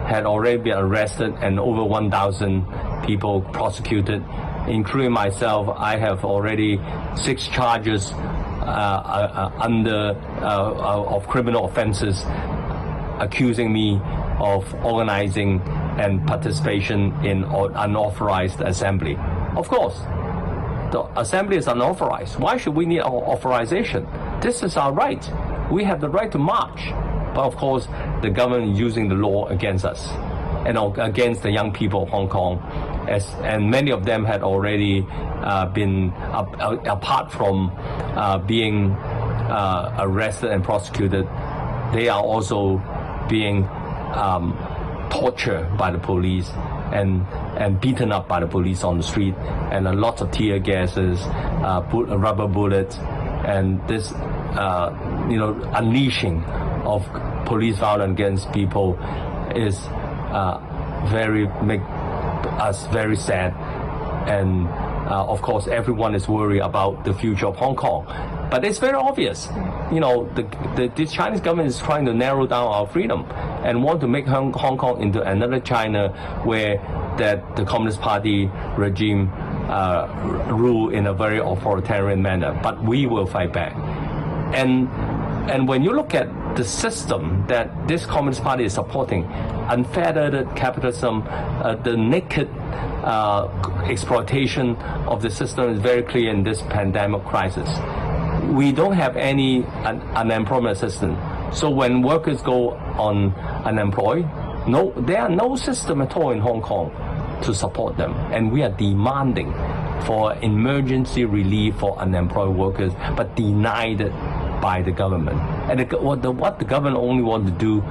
[SPEAKER 12] had already been arrested and over 1,000 people prosecuted, including myself. I have already 6 charges of criminal offenses accusing me of organizing and participation in unauthorized assembly. Of course, the assembly is unauthorized. Why should we need authorization? This is our right. We have the right to march. But of course, the government is using the law against us and against the young people of Hong Kong. And many of them had already been, apart from being arrested and prosecuted, they are also being tortured by the police and beaten up by the police on the street, and a lot of tear gases, rubber bullets, and this unleashing of police violence against people is make us very sad. And of course, everyone is worried about the future of Hong Kong. But it's very obvious, the Chinese government is trying to narrow down our freedom and want to make Hong Kong into another China where the Communist Party regime rule in a very authoritarian manner. But we will fight back. And when you look at the system that this Communist Party is supporting, unfettered capitalism, the naked exploitation of the system is very clear in this pandemic crisis. We don't have any unemployment assistance. So when workers go on unemployed, there are no system at all in Hong Kong to support them. And we are demanding for emergency relief for unemployed workers, but denied it by the government. And what the government only wants to do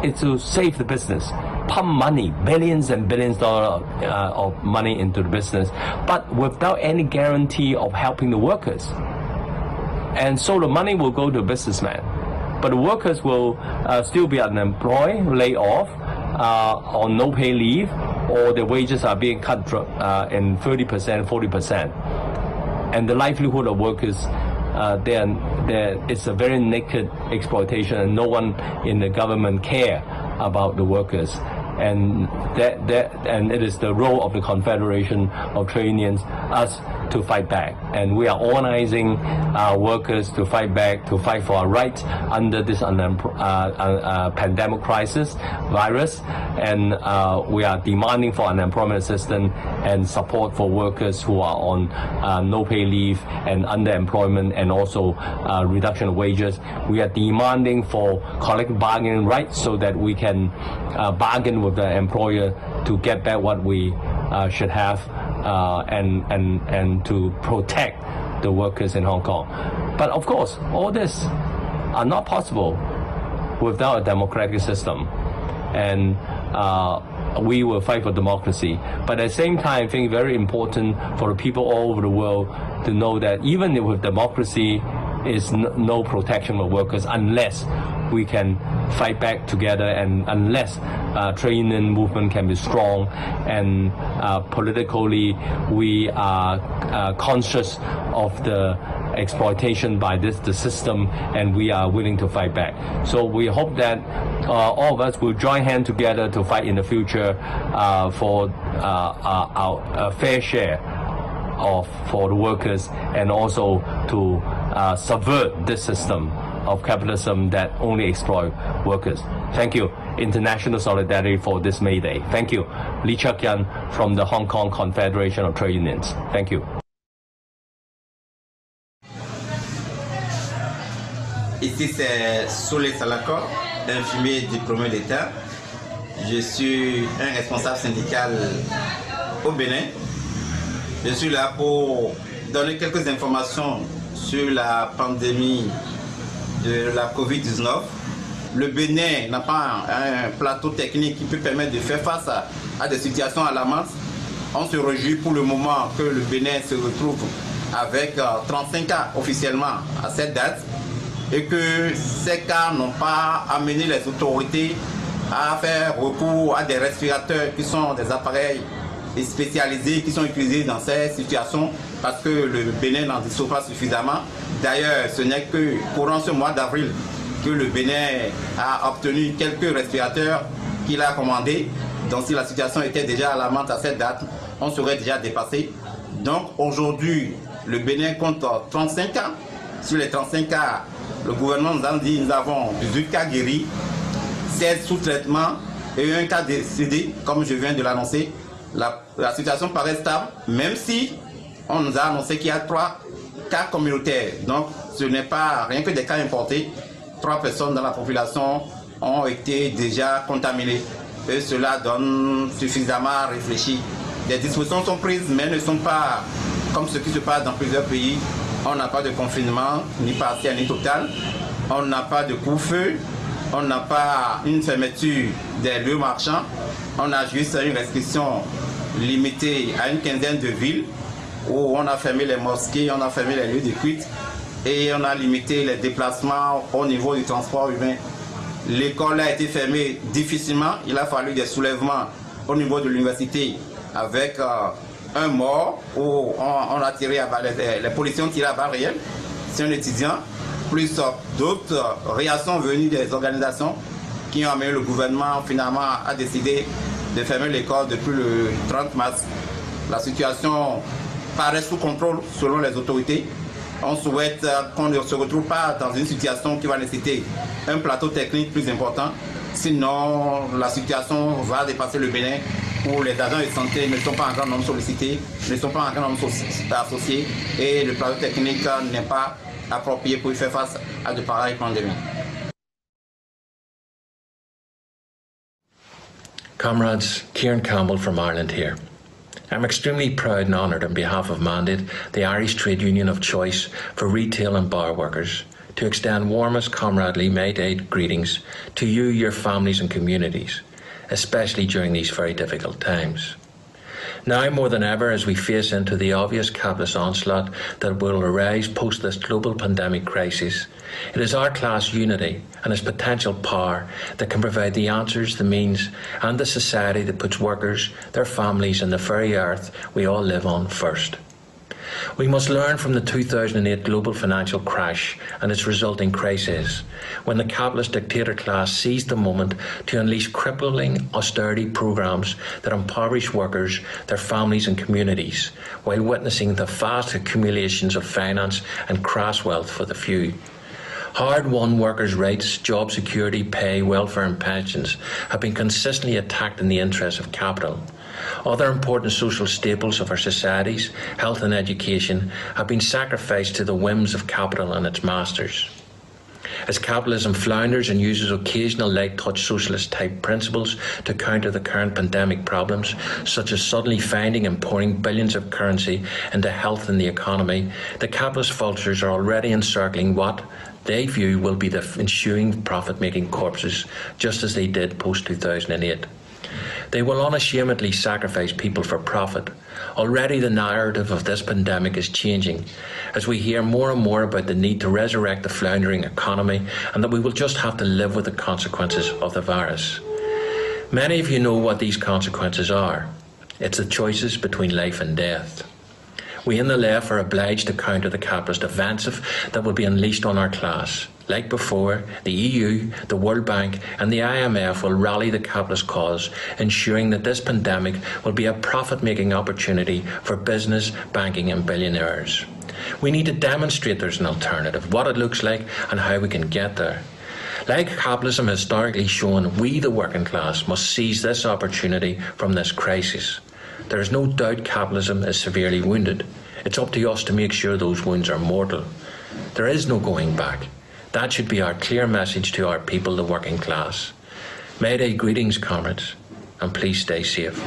[SPEAKER 12] is to save the business, pump money, billions and billions of money into the business, but without any guarantee of helping the workers. And so the money will go to businessmen, but the workers will still be unemployed, laid off, on no pay leave, or their wages are being cut in 30%, 40%. And the livelihood of workers, it's a very naked exploitation, and no one in the government care about the workers. And it is the role of the Confederation of Trade Unions, us, to fight back. And we are organizing our workers to fight back, to fight for our rights under this pandemic virus. And we are demanding for unemployment assistance and support for workers who are on no pay leave and underemployment, and also reduction of wages. We are demanding for collective bargaining rights so that we can bargain with the employer to get back what we should have, and to protect the workers in Hong Kong. But of course, all this are not possible without a democratic system. And we will fight for democracy. But at the same time, I think very important for the people all over the world to know that even with democracy, is no protection of workers unless we can fight back together, and unless trade union movement can be strong, and politically we are conscious of the exploitation by the system, and we are willing to fight back. So we hope that all of us will join hands together to fight in the future for our fair share for the workers, and also to subvert this system of capitalism that only exploit workers. Thank you. International solidarity for this Mayday. Thank you. Lee Chuk-yan from the Hong Kong Confederation of Trade Unions. Thank you.
[SPEAKER 13] Ici c'est Soulé Salako, infirmier diplômé d'État. Je suis un responsable syndical au Bénin. Je suis là pour donner quelques informations sur la pandémie de la Covid-19. Le Bénin n'a pas un plateau technique qui peut permettre de faire face à des situations alarmantes. On se réjouit pour le moment que le Bénin se retrouve avec 35 cas officiellement à cette date, et que ces cas n'ont pas amené les autorités à faire recours à des respirateurs qui sont des appareils spécialisés qui sont utilisés dans ces situations, parce que le Bénin n'en dispose pas suffisamment. D'ailleurs, ce n'est que courant ce mois d'avril que le Bénin a obtenu quelques respirateurs qu'il a commandés. Donc si la situation était déjà alarmante à cette date, on serait déjà dépassé. Donc aujourd'hui, le Bénin compte 35 cas. Sur les 35 cas, le gouvernement nous a dit que nous avons 18 cas guéris, 16 sous traitement et un cas décédé, comme je viens de l'annoncer. La situation paraît stable, même si on nous a annoncé qu'il y a 3 cas communautaires. Donc ce n'est pas rien que des cas importés. 3 personnes dans la population ont été déjà contaminées. Et cela donne suffisamment à réfléchir. Des dispositions sont prises, mais ne sont pas comme ce qui se passe dans plusieurs pays. On n'a pas de confinement, ni partiel, ni total. On n'a pas de couvre-feu. On n'a pas une fermeture des lieux marchands, on a juste une restriction limitée à une quinzaine de villes où on a fermé les mosquées, on a fermé les lieux de culte et on a limité les déplacements au niveau du transport urbain. L'école a été fermée difficilement, il a fallu des soulèvements au niveau de l'université avec un mort où on a tiré à balles, les policiers ont tiré à balles réelles, c'est un étudiant, plus d'autres réactions venues des organisations qui ont amené le gouvernement finalement à décider de fermer l'école depuis le 30 mars. La situation paraît sous contrôle selon les autorités. On souhaite qu'on ne se retrouve pas dans une situation qui va nécessiter un plateau technique plus important. Sinon, la situation va dépasser le Bénin où les agents de santé ne sont pas en grand nombre sollicités, ne sont pas en grand nombre associés et le plateau technique n'est pas approprié pour y faire face à de pareilles pandémies.
[SPEAKER 14] Comrades, Kieran Campbell from Ireland here. I'm extremely proud and honoured on behalf of Mandate, the Irish trade union of choice for retail and bar workers, to extend warmest comradely Mayday greetings to you, your families and communities, especially during these very difficult times. Now more than ever, as we face into the obvious capitalist onslaught that will arise post this global pandemic crisis, it is our class unity and its potential power that can provide the answers, the means and the society that puts workers, their families and the very earth we all live on first. We must learn from the 2008 global financial crash and its resulting crisis, when the capitalist dictator class seized the moment to unleash crippling austerity programmes that impoverish workers, their families and communities, while witnessing the vast accumulations of finance and crass wealth for the few. Hard-won workers' rights, job security, pay, welfare and pensions have been consistently attacked in the interests of capital. Other important social staples of our societies, health and education, have been sacrificed to the whims of capital and its masters. As capitalism flounders and uses occasional light-touch socialist-type principles to counter the current pandemic problems, such as suddenly finding and pouring billions of currency into health and the economy, the capitalist vultures are already encircling what they view will be the ensuing profit-making corpses, just as they did post-2008. They will unashamedly sacrifice people for profit. Already the narrative of this pandemic is changing, as we hear more and more about the need to resurrect the floundering economy and that we will just have to live with the consequences of the virus. Many of you know what these consequences are. It's the choices between life and death. We in the left are obliged to counter the capitalist offensive that will be unleashed on our class. Like before, the EU, the World Bank and the IMF will rally the capitalist cause, ensuring that this pandemic will be a profit-making opportunity for business, banking and billionaires. We need to demonstrate there's an alternative, what it looks like and how we can get there. Like capitalism has historically shown, we the working class must seize this opportunity from this crisis. There is no doubt capitalism is severely wounded. It's up to us to make sure those wounds are mortal. There is no going back. That should be our clear message to our people, the working class. Mayday greetings, comrades, and please stay safe.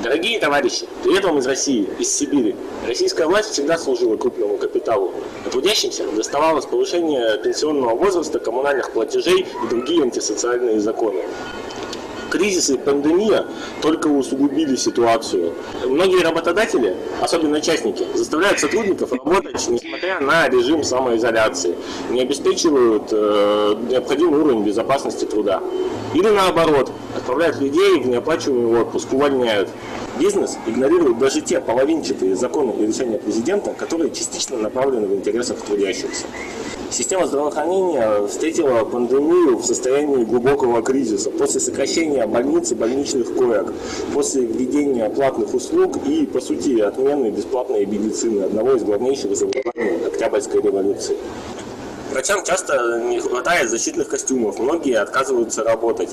[SPEAKER 15] Дорогие товарищи, привет вам из России, из Сибири. Российская власть всегда служила крупному капиталу, а трудящимся доставалось повышение пенсионного возраста, коммунальных платежей и другие антисоциальные законы. Кризис и пандемия только усугубили ситуацию. Многие работодатели, особенно частники, заставляют сотрудников работать, несмотря на режим самоизоляции, не обеспечивают необходимый уровень безопасности труда. Или наоборот, отправляют людей в неоплачиваемый отпуск, увольняют. Бизнес игнорирует даже те половинчатые законы и решения президента, которые частично направлены в интересах трудящихся. Система здравоохранения встретила пандемию в состоянии глубокого кризиса после сокращения больниц и больничных коек, после введения платных услуг и, по сути, отмены бесплатной медицины, одного из главнейших заболеваний Октябрьской революции. Врачам часто не хватает защитных костюмов, многие отказываются работать.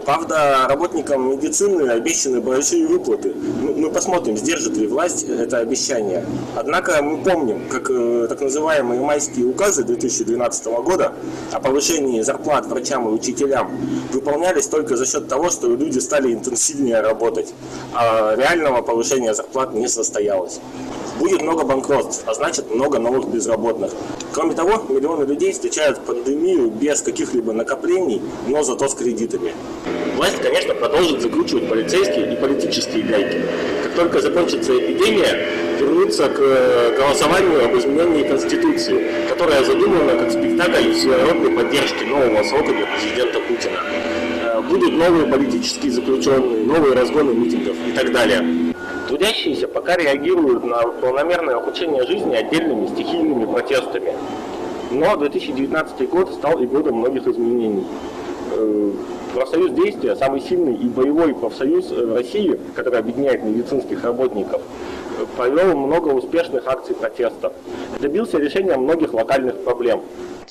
[SPEAKER 15] Правда, работникам медицины обещаны большие выплаты. Мы посмотрим, сдержит ли власть это обещание. Однако мы помним, как так называемые майские указы 2012 года о повышении зарплат врачам и учителям выполнялись только за счет того, что люди стали интенсивнее работать, а реального повышения зарплат не состоялось. будет много банкротств, а значит много новых безработных. Кроме того, миллионы людей встречают пандемию без каких-либо накоплений, но зато с кредитами. Власть, конечно, продолжит закручивать полицейские и политические гайки. Как только закончится эпидемия, вернуться к голосованию об изменении Конституции, которая задумана как спектакль всенародной поддержки нового срока для президента Путина. Будут новые политические заключенные, новые разгоны митингов и так далее. Трудящиеся пока реагируют на планомерное ухудшение жизни отдельными стихийными протестами. Но 2019 год стал и годом многих изменений. Профсоюз «Действия», самый сильный и боевой профсоюз в России, который объединяет медицинских работников, провел много успешных акций протеста. Добился решения многих локальных проблем.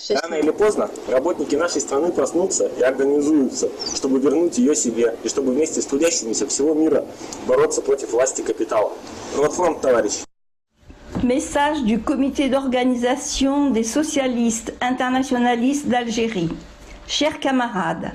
[SPEAKER 15] Рано или поздно работники нашей страны проснутся и организуются, чтобы вернуть ее себе и чтобы вместе с трудящимися всего мира бороться против власти капитала. Ротфронт, товарищи.
[SPEAKER 16] Message du comité d'organisation des socialistes internationalistes d'Algérie. Chers camarades,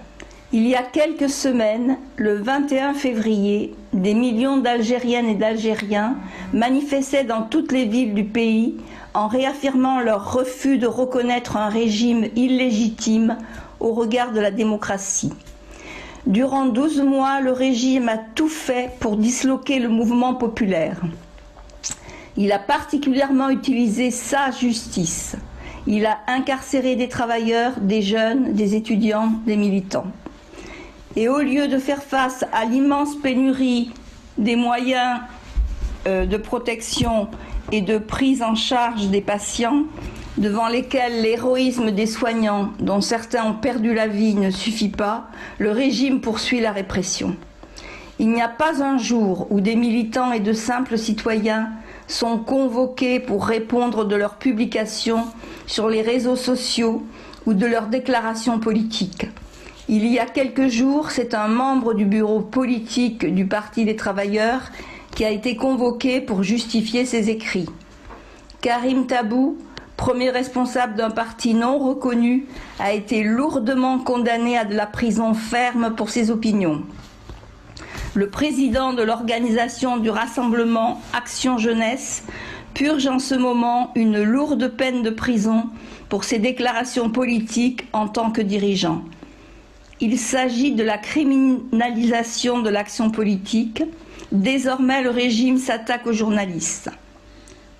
[SPEAKER 16] il y a quelques semaines, le 21 février, des millions d'Algériennes et d'Algériens manifestaient dans toutes les villes du pays en réaffirmant leur refus de reconnaître un régime illégitime au regard de la démocratie. Durant 12 mois, le régime a tout fait pour disloquer le mouvement populaire. Il a particulièrement utilisé sa justice. Il a incarcéré des travailleurs, des jeunes, des étudiants, des militants. Et au lieu de faire face à l'immense pénurie des moyens de protection et de prise en charge des patients, devant lesquels l'héroïsme des soignants, dont certains ont perdu la vie, ne suffit pas, le régime poursuit la répression. Il n'y a pas un jour où des militants et de simples citoyens sont convoqués pour répondre de leurs publications sur les réseaux sociaux ou de leurs déclarations politiques. Il y a quelques jours, c'est un membre du bureau politique du Parti des travailleurs qui a été convoqué pour justifier ses écrits. Karim Tabou, premier responsable d'un parti non reconnu, a été lourdement condamné à de la prison ferme pour ses opinions. Le président de l'organisation du rassemblement Action Jeunesse purge en ce moment une lourde peine de prison pour ses déclarations politiques en tant que dirigeant. Il s'agit de la criminalisation de l'action politique. Désormais, le régime s'attaque aux journalistes.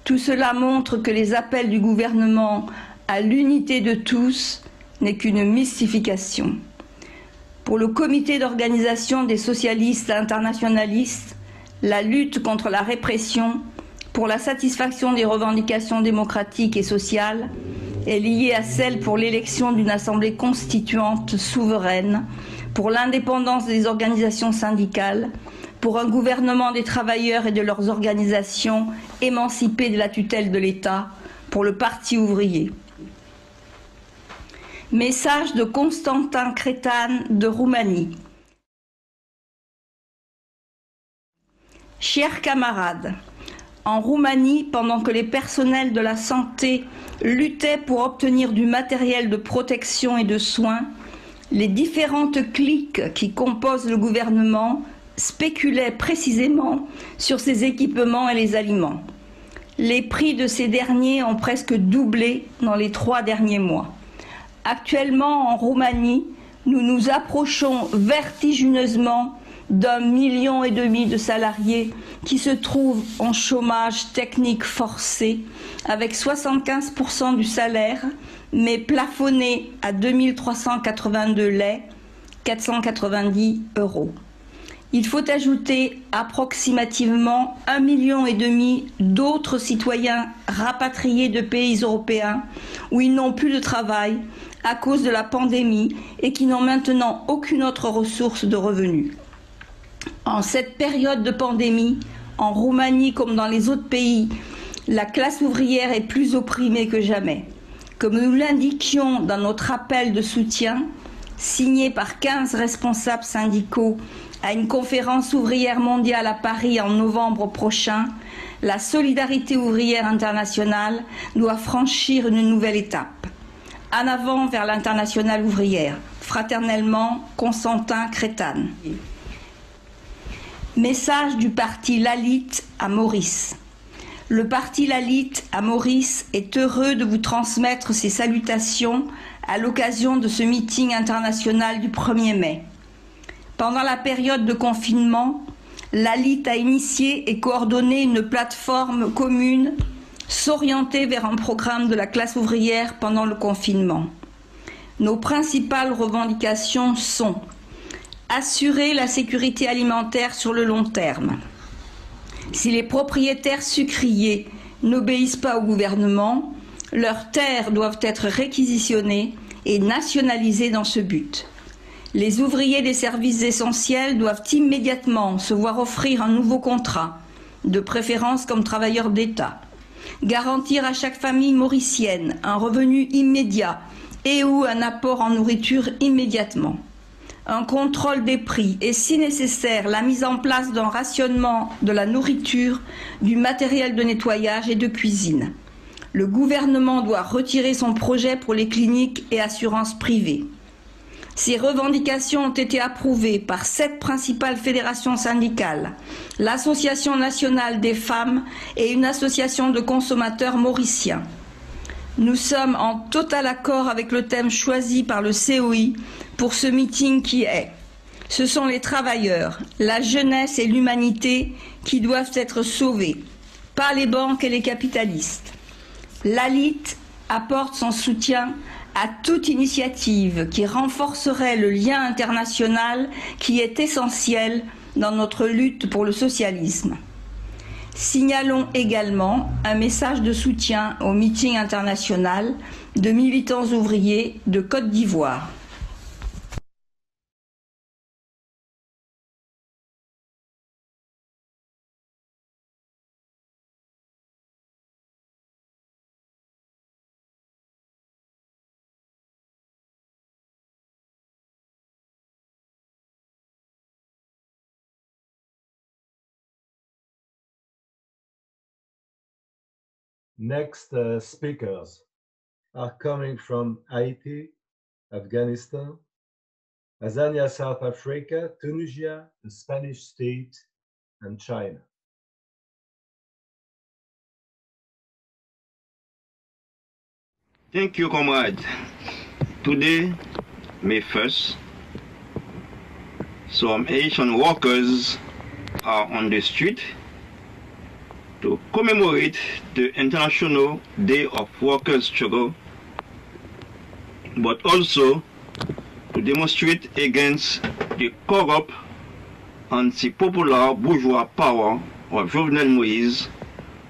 [SPEAKER 16] Tout cela montre que les appels du gouvernement à l'unité de tous n'est qu'une mystification. Pour le comité d'organisation des socialistes internationalistes, la lutte contre la répression pour la satisfaction des revendications démocratiques et sociales est liée à celle pour l'élection d'une assemblée constituante souveraine, pour l'indépendance des organisations syndicales, pour un gouvernement des travailleurs et de leurs organisations émancipées de la tutelle de l'État, pour le Parti ouvrier. Message de Constantin Crétan de Roumanie. Chers camarades, en Roumanie, pendant que les personnels de la santé luttaient pour obtenir du matériel de protection et de soins, les différentes cliques qui composent le gouvernement spéculaient précisément sur ces équipements et les aliments. Les prix de ces derniers ont presque doublé dans les 3 derniers mois. Actuellement, en Roumanie, nous nous approchons vertigineusement d'1,5 million de salariés qui se trouvent en chômage technique forcé, avec 75% du salaire, mais plafonné à 2382 lei, 490 €. Il faut ajouter approximativement 1,5 million d'autres citoyens rapatriés de pays européens où ils n'ont plus de travail à cause de la pandémie et qui n'ont maintenant aucune autre ressource de revenus. En cette période de pandémie, en Roumanie comme dans les autres pays, la classe ouvrière est plus opprimée que jamais. Comme nous l'indiquions dans notre appel de soutien, signé par 15 responsables syndicaux à une conférence ouvrière mondiale à Paris en novembre prochain, la solidarité ouvrière internationale doit franchir une nouvelle étape. En avant vers l'internationale ouvrière. Fraternellement, Constantin Crétan. Message du parti Lalit à Maurice. Le parti Lalit à Maurice est heureux de vous transmettre ses salutations à l'occasion de ce meeting international du 1er mai. Pendant la période de confinement, Lalit a initié et coordonné une plateforme commune s'orienter vers un programme de la classe ouvrière pendant le confinement. Nos principales revendications sont assurer la sécurité alimentaire sur le long terme. Si les propriétaires sucriers n'obéissent pas au gouvernement, leurs terres doivent être réquisitionnées et nationalisées dans ce but. Les ouvriers des services essentiels doivent immédiatement se voir offrir un nouveau contrat, de préférence comme travailleurs d'État. Garantir à chaque famille mauricienne un revenu immédiat et ou un apport en nourriture immédiatement. Un contrôle des prix et, si nécessaire, la mise en place d'un rationnement de la nourriture, du matériel de nettoyage et de cuisine. Le gouvernement doit retirer son projet pour les cliniques et assurances privées. Ces revendications ont été approuvées par 7 principales fédérations syndicales, l'Association nationale des femmes et une association de consommateurs mauriciens. Nous sommes en total accord avec le thème choisi par le COI pour ce meeting qui est « Ce sont les travailleurs, la jeunesse et l'humanité qui doivent être sauvés, pas les banques et les capitalistes ». Lalit apporte son soutien à toute initiative qui renforcerait le lien international qui est essentiel dans notre lutte pour le socialisme. Signalons également un message de soutien au meeting international de militants ouvriers de Côte d'Ivoire.
[SPEAKER 3] Next speakers are coming from Haiti, Afghanistan, Tanzania, South Africa, Tunisia, the Spanish state, and China.
[SPEAKER 17] Thank you, comrade. Today, May 1st, some Haitian workers are on the street to commemorate the International Day of Workers' Struggle, but also to demonstrate against the corrupt, anti-popular bourgeois power of Jovenel Moïse,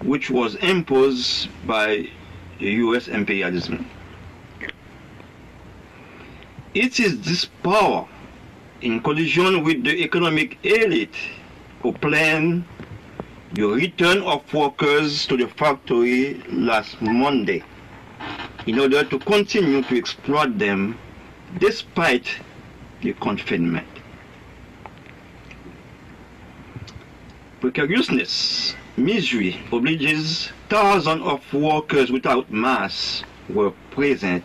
[SPEAKER 17] which was imposed by the US imperialism. It is this power, in collision with the economic elite, who planned the return of workers to the factory last Monday in order to continue to exploit them despite the confinement. Precariousness, misery obliges thousands of workers without masks were present.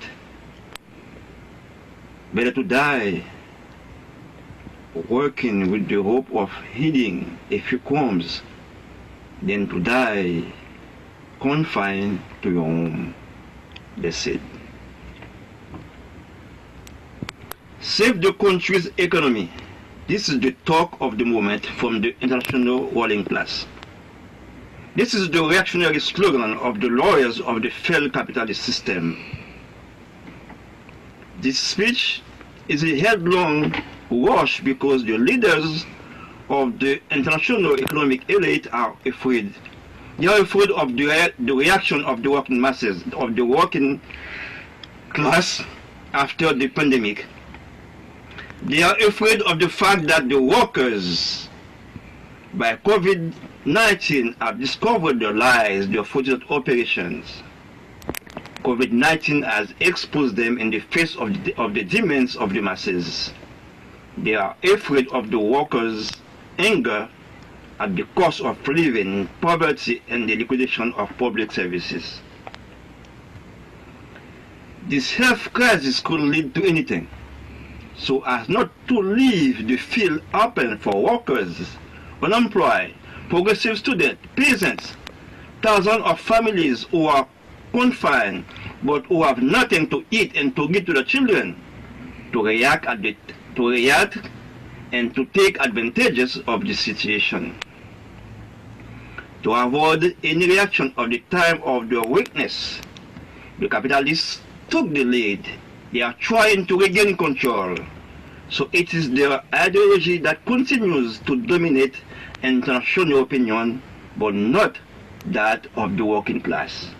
[SPEAKER 17] Better to die working with the hope of hiding a few crumbs than to die confined to your home, they said. Save the country's economy. This is the talk of the moment from the international ruling class. This is the reactionary slogan of the lawyers of the failed capitalist system. This speech is a headlong rush because the leaders of the international economic elite are afraid. They are afraid of the reaction of the working masses, of the working class after the pandemic. They are afraid of the fact that the workers, by COVID-19, have discovered their lies, their fraudulent operations. COVID-19 has exposed them in the face of the demands of the masses. They are afraid of the workers' anger at the cost of living, poverty, and the liquidation of public services. This health crisis could lead to anything, so as not to leave the field open for workers, unemployed, progressive students, peasants, thousands of families who are confined but who have nothing to eat and to give to the children to react and to take advantages of the situation. To avoid any reaction of the time of their weakness, the capitalists took the lead. They are trying to regain control. So it is their ideology that continues to dominate international opinion, but not that of the working class.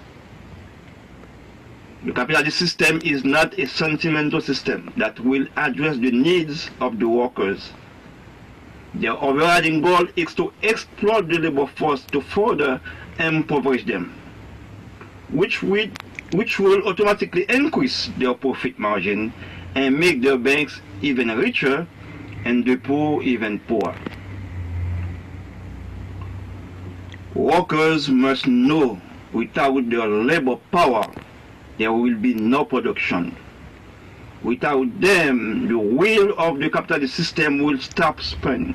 [SPEAKER 17] The capitalist system is not a sentimental system that will address the needs of the workers. Their overriding goal is to exploit the labor force to further impoverish them, which will automatically increase their profit margin and make their banks even richer and the poor even poorer. Workers must know without their labor power there will be no production. Without them, the wheel of the capitalist system will stop spinning.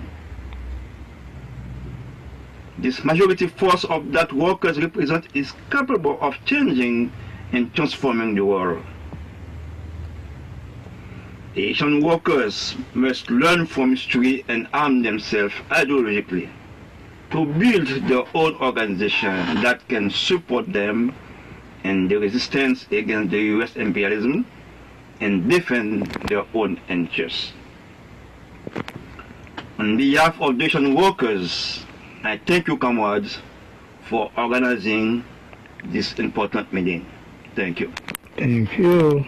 [SPEAKER 17] This majority force of that workers represent is capable of changing and transforming the world. Asian workers must learn from history and arm themselves ideologically to build their own organization that can support them in the resistance against the US imperialism and defend their own interests. On behalf of the Asian workers, I thank you, comrades, for organizing this important meeting. Thank you.
[SPEAKER 5] Thank you.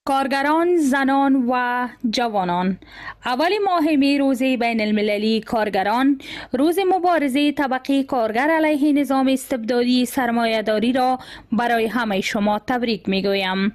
[SPEAKER 10] کارگران، زنان و جوانان، اول ماه می روز بین المللی کارگران، روز مبارزه طبقه کارگر علیه نظام استبدادی سرمایه‌داری را برای همه شما تبریک می گویم.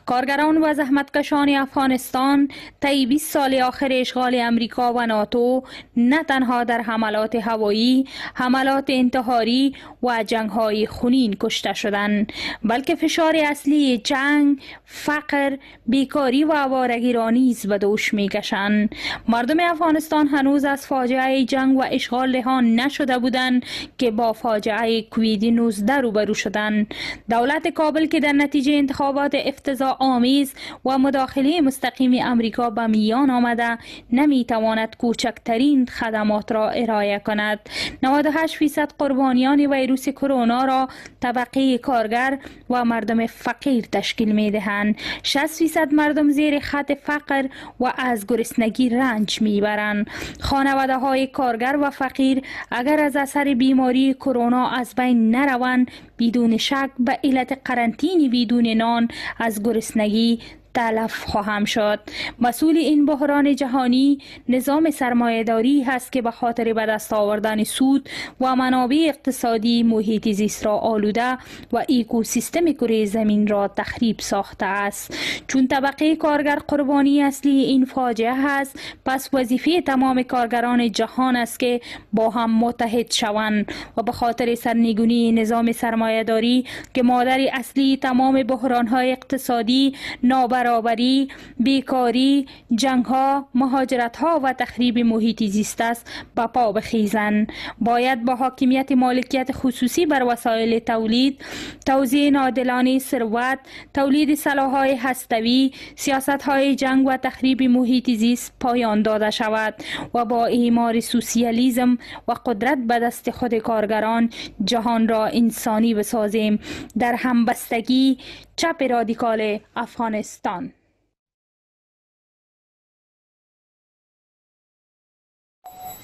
[SPEAKER 10] کارگران و زحمتکشان افغانستان طی 20 سال آخر اشغال امریکا و ناتو نه تنها در حملات هوایی، حملات انتحاری و جنگ‌های خونین کشته شدند، بلکه فشار اصلی جنگ، فقر، بیکاری و آوارگی را نیز به دوش می‌کشند. مردم افغانستان هنوز از فاجعه جنگ و اشغال رهان نشده بودند که با فاجعه کووید 19 روبرو شدند. دولت کابل که در نتیجه انتخابات افتضاح آمیز و مداخله مستقیم امریکا به میان آمده نمیتواند کوچکترین خدمات را ارائه کند. 98% قربانیان ویروس کرونا را طبقه کارگر و مردم فقیر تشکیل می‌دهند. 60% مردم زیر خط فقر و از گرسنگی رنج میبرند. خانواده های کارگر و فقیر اگر از اثر بیماری کرونا از بین نروند، بدون شک به علت قرنطینه بدون نان از گرسنگی تلف خواهم شد. مسئول این بحران جهانی نظام سرمایه‌داری هست که به خاطر به دست آوردن سود و منابع اقتصادی محیط زیست را آلوده و اکوسیستم کره زمین را تخریب ساخته است. چون طبقه کارگر قربانی اصلی این فاجعه است، پس وظیفه تمام کارگران جهان است که با هم متحد شوند و به خاطر سرنگونی نظام سرمایه‌داری که مادر اصلی تمام بحران‌های اقتصادی، برابری، بیکاری، جنگ‌ها، مهاجرت‌ها و تخریب محیط زیست است به پا بخیزند. باید با حاکمیت مالکیت خصوصی بر وسایل تولید، توزیع ناعادلانه ثروت، تولید سلاح‌های هسته‌ای، سیاست‌های جنگ و تخریب محیط زیست پایان داده شود و با اعمار سوسیالیسم و قدرت به دست خود کارگران جهان را انسانی بسازیم. در همبستگی چپ رادیکال افغانستان.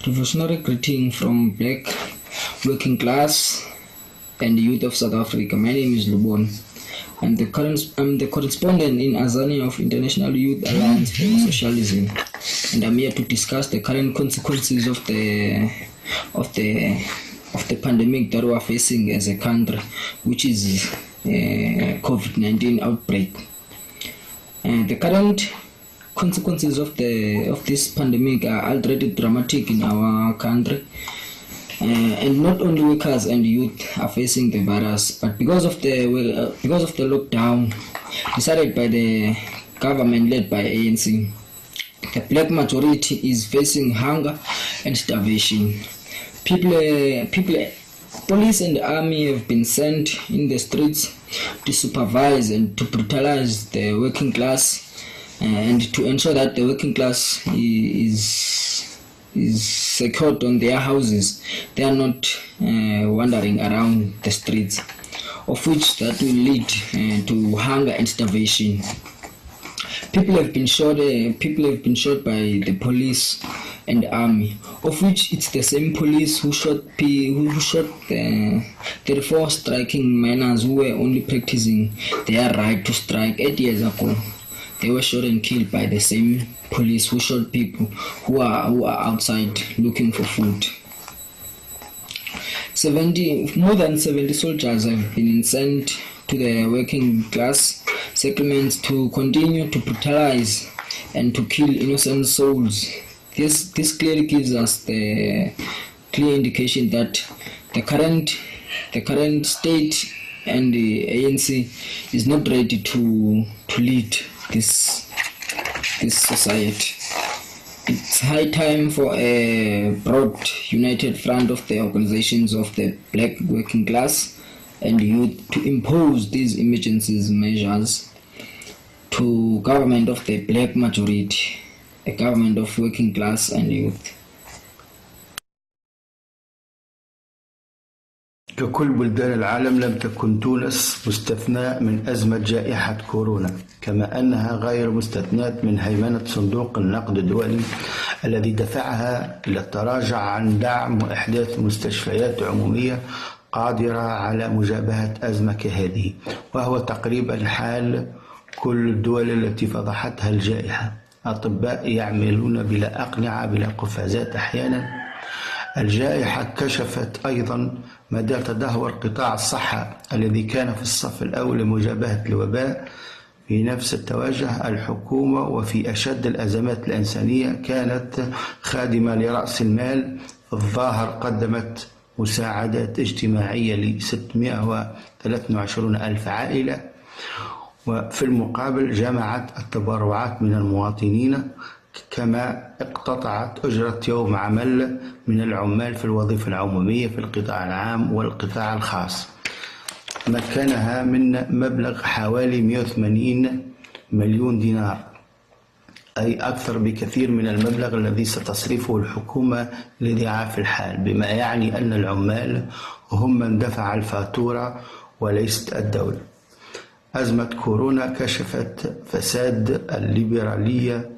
[SPEAKER 18] Revolutionary greeting from Black working class and the youth of South Africa. My name is Lubon. I'm the correspondent in Azania of International Youth Alliance for Socialism, and I'm here to discuss the current consequences of the pandemic that we are facing as a country, which is COVID-19 outbreak. The current consequences of this pandemic are already dramatic in our country, and not only workers and youth are facing the virus, but because of the lockdown decided by the government led by ANC, the black majority is facing hunger and starvation. Police and army have been sent in the streets to supervise and to brutalize the working class and to ensure that the working class is secured on their houses. They are not wandering around the streets, of which that will lead to hunger and starvation. People have been shot by the police and army, of which it's the same police who shot 34 striking miners who were only practicing their right to strike 8 years ago. They were shot and killed by the same police who shot people who are outside looking for food. More than 70 soldiers have been sent to the working class settlements to continue to brutalize and to kill innocent souls. This clearly gives us the clear indication that the current state and the ANC is not ready to lead this society. It's high time for a broad united front of the organizations of the black working class and youth to impose these emergency measures to government of the black majority, a government of working class and youth.
[SPEAKER 19] ككل بلدان العالم لم تكن تونس مستثناة من أزمة جائحة كورونا، كما أنها غير مستثناة من هيمنة صندوق النقد الدولي الذي دفعها إلى التراجع عن دعم وإحداث مستشفيات عمومية قادرة على مجابهة أزمة كهذه، وهو تقريبا حال كل الدول التي فضحتها الجائحة. أطباء يعملون بلا أقنعة بلا قفازات أحيانا. الجائحة كشفت أيضا مدى تدهور قطاع الصحة الذي كان في الصف الأول لمجابهة الوباء. في نفس التوجه الحكومة وفي أشد الأزمات الإنسانية كانت خادمة لرأس المال. الظاهر قدمت مساعدات اجتماعية ل 623 ألف عائلة، وفي المقابل جمعت التبرعات من المواطنين، كما اقتطعت أجرة يوم عمل من العمال في الوظيفة العمومية في القطاع العام والقطاع الخاص، مكنها من مبلغ حوالي 180 مليون دينار، أي أكثر بكثير من المبلغ الذي ستصرفه الحكومة لضعاف الحال، بما يعني أن العمال هم من دفع الفاتورة وليست الدولة. أزمة كورونا كشفت فساد الليبرالية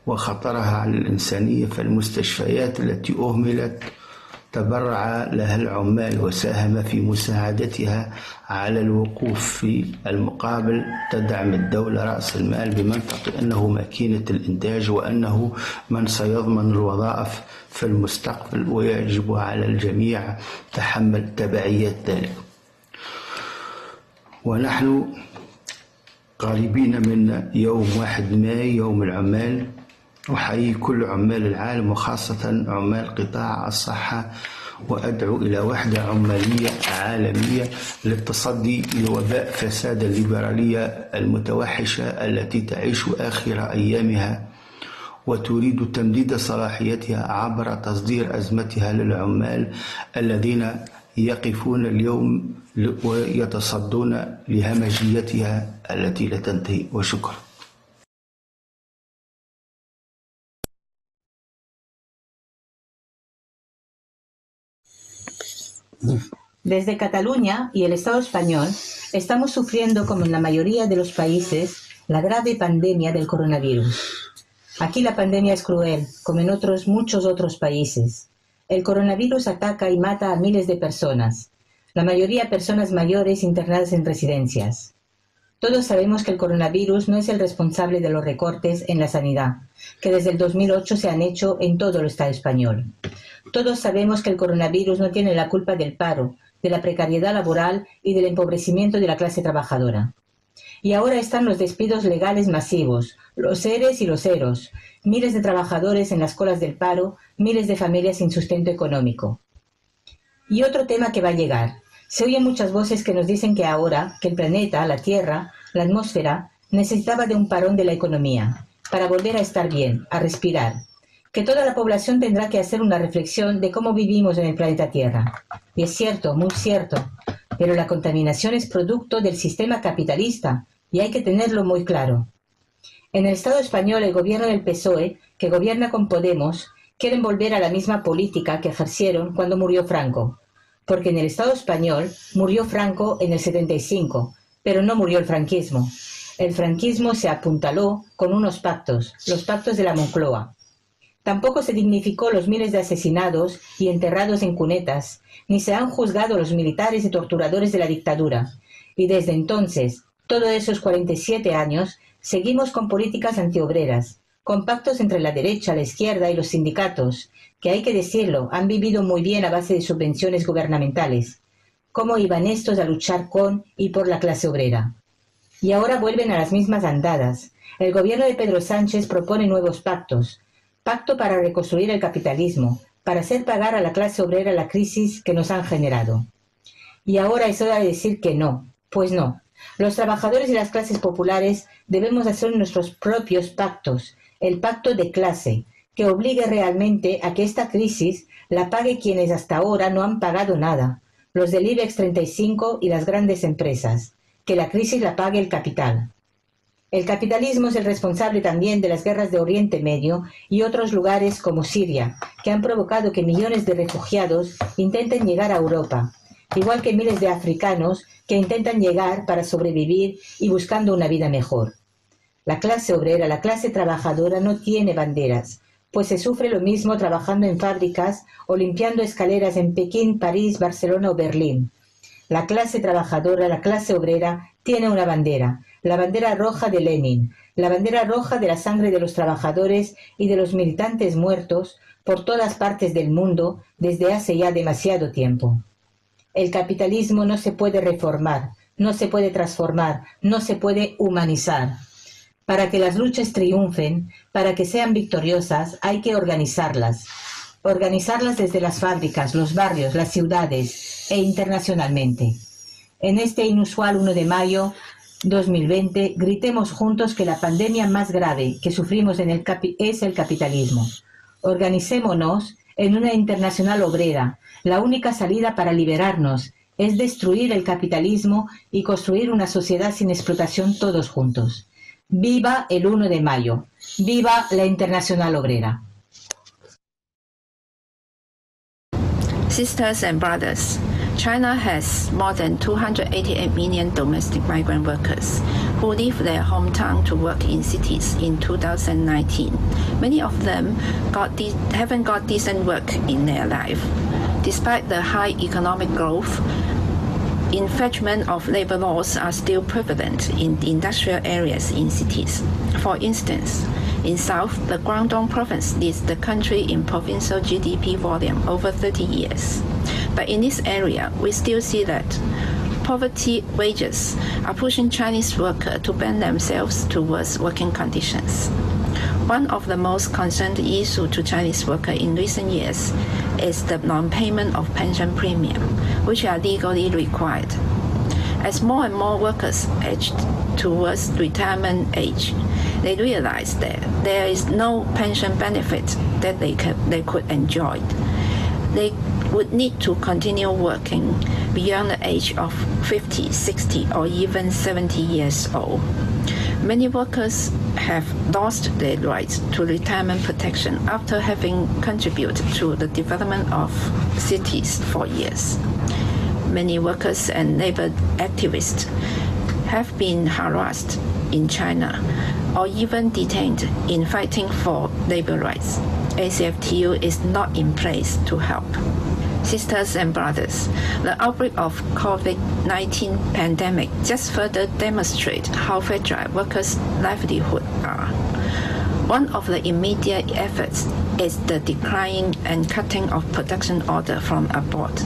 [SPEAKER 19] وخطرها على الإنسانية، فالمستشفيات التي أهملت تبرع لها العمال وساهم في مساعدتها على الوقوف. في المقابل تدعم الدولة رأس المال بمنطق أنه ماكينة الإنتاج وأنه من سيضمن الوظائف في المستقبل، ويجب على الجميع تحمل تبعيات ذلك. ونحن قريبين من يوم 1 ماي يوم العمال. أحيي كل عمال العالم وخاصة عمال قطاع الصحة، وأدعو إلى وحدة عمالية عالمية للتصدي لوباء فساد الليبرالية المتوحشة التي تعيش آخر أيامها وتريد تمديد صلاحيتها عبر تصدير أزمتها للعمال الذين يقفون اليوم ويتصدون لهمجيتها التي لا تنتهي. وشكرا.
[SPEAKER 20] Desde Cataluña y el Estado español estamos sufriendo, como en la mayoría de los países, la grave pandemia del coronavirus. Aquí la pandemia es cruel, como en muchos otros países. El coronavirus ataca y mata a miles de personas, la mayoría personas mayores internadas en residencias. Todos sabemos que el coronavirus no es el responsable de los recortes en la sanidad, que desde el 2008 se han hecho en todo el Estado español. Todos sabemos que el coronavirus no tiene la culpa del paro, de la precariedad laboral y del empobrecimiento de la clase trabajadora. Y ahora están los despidos legales masivos, los ERES y los EROS, miles de trabajadores en las colas del paro, miles de familias sin sustento económico. Y otro tema que va a llegar. Se oyen muchas voces que nos dicen que ahora, que el planeta, la Tierra, la atmósfera, necesitaba de un parón de la economía, para volver a estar bien, a respirar. Que toda la población tendrá que hacer una reflexión de cómo vivimos en el planeta Tierra. Y es cierto, muy cierto, pero la contaminación es producto del sistema capitalista y hay que tenerlo muy claro. En el Estado español, el gobierno del PSOE, que gobierna con Podemos, quieren volver a la misma política que ejercieron cuando murió Franco. Porque en el Estado español murió Franco en el 75, pero no murió el franquismo. El franquismo se apuntaló con unos pactos, los pactos de la Moncloa. Tampoco se dignificó los miles de asesinados y enterrados en cunetas, ni se han juzgado los militares y torturadores de la dictadura. Y desde entonces, todos esos 47 años, seguimos con políticas antiobreras, con pactos entre la derecha, la izquierda y los sindicatos, que hay que decirlo, han vivido muy bien a base de subvenciones gubernamentales. ¿Cómo iban estos a luchar con y por la clase obrera? Y ahora vuelven a las mismas andadas. El gobierno de Pedro Sánchez propone nuevos pactos. Pacto para reconstruir el capitalismo, para hacer pagar a la clase obrera la crisis que nos han generado. Y ahora es hora de decir que no. Pues no. Los trabajadores y las clases populares debemos hacer nuestros propios pactos, el pacto de clase, que obligue realmente a que esta crisis la pague quienes hasta ahora no han pagado nada, los del IBEX 35 y las grandes empresas, que la crisis la pague el capital. El capitalismo es el responsable también de las guerras de Oriente Medio y otros lugares como Siria, que han provocado que millones de refugiados intenten llegar a Europa, igual que miles de africanos que intentan llegar para sobrevivir y buscando una vida mejor. La clase obrera, la clase trabajadora no tiene banderas, pues se sufre lo mismo trabajando en fábricas o limpiando escaleras en Pekín, París, Barcelona o Berlín. La clase trabajadora, la clase obrera, tiene una bandera, la bandera roja de Lenin, la bandera roja de la sangre de los trabajadores y de los militantes muertos por todas partes del mundo desde hace ya demasiado tiempo. El capitalismo no se puede reformar, no se puede transformar, no se puede humanizar. Para que las luchas triunfen, para que sean victoriosas, hay que organizarlas. Organizarlas desde las fábricas, los barrios, las ciudades e internacionalmente. En este inusual 1 de mayo 2020, gritemos juntos que la pandemia más grave que sufrimos es el capitalismo. Organicémonos en una internacional obrera. La única salida para liberarnos es destruir el capitalismo y construir una sociedad sin explotación todos juntos. ¡Viva el 1 de mayo! ¡Viva la Internacional Obrera!
[SPEAKER 1] Sisters and brothers, China has more than 288 million domestic migrant workers who leave their hometown to work in cities in 2019. Many of them haven't got decent work in their life. Despite the high economic growth, infringement of labor laws are still prevalent in industrial areas in cities. For instance, in South, the Guangdong province leads the country in provincial GDP volume over 30 years. But in this area, we still see that poverty wages are pushing Chinese workers to bend themselves towards working conditions. One of the most concerned issues to Chinese workers in recent years is the non-payment of pension premium, which are legally required. As more and more workers age towards retirement age, they realize that there is no pension benefit that they could enjoy. They would need to continue working beyond the age of 50, 60, or even 70 years old. Many workers have lost their rights to retirement protection after having contributed to the development of cities for years. Many workers and labor activists have been harassed in China or even detained in fighting for labor rights. ACFTU is not in place to help. Sisters and brothers, the outbreak of COVID-19 pandemic just further demonstrates how fragile workers' livelihoods are. One of the immediate efforts is the declining and cutting of production orders from abroad,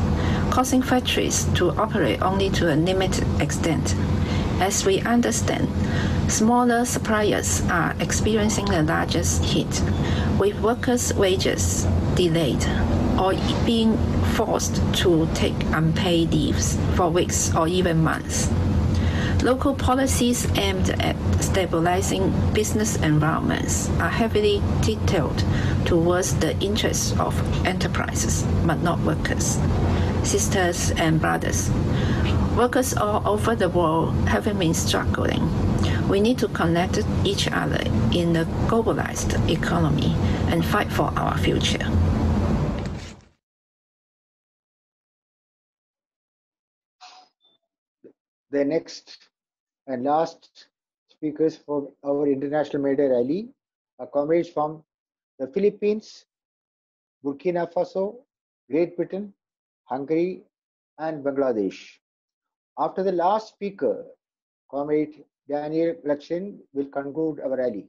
[SPEAKER 1] causing factories to operate only to a limited extent. As we understand, smaller suppliers are experiencing the largest hit, with workers' wages delayed or being forced to take unpaid leaves for weeks or even months. Local policies aimed at stabilizing business environments are heavily detailed towards the interests of enterprises, but not workers. Sisters and brothers, workers all over the world haven't been struggling. We need to connect each other in the globalized economy and fight for our future.
[SPEAKER 2] The next and last speakers for our International Mayday rally are comrades from the Philippines, Burkina Faso, Great Britain, Hungary, and Bangladesh. After the last speaker, Comrade Daniel Lakshin will conclude our rally.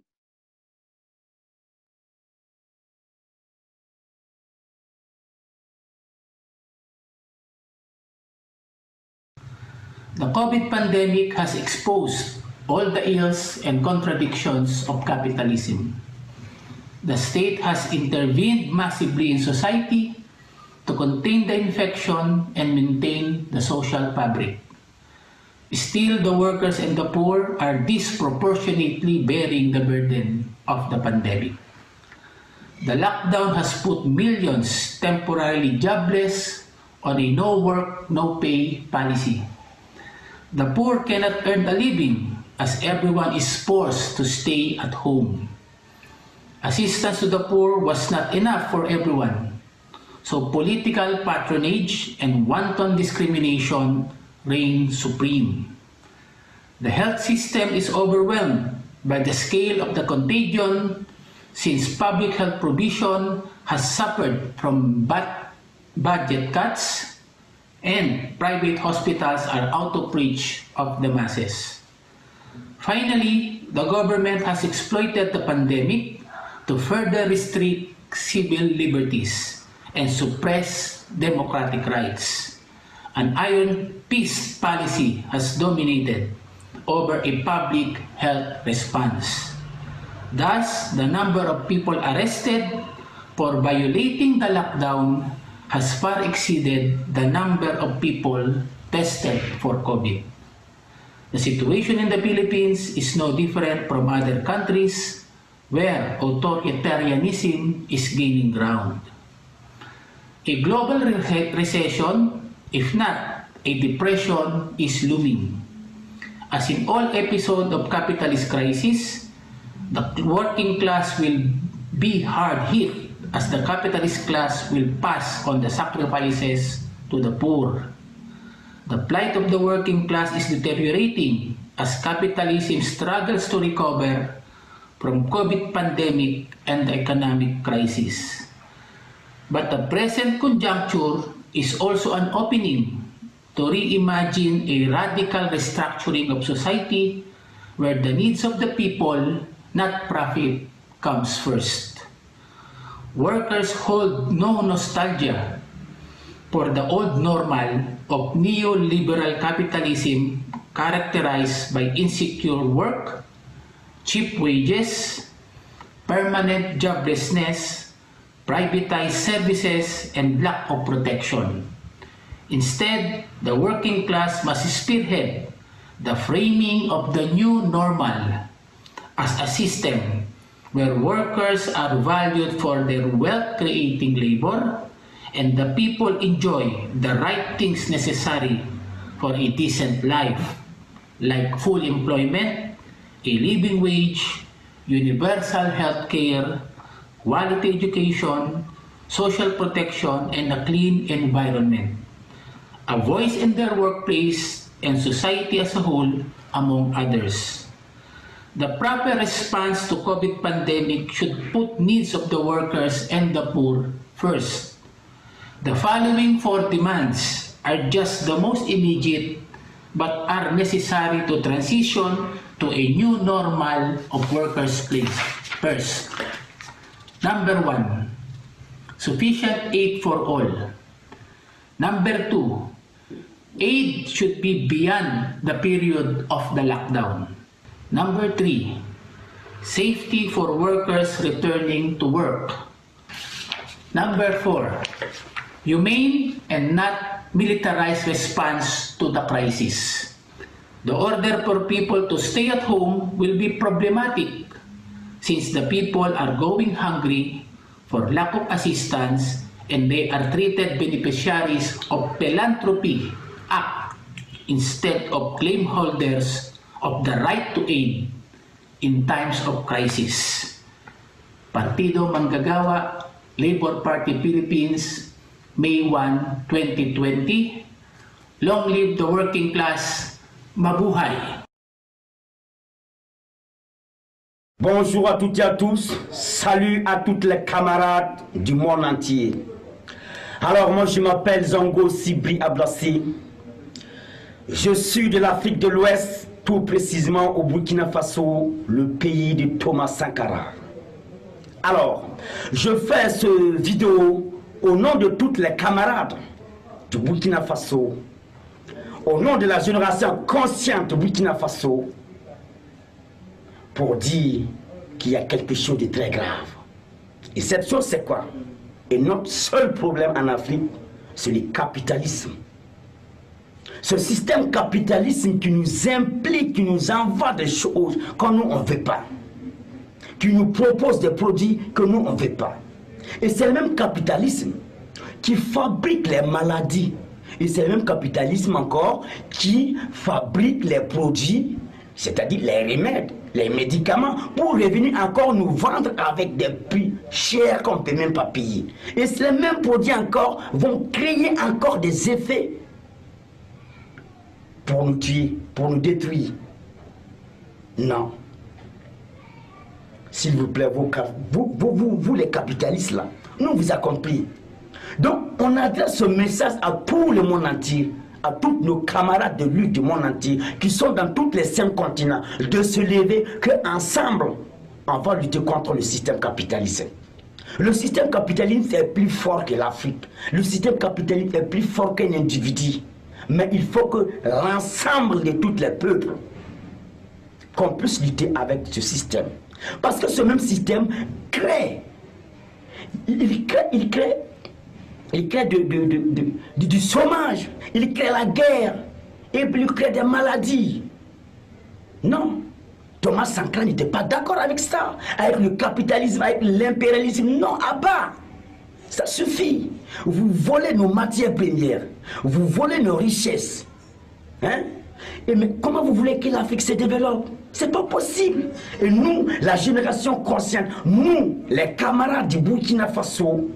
[SPEAKER 21] The COVID pandemic has exposed all the ills and contradictions of capitalism. The state has intervened massively in society to contain the infection and maintain the social fabric. Still, the workers and the poor are disproportionately bearing the burden of the pandemic. The lockdown has put millions temporarily jobless on a no work, no pay policy. The poor cannot earn a living as everyone is forced to stay at home. Assistance to the poor was not enough for everyone, so political patronage and wanton discrimination reign supreme. The health system is overwhelmed by the scale of the contagion since public health provision has suffered from budget cuts and private hospitals are out of reach of the masses. Finally, the government has exploited the pandemic to further restrict civil liberties and suppress democratic rights. An iron fist policy has dominated over a public health response. Thus, the number of people arrested for violating the lockdown has far exceeded the number of people tested for COVID. The situation in the Philippines is no different from other countries where authoritarianism is gaining ground. A global recession, if not a depression, is looming. As in all episodes of capitalist crisis, the working class will be hard hit as the capitalist class will pass on the sacrifices to the poor. The plight of the working class is deteriorating as capitalism struggles to recover from COVID pandemic and the economic crisis. But the present conjuncture is also an opening to reimagine a radical restructuring of society where the needs of the people, not profit, comes first. Workers hold no nostalgia for the old normal of neoliberal capitalism characterized by insecure work, cheap wages, permanent joblessness, privatized services, and lack of protection. Instead, the working class must spearhead the framing of the new normal as a system where workers are valued for their wealth-creating labor and the people enjoy the right things necessary for a decent life, like full employment, a living wage, universal health care, quality education, social protection, and a clean environment. A voice in their workplace and society as a whole, among others. The proper response to COVID pandemic should put needs of the workers and the poor first. The following four demands are just the most immediate but are necessary to transition to a new normal of workers' place. First, number 1, sufficient aid for all. Number 2, aid should be beyond the period of the lockdown. Number 3, safety for workers returning to work. Number 4, humane and not militarized response to the crisis. The order for people to stay at home will be problematic since the people are going hungry for lack of assistance and they are treated beneficiaries of Philanthropy Act instead of claim holders of the right to aid in times of crisis. Partido Manggagawa, Labor Party Philippines, May 1, 2020. Long live the working class. Mabuhay.
[SPEAKER 4] Bonjour à toutes et à tous. Salut à toutes les camarades du monde entier. Alors moi je m'appelle Zango Sibri Ablassi. Je suis de l'Afrique de l'Ouest, tout précisément au Burkina Faso, le pays de Thomas Sankara. Alors, je fais ce vidéo au nom de toutes les camarades du Burkina Faso, au nom de la génération consciente du Burkina Faso, pour dire qu'il y a quelque chose de très grave. Et cette chose, c'est quoi? Et notre seul problème en Afrique, c'est le capitalisme. Ce système capitaliste qui nous implique, qui nous envoie des choses que nous, on ne veut pas. Qui nous propose des produits que nous, on ne veut pas. Et c'est le même capitalisme qui fabrique les maladies. Et c'est le même capitalisme encore qui fabrique les produits, c'est-à-dire les remèdes, les médicaments, pour revenir encore nous vendre avec des prix chers qu'on ne peut même pas payer. Et ces mêmes produits encore vont créer encore des effets pour nous tuer, pour nous détruire. Non. S'il vous plaît, vous les capitalistes là, nous vous a compris. Donc, on adresse ce message à tout le monde entier, à tous nos camarades de lutte du monde entier, qui sont dans tous les 5 continents, de se lever, qu'ensemble, on va lutter contre le système capitaliste. Le système capitaliste est plus fort que l'Afrique. Le système capitaliste est plus fort qu'un individu. Mais il faut que l'ensemble de tous les peuples, qu'on puisse lutter avec ce système. Parce que ce même système crée, il crée du chômage, il crée la guerre, et puis il crée des maladies. Non, Thomas Sankara n'était pas d'accord avec ça, avec le capitalisme, avec l'impérialisme. Non, à bas, ça suffit. Vous volez nos matières premières, vous volez nos richesses. Hein? Et mais comment vous voulez que l'Afrique se développe? C'est pas possible. Et nous, la génération consciente, nous, les camarades du Burkina Faso,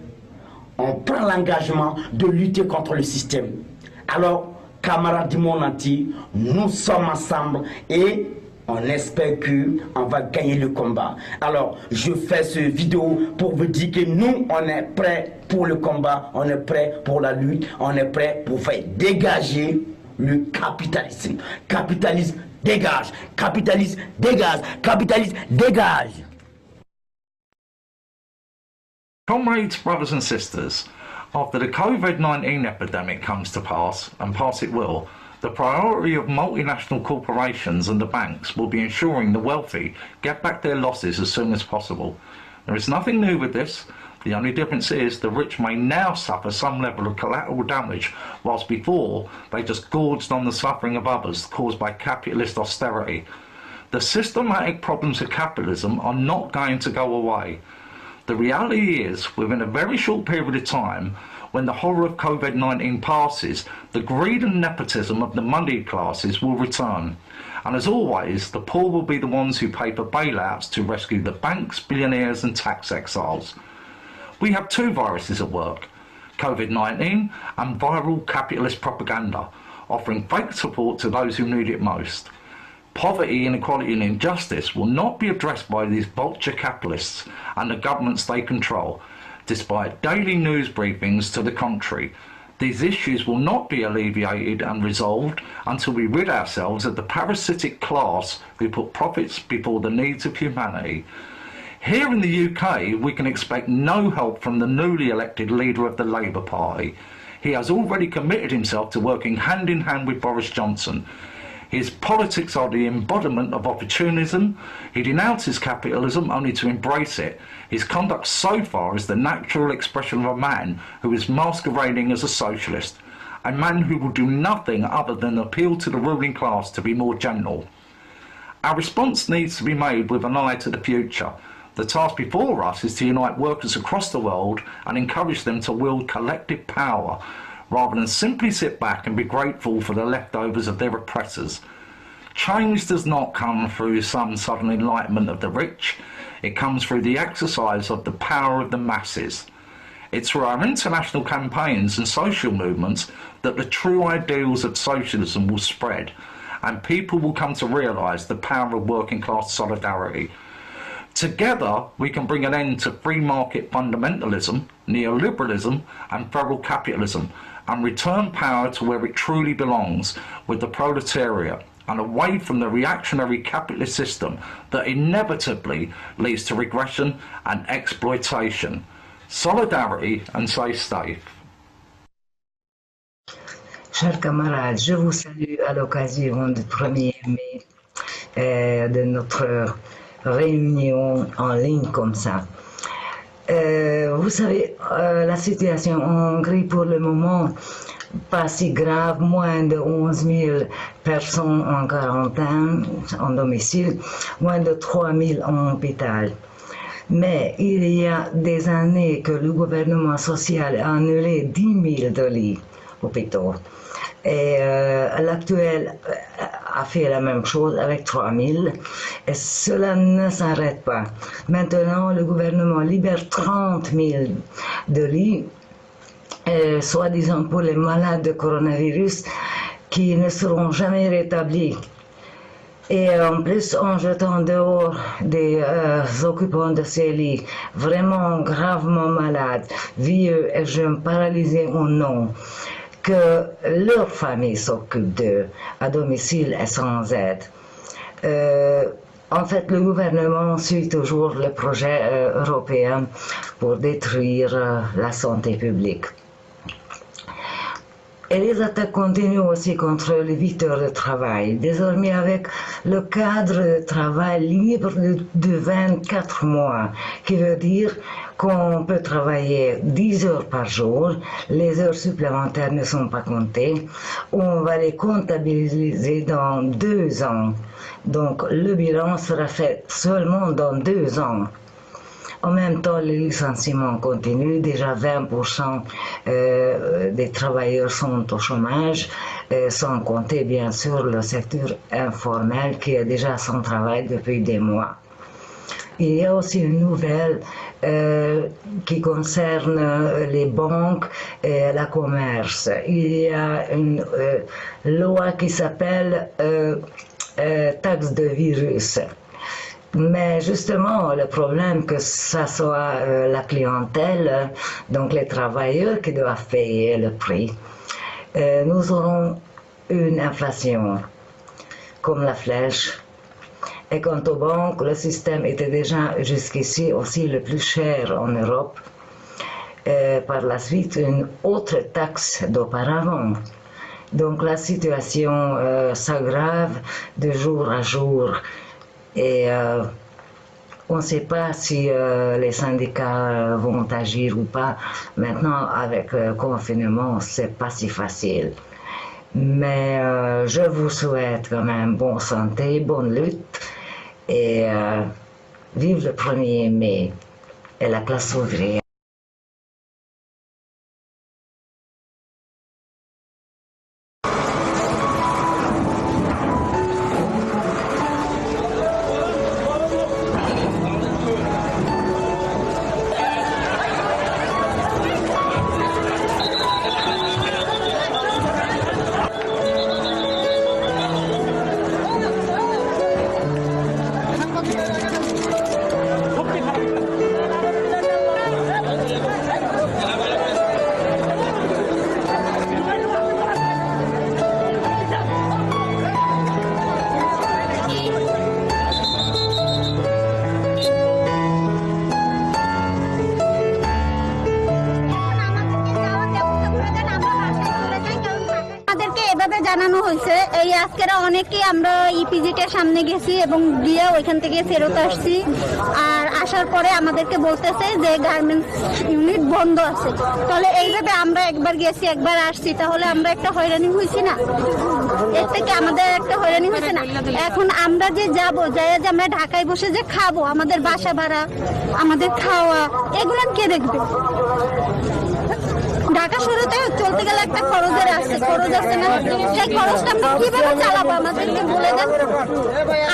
[SPEAKER 4] on prend l'engagement de lutter contre le système. Alors, camarades du monde entier, nous sommes ensemble et on espère qu'on va gagner le combat. Alors, je fais ce vidéo pour vous dire que nous, on est prêts pour le combat, on est prêts pour la lutte, on est prêts pour faire dégager le capitalisme. Capitalisme, dégage. Capitalisme, dégage. Capitalisme, dégage.
[SPEAKER 22] Comrades, brothers and sisters, after the COVID-19 epidemic comes to pass, and pass it will, the priority of multinational corporations and the banks will be ensuring the wealthy get back their losses as soon as possible. There is nothing new with this. The only difference is the rich may now suffer some level of collateral damage, whilst before they just gorged on the suffering of others caused by capitalist austerity. The systematic problems of capitalism are not going to go away. The reality is, within a very short period of time, when the horror of COVID-19 passes, the greed and nepotism of the moneyed classes will return. And as always, the poor will be the ones who pay for bailouts to rescue the banks, billionaires and tax exiles. We have 2 viruses at work, COVID-19 and viral capitalist propaganda, offering fake support to those who need it most. Poverty, inequality and injustice will not be addressed by these vulture capitalists and the governments they control, despite daily news briefings to the contrary. These issues will not be alleviated and resolved until we rid ourselves of the parasitic class who put profits before the needs of humanity. Here in the UK, we can expect no help from the newly elected leader of the Labour Party. He has already committed himself to working hand in hand with Boris Johnson. His politics are the embodiment of opportunism. He denounces capitalism only to embrace it. His conduct so far is the natural expression of a man who is masquerading as a socialist. a man who will do nothing other than appeal to the ruling class to be more general. Our response needs to be made with an eye to the future. The task before us is to unite workers across the world and encourage them to wield collective power, rather than simply sit back and be grateful for the leftovers of their oppressors. Change does not come through some sudden enlightenment of the rich. It comes through the exercise of the power of the masses. It's through our international campaigns and social movements that the true ideals of socialism will spread, and people will come to realise the power of working class solidarity. Together, we can bring an end to free market fundamentalism, neoliberalism and feral capitalism, and return power to where it truly belongs, with the proletariat, and away from the reactionary capitalist system that inevitably leads to regression and exploitation. Solidarity and stay safe.
[SPEAKER 6] Chers camarades, je vous salue à l'occasion du 1er mai de notre réunion en ligne comme ça. Vous savez, la situation en Hongrie pour le moment, pas si grave, moins de 11 000 personnes en quarantaine, en domicile, moins de 3 000 en hôpital. Mais il y a des années que le gouvernement social a annulé 10 000 de lits hôpitaux. Et l'actuel a fait la même chose avec 3 000. Et cela ne s'arrête pas. Maintenant, le gouvernement libère 30 000 de lits, soi-disant pour les malades de coronavirus qui ne seront jamais rétablis. Et en plus, en jetant dehors des occupants de ces lits vraiment gravement malades, vieux et jeunes, paralysés ou non, que leur famille s'occupe d'eux à domicile et sans aide. En fait, le gouvernement suit toujours le projet européen pour détruire la santé publique. Et les attaques continuent aussi contre les 8 heures de travail. Désormais, avec le cadre de travail libre de 24 mois, qui veut dire qu'on peut travailler 10 heures par jour, les heures supplémentaires ne sont pas comptées, on va les comptabiliser dans 2 ans. Donc le bilan sera fait seulement dans 2 ans. En même temps, les licenciements continuent. Déjà 20% des travailleurs sont au chômage, sans compter bien sûr le secteur informel qui est déjà sans travail depuis des mois. Il y a aussi une nouvelle qui concerne les banques et le commerce. Il y a une loi qui s'appelle taxe de virus. Mais justement, le problème que ce soit la clientèle, donc les travailleurs qui doivent payer le prix, nous aurons une inflation comme la flèche. Et quant aux banques, le système était déjà jusqu'ici aussi le plus cher en Europe. Par la suite, une autre taxe d'auparavant. Donc la situation s'aggrave de jour à jour. Et on ne sait pas si les syndicats vont agir ou pas. Maintenant, avec le confinement, c'est pas si facile. Mais je vous souhaite quand même bonne santé, bonne lutte et vive le 1er mai et la classe ouvrière.
[SPEAKER 7] জানানো হয়েছে এই আজকেরা অনেকেই আমরা ইপিজিটের সামনে গেছি এবং গিয়ে ওইখান থেকে ফেরত আসছি আর আসার পরে আমাদেরকে বলতেছে যে গার্মেন্টস ইউনিট বন্ধ আছে তাহলে এইভাবে আমরা একবার গেছি একবার আসছি তাহলে আমরা একটা হয়রানি হয়েছি না এর থেকে আমাদের একটা হয়রানি হয়েছে না এখন আমরা যে যাবো যাই যে আমরা ঢাকায় বসে যে খাবো আমাদের বাসা ভাড়া আমাদের খাওয়া এগুলো কে দেখবে ঢাকা শহরে চলতে গেলে একটা খরচ আছে না সেই খরচটা আমরা কিভাবে চালাবো আমাদেরকে বলে দেন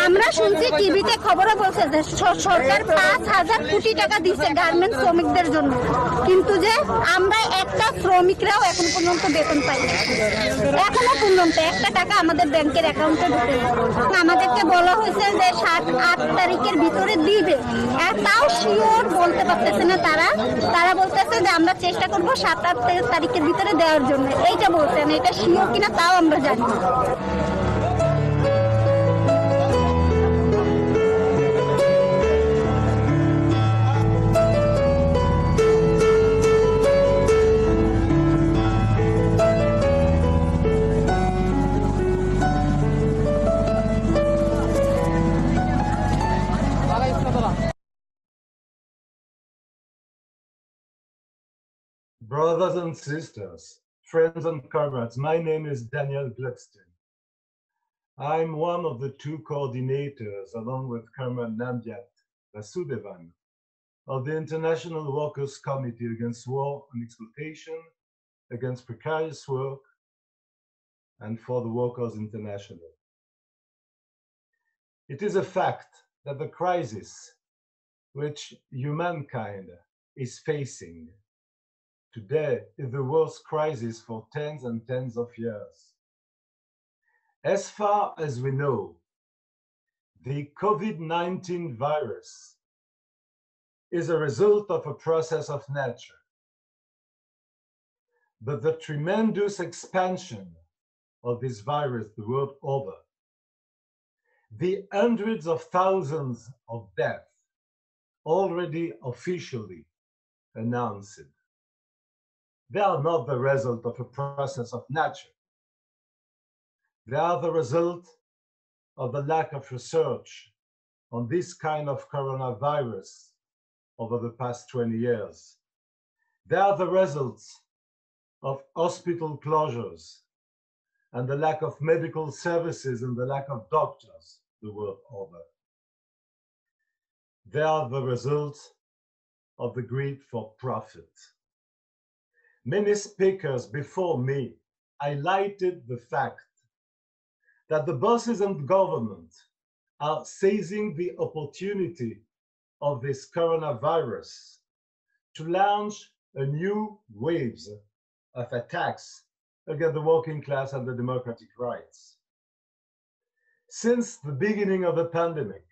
[SPEAKER 7] আমরা শুনছি টিভিতে খবরে বলছে যে সরকার 5,000 কোটি টাকা দিচ্ছে গার্মেন্টস শ্রমিকদের জন্য কিন্তু যে আমরা একটা শ্রমিকরাও এখন পর্যন্ত বেতন পাই এখনো পর্যন্ত একটা টাকা আমাদের ব্যাংকের অ্যাকাউন্টে ঢুকে আমাদেরকে বলা হয়েছে যে 7-8 তারিখের ভিতরে দিবে আর তাও শিওর বলতে পারতেছে না তারা বলতেছে যে আমরা চেষ্টা করবো 7-8 তারিখের ভিতরে দেওয়ার জন্য এইটা বলছেন এটা শিওর কিনা তাও আমরা জানি না
[SPEAKER 3] Brothers and sisters, friends and comrades, my name is Daniel Gluckstein. I'm one of the two coordinators, along with Comrade Namdyat Vasudevan, of the International Workers' Committee Against War and Exploitation, Against Precarious Work, and for the Workers International. It is a fact that the crisis which humankind is facing today is the worst crisis for tens and tens of years. As far as we know, the COVID-19 virus is a result of a process of nature. But the tremendous expansion of this virus the world over, the hundreds of thousands of deaths already officially announced, they are not the result of a process of nature. They are the result of the lack of research on this kind of coronavirus over the past 20 years. They are the results of hospital closures and the lack of medical services and the lack of doctors the world over. They are the result of the greed for profit. Many speakers before me highlighted the fact that the bosses and government are seizing the opportunity of this coronavirus to launch a new wave of attacks against the working class and the democratic rights. Since the beginning of the pandemic,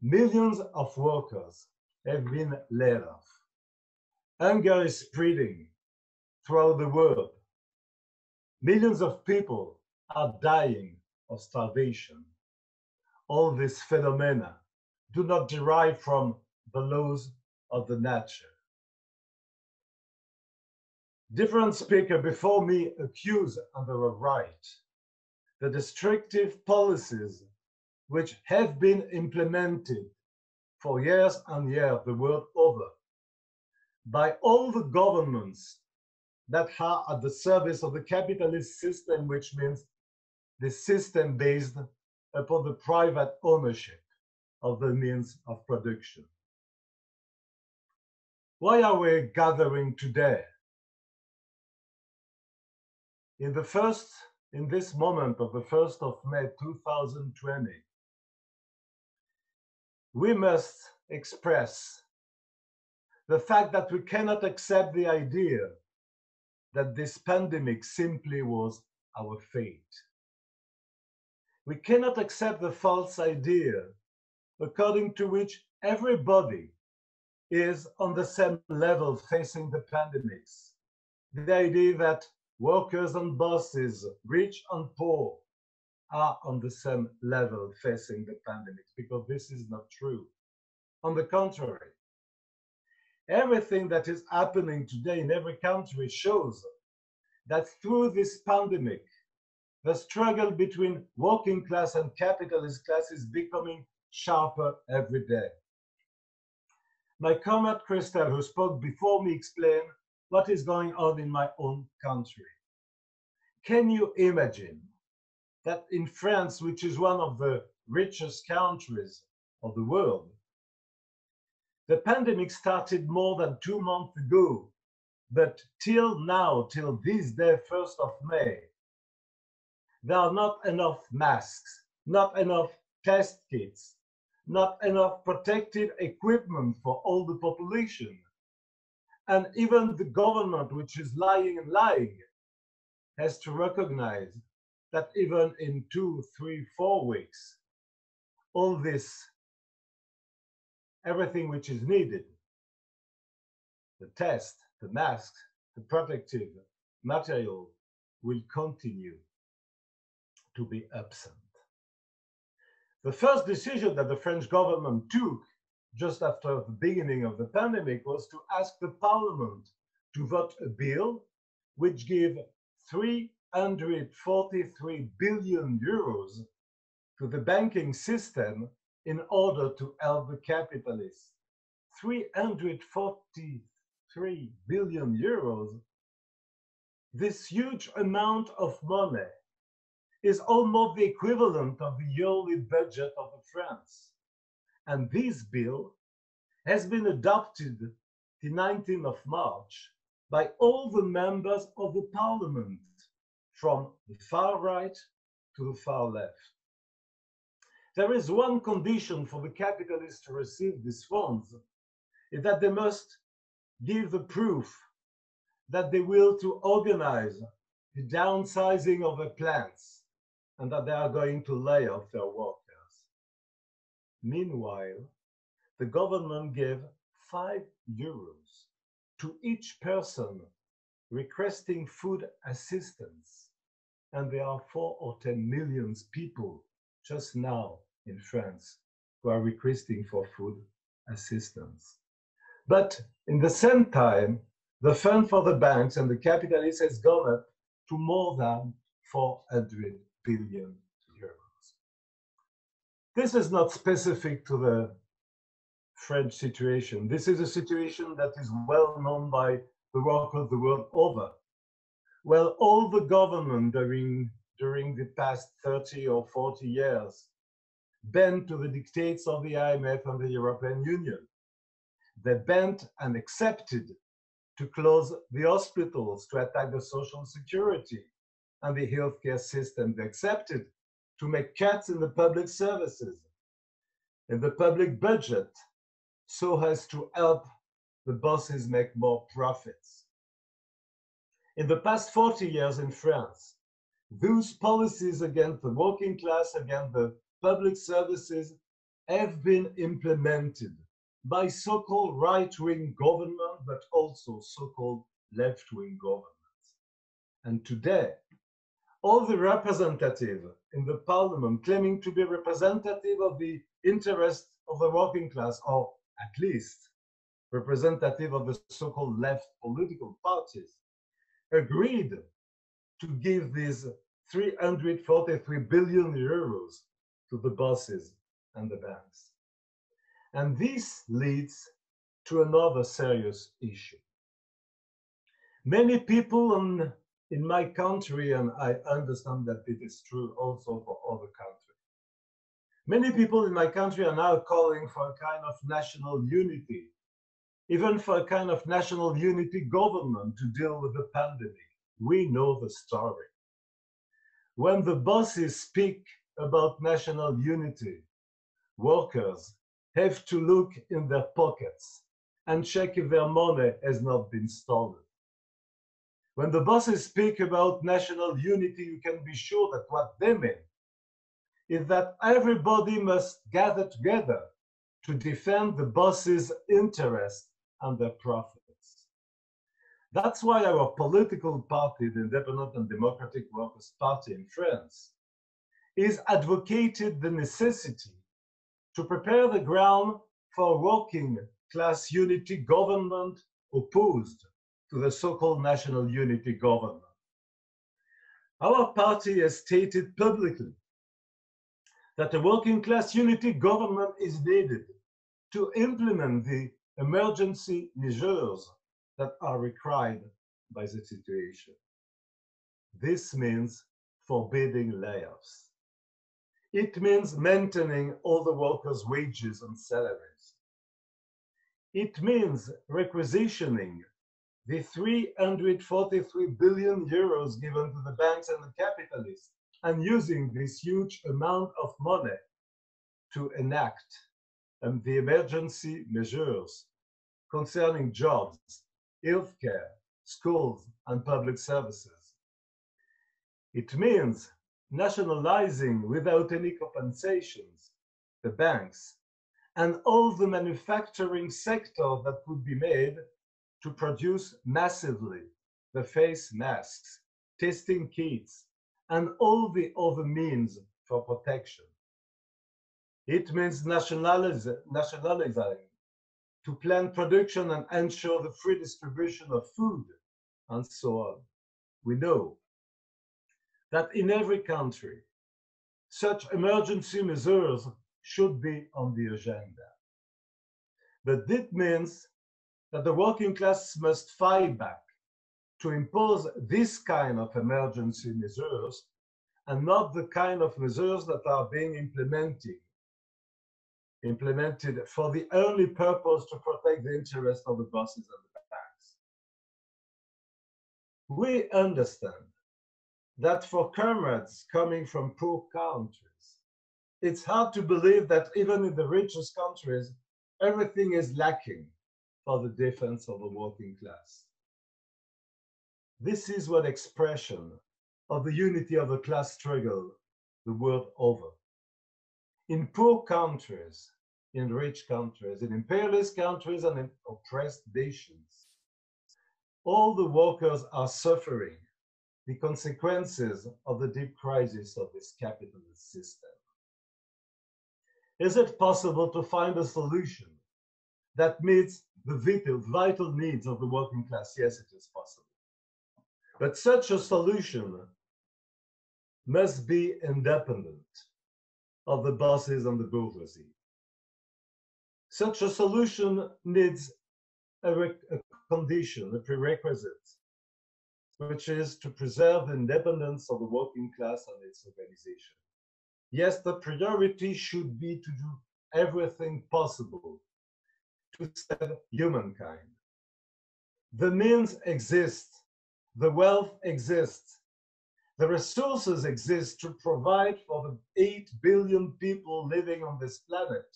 [SPEAKER 3] millions of workers have been laid off. Hunger is spreading throughout the world. Millions of people are dying of starvation. All these phenomena do not derive from the laws of the nature. Different speakers before me accuse under a right the destructive policies which have been implemented for years and years the world over by all the governments that are at the service of the capitalist system, which means the system based upon the private ownership of the means of production. Why are we gathering today? In this moment of the 1st of May 2020, we must express the fact that we cannot accept the idea that this pandemic simply was our fate. We cannot accept the false idea according to which everybody is on the same level facing the pandemics. The idea that workers and bosses, rich and poor, are on the same level facing the pandemics, because this is not true. On the contrary, everything that is happening today in every country shows that through this pandemic, the struggle between working class and capitalist class is becoming sharper every day. My comrade Christelle, who spoke before me, explained what is going on in my own country. Can you imagine that in France, which is one of the richest countries of the world, the pandemic started more than 2 months ago, but till now, till this day, 1st of May, there are not enough masks, not enough test kits, not enough protective equipment for all the population. And even the government, which is lying and lying, has to recognize that even in 2, 3, 4 weeks, all this, everything which is needed, the test, the masks, the protective material, will continue to be absent. The first decision that the French government took just after the beginning of the pandemic was to ask the parliament to vote a bill which gave 343 billion euros to the banking system in order to help the capitalists. 343 billion euros. This huge amount of money is almost the equivalent of the yearly budget of France. And this bill has been adopted the 19th of March by all the members of the parliament, from the far right to the far left. There is one condition for the capitalists to receive these funds, is that they must give the proof that they will to organize the downsizing of the plants and that they are going to lay off their workers. Meanwhile, the government gave 5 euros to each person requesting food assistance. And there are 4 or 10 million people just now in France who are requesting for food assistance. But in the same time, the fund for the banks and the capitalists has gone up to more than 400 billion euros. This is not specific to the French situation. This is a situation that is well known by the workers the world over. Well, all the government during the past 30 or 40 years bent to the dictates of the IMF and the European Union. They bent and accepted to close the hospitals, to attack the social security and the healthcare system. They accepted to make cuts in the public services, in the public budget, so as to help the bosses make more profits. In the past 40 years in France, those policies against the working class, against the public services, have been implemented by so-called right-wing government, but also so-called left-wing governments. And today, all the representatives in the parliament claiming to be representative of the interests of the working class, or at least representative of the so-called left political parties, agreed to give these 343 billion euros to the bosses and the banks. And this leads to another serious issue. Many people in my country, and I understand that it is true also for other countries, many people in my country are now calling for a kind of national unity, even for a kind of national unity government to deal with the pandemic. We know the story. When the bosses speak about national unity, workers have to look in their pockets and check if their money has not been stolen. When the bosses speak about national unity, you can be sure that what they mean is that everybody must gather together to defend the bosses' interests and their profits. That's why our political party, the Independent and Democratic Workers' Party in France, is advocated the necessity to prepare the ground for a working class unity government opposed to the so-called national unity government. Our party has stated publicly that a working class unity government is needed to implement the emergency measures that are required by the situation. This means forbidding layoffs. It means maintaining all the workers' wages and salaries. It means requisitioning the 343 billion euros given to the banks and the capitalists, and using this huge amount of money to enact the emergency measures concerning jobs, healthcare, schools, and public services. It means nationalizing without any compensations the banks and all the manufacturing sector that could be made to produce massively the face masks, testing kits, and all the other means for protection. It means nationalizing to plan production and ensure the free distribution of food, and so on. We know that in every country, such emergency measures should be on the agenda. But this means that the working class must fight back to impose this kind of emergency measures and not the kind of measures that are being implemented for the only purpose to protect the interests of the bosses and the banks. We understand that for comrades coming from poor countries, it's hard to believe that even in the richest countries, everything is lacking for the defense of the working class. This is one expression of the unity of the class struggle the world over. In poor countries, in rich countries, in imperialist countries, and in oppressed nations, all the workers are suffering the consequences of the deep crisis of this capitalist system. Is it possible to find a solution that meets the vital needs of the working class? Yes, it is possible. But such a solution must be independent of the bosses and the bourgeoisie. Such a solution needs a condition, a prerequisite, which is to preserve the independence of the working class and its organization. Yes, the priority should be to do everything possible to save humankind. The means exist, the wealth exists, the resources exist to provide for the 8 billion people living on this planet,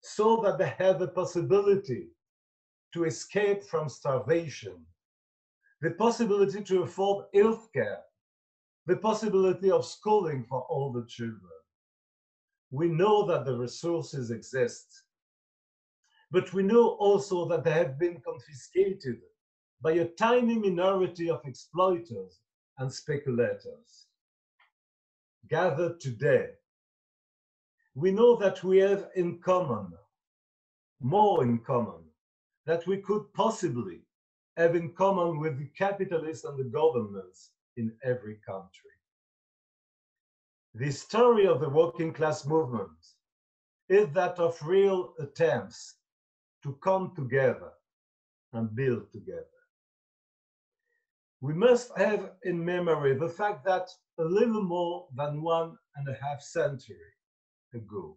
[SPEAKER 3] so that they have the possibility to escape from starvation, the possibility to afford health care, the possibility of schooling for all the children. We know that the resources exist, but we know also that they have been confiscated by a tiny minority of exploiters and speculators. Gathered today, we know that we have in common, more in common, that we could possibly have in common with the capitalists and the governments in every country. The story of the working class movement is that of real attempts to come together and build together. We must have in memory the fact that a little more than 1.5 centuries ago,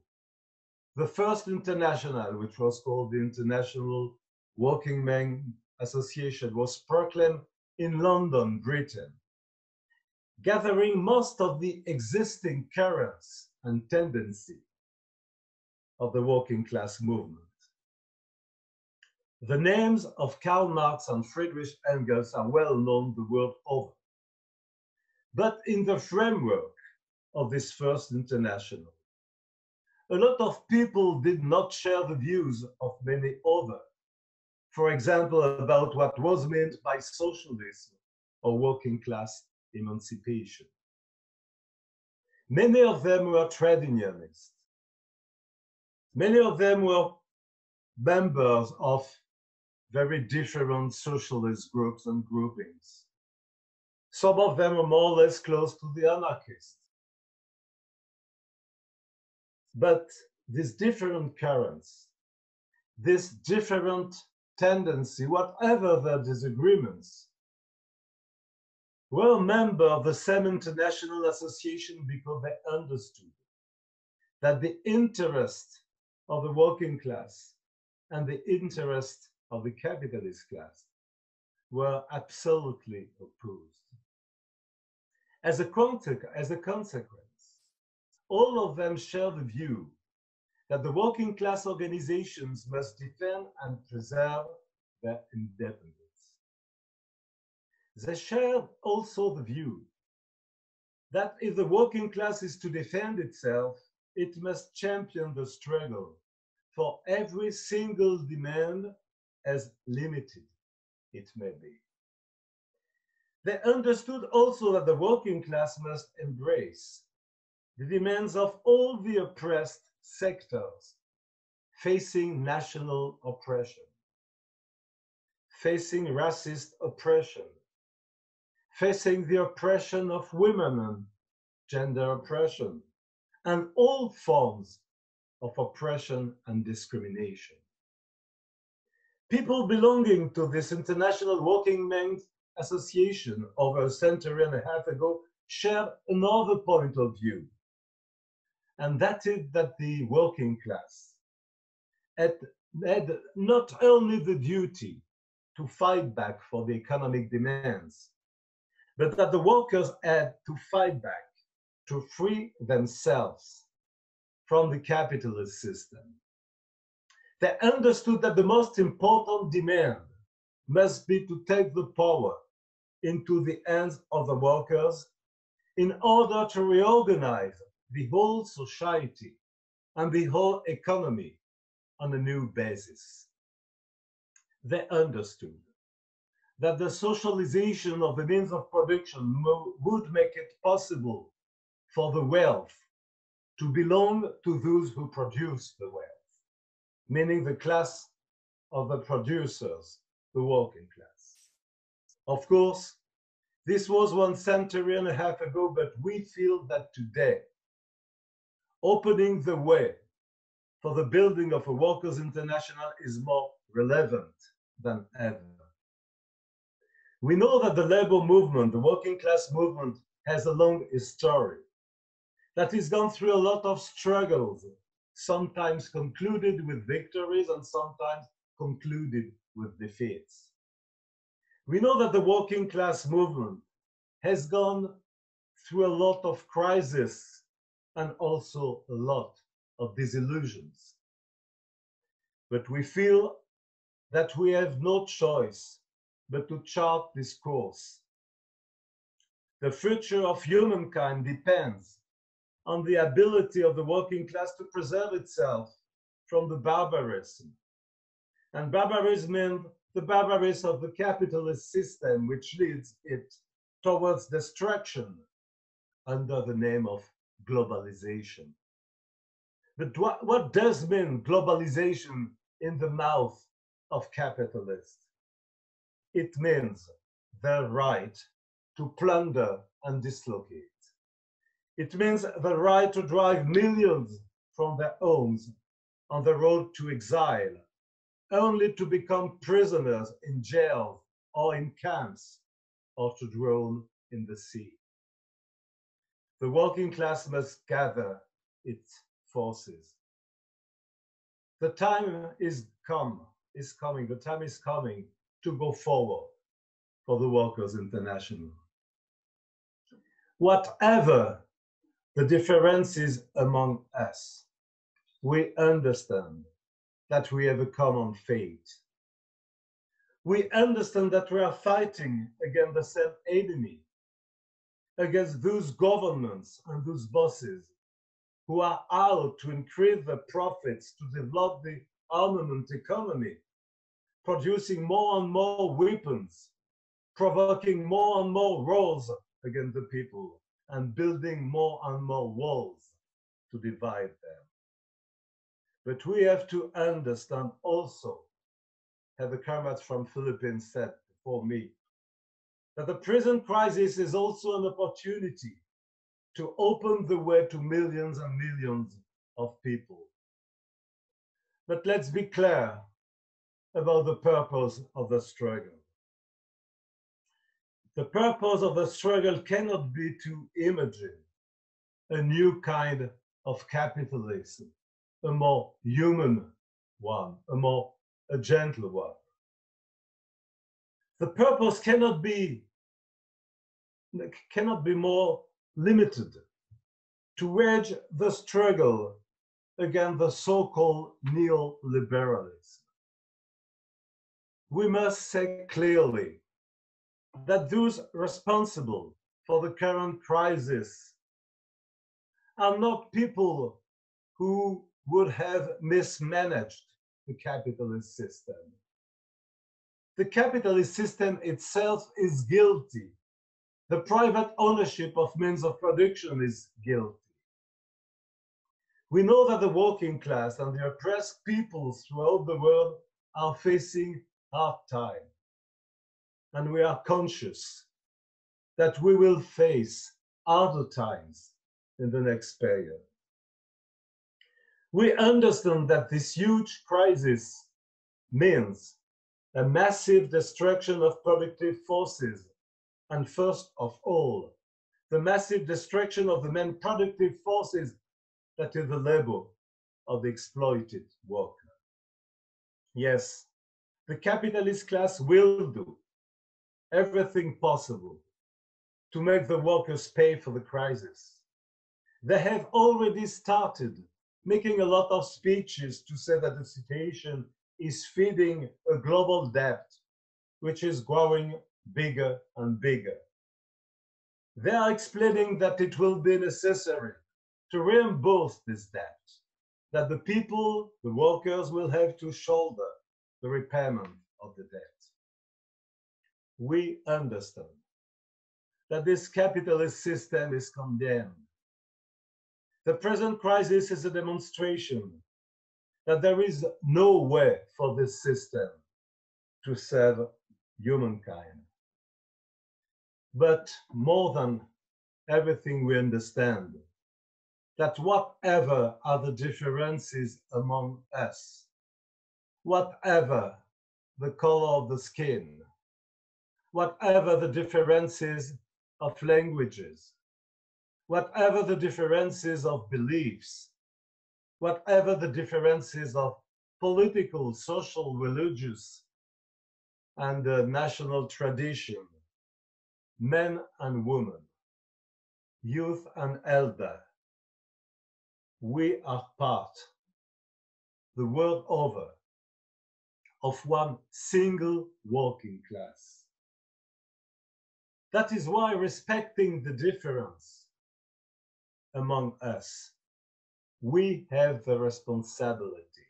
[SPEAKER 3] the first international, which was called the International Working Men Association, was proclaimed in London, Britain, gathering most of the existing currents and tendency of the working class movement. The names of Karl Marx and Friedrich Engels are well known the world over. But in the framework of this first international, a lot of people did not share the views of many others. For example, about what was meant by socialism or working class emancipation. Many of them were trade unionists. Many of them were members of very different socialist groups and groupings. Some of them are more or less close to the anarchists. But these different currents, this different tendency, whatever their disagreements, were a member of the same international association because they understood that the interest of the working class and the interest of the capitalist class were absolutely opposed. As a consequence, all of them share the view that the working class organizations must defend and preserve their independence. They share also the view that if the working class is to defend itself, it must champion the struggle for every single demand, as limited it may be. They understood also that the working class must embrace the demands of all the oppressed sectors facing national oppression, facing racist oppression, facing the oppression of women and gender oppression, and all forms of oppression and discrimination. People belonging to this International Working Men's Association over a century and a half ago shared another point of view, and that is that the working class had not only the duty to fight back for the economic demands, but that the workers had to fight back to free themselves from the capitalist system. They understood that the most important demand must be to take the power into the hands of the workers in order to reorganize the whole society and the whole economy on a new basis. They understood that the socialization of the means of production would make it possible for the wealth to belong to those who produce the wealth, meaning the class of the producers, the working class. Of course, this was 1 century and a half ago, but we feel that today, opening the way for the building of a Workers' International is more relevant than ever. We know that the labor movement, the working class movement, has a long history that has gone through a lot of struggles, sometimes concluded with victories and sometimes concluded with defeats. We know that the working class movement has gone through a lot of crises and also a lot of disillusions. But we feel that we have no choice but to chart this course. The future of humankind depends on the ability of the working class to preserve itself from the barbarism. And barbarism means the barbarism of the capitalist system, which leads it towards destruction under the name of globalization. But what does mean globalization in the mouth of capitalists? It means the right to plunder and dislocate. It means the right to drive millions from their homes on the road to exile, only to become prisoners in jails or in camps, or to drown in the sea. The working class must gather its forces. The time is coming, the time is coming to go forward for the Workers' International. Whatever the differences among us, we understand that we have a common fate. We understand that we are fighting against the same enemy, against those governments and those bosses who are out to increase the profits, to develop the armament economy, producing more and more weapons, provoking more and more wars against the people, and building more and more walls to divide them. But we have to understand also, as the comrades from Philippines said before me, that the present crisis is also an opportunity to open the way to millions and millions of people. But let's be clear about the purpose of the struggle. The purpose of the struggle cannot be to imagine a new kind of capitalism, a more human one, a gentle one. The purpose cannot be more limited to wage the struggle against the so-called neoliberalism. We must say clearly that those responsible for the current crisis are not people who would have mismanaged the capitalist system. The capitalist system itself is guilty. The private ownership of means of production is guilty. We know that the working class and the oppressed peoples throughout the world are facing hard times. And we are conscious that we will face harder times in the next period. We understand that this huge crisis means a massive destruction of productive forces, and first of all, the massive destruction of the main productive forces, that is the labor of the exploited worker. Yes, the capitalist class will do everything possible to make the workers pay for the crisis. They have already started making a lot of speeches to say that the situation is feeding a global debt, which is growing bigger and bigger. They are explaining that it will be necessary to reimburse this debt, that the people, the workers, will have to shoulder the repayment of the debt. We understand that this capitalist system is condemned. The present crisis is a demonstration that there is no way for this system to serve humankind. But more than everything, we understand that whatever are the differences among us, whatever the color of the skin, whatever the differences of languages, whatever the differences of beliefs, whatever the differences of political, social, religious, and national tradition, men and women, youth and elder, we are part, the world over, of one single working class. That is why respecting the difference among us, we have the responsibility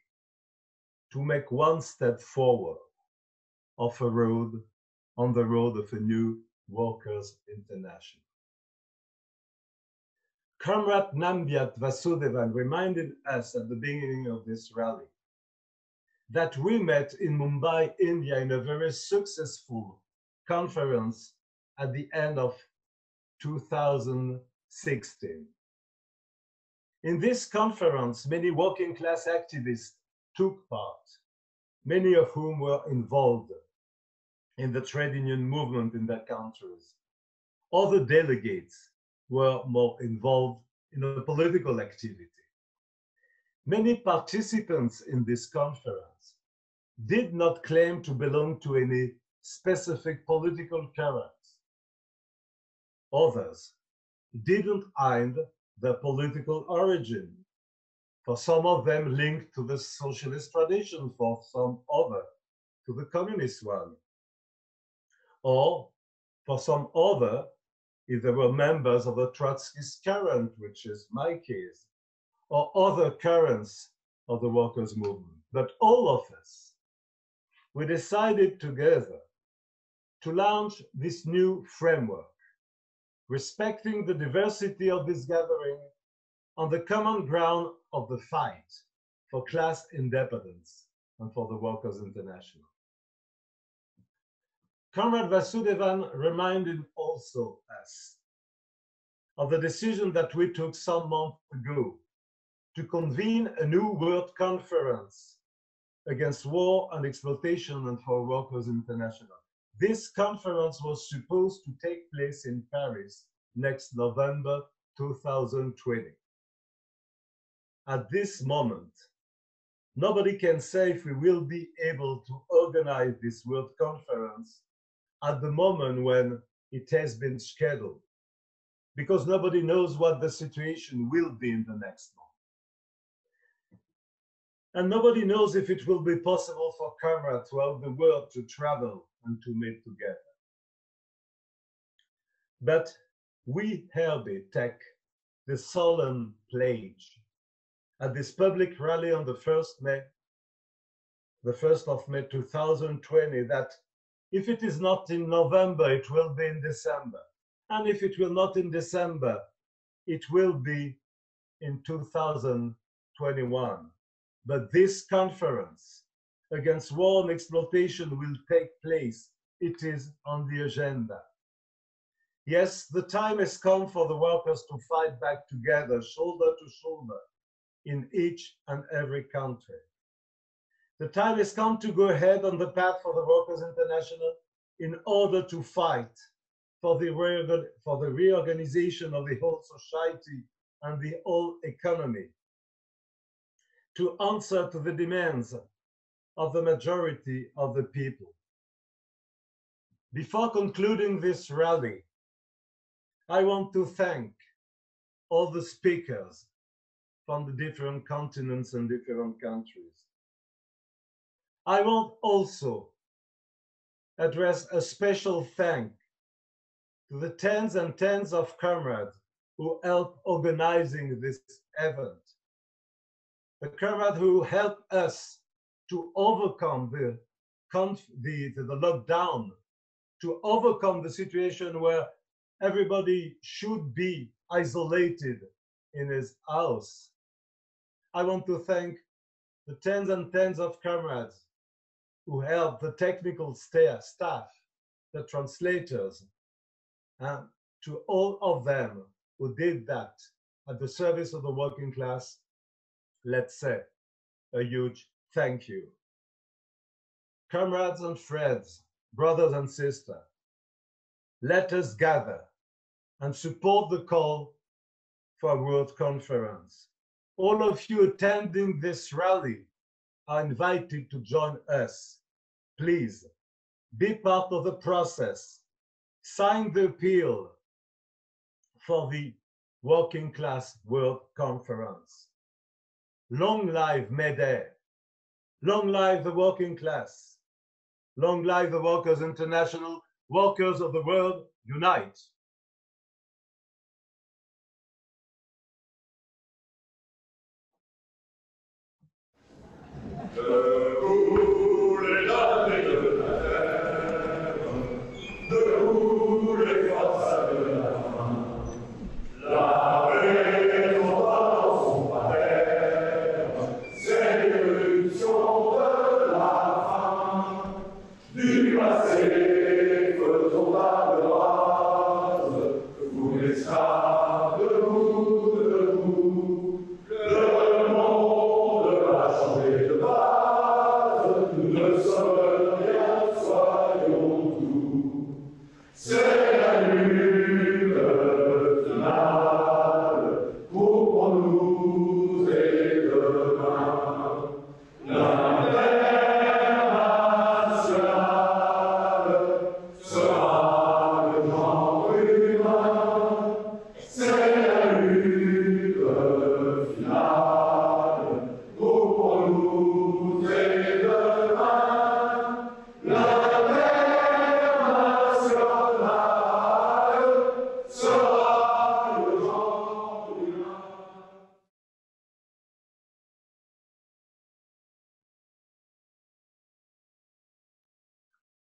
[SPEAKER 3] to make one step forward on the road of a new Workers' International. Comrade Nambiat Vasudevan reminded us at the beginning of this rally that we met in Mumbai, India, in a very successful conference at the end of 2016. In this conference, many working class activists took part, many of whom were involved in the trade union movement in their countries. Other delegates were more involved in a political activity. Many participants in this conference did not claim to belong to any specific political current. Others didn't hide their political origin. For some of them linked to the socialist tradition, for some other to the communist one. Or for some other, if they were members of the Trotskyist current, which is my case, or other currents of the workers' movement. But all of us, we decided together to launch this new framework, respecting the diversity of this gathering on the common ground of the fight for class independence and for the Workers' International. Comrade Vasudevan reminded also us of the decision that we took some months ago to convene a new World Conference against war and exploitation and for workers international. This conference was supposed to take place in Paris next November 2020. At this moment, nobody can say if we will be able to organize this World Conference at the moment when it has been scheduled, because nobody knows what the situation will be in the next month. And nobody knows if it will be possible for comrades throughout the world to travel and to meet together. But we hereby take the solemn pledge at this public rally on the 1st of May 2020 that if it is not in November, it will be in December. And if it will not in December, it will be in 2021. But this conference against war and exploitation will take place. It is on the agenda. Yes, the time has come for the workers to fight back together, shoulder to shoulder, in each and every country. The time has come to go ahead on the path for the Workers' International in order to fight for the reorganization of the whole society and the whole economy, to answer to the demands of the majority of the people. Before concluding this rally, I want to thank all the speakers from the different continents and different countries. I want also address a special thank to the tens and tens of comrades who helped organizing this event. The comrades who helped us to overcome the lockdown, to overcome the situation where everybody should be isolated in his house. I want to thank the tens and tens of comrades who helped the technical staff, the translators, and to all of them who did that at the service of the working class, let's say a huge thank you. Comrades and friends, brothers and sisters, let us gather and support the call for a World Conference. All of you attending this rally are invited to join us. Please be part of the process. Sign the appeal for the Working Class World Conference. Long live Mayday. Long live the working class. Long live the Workers' International. Workers of the world, unite.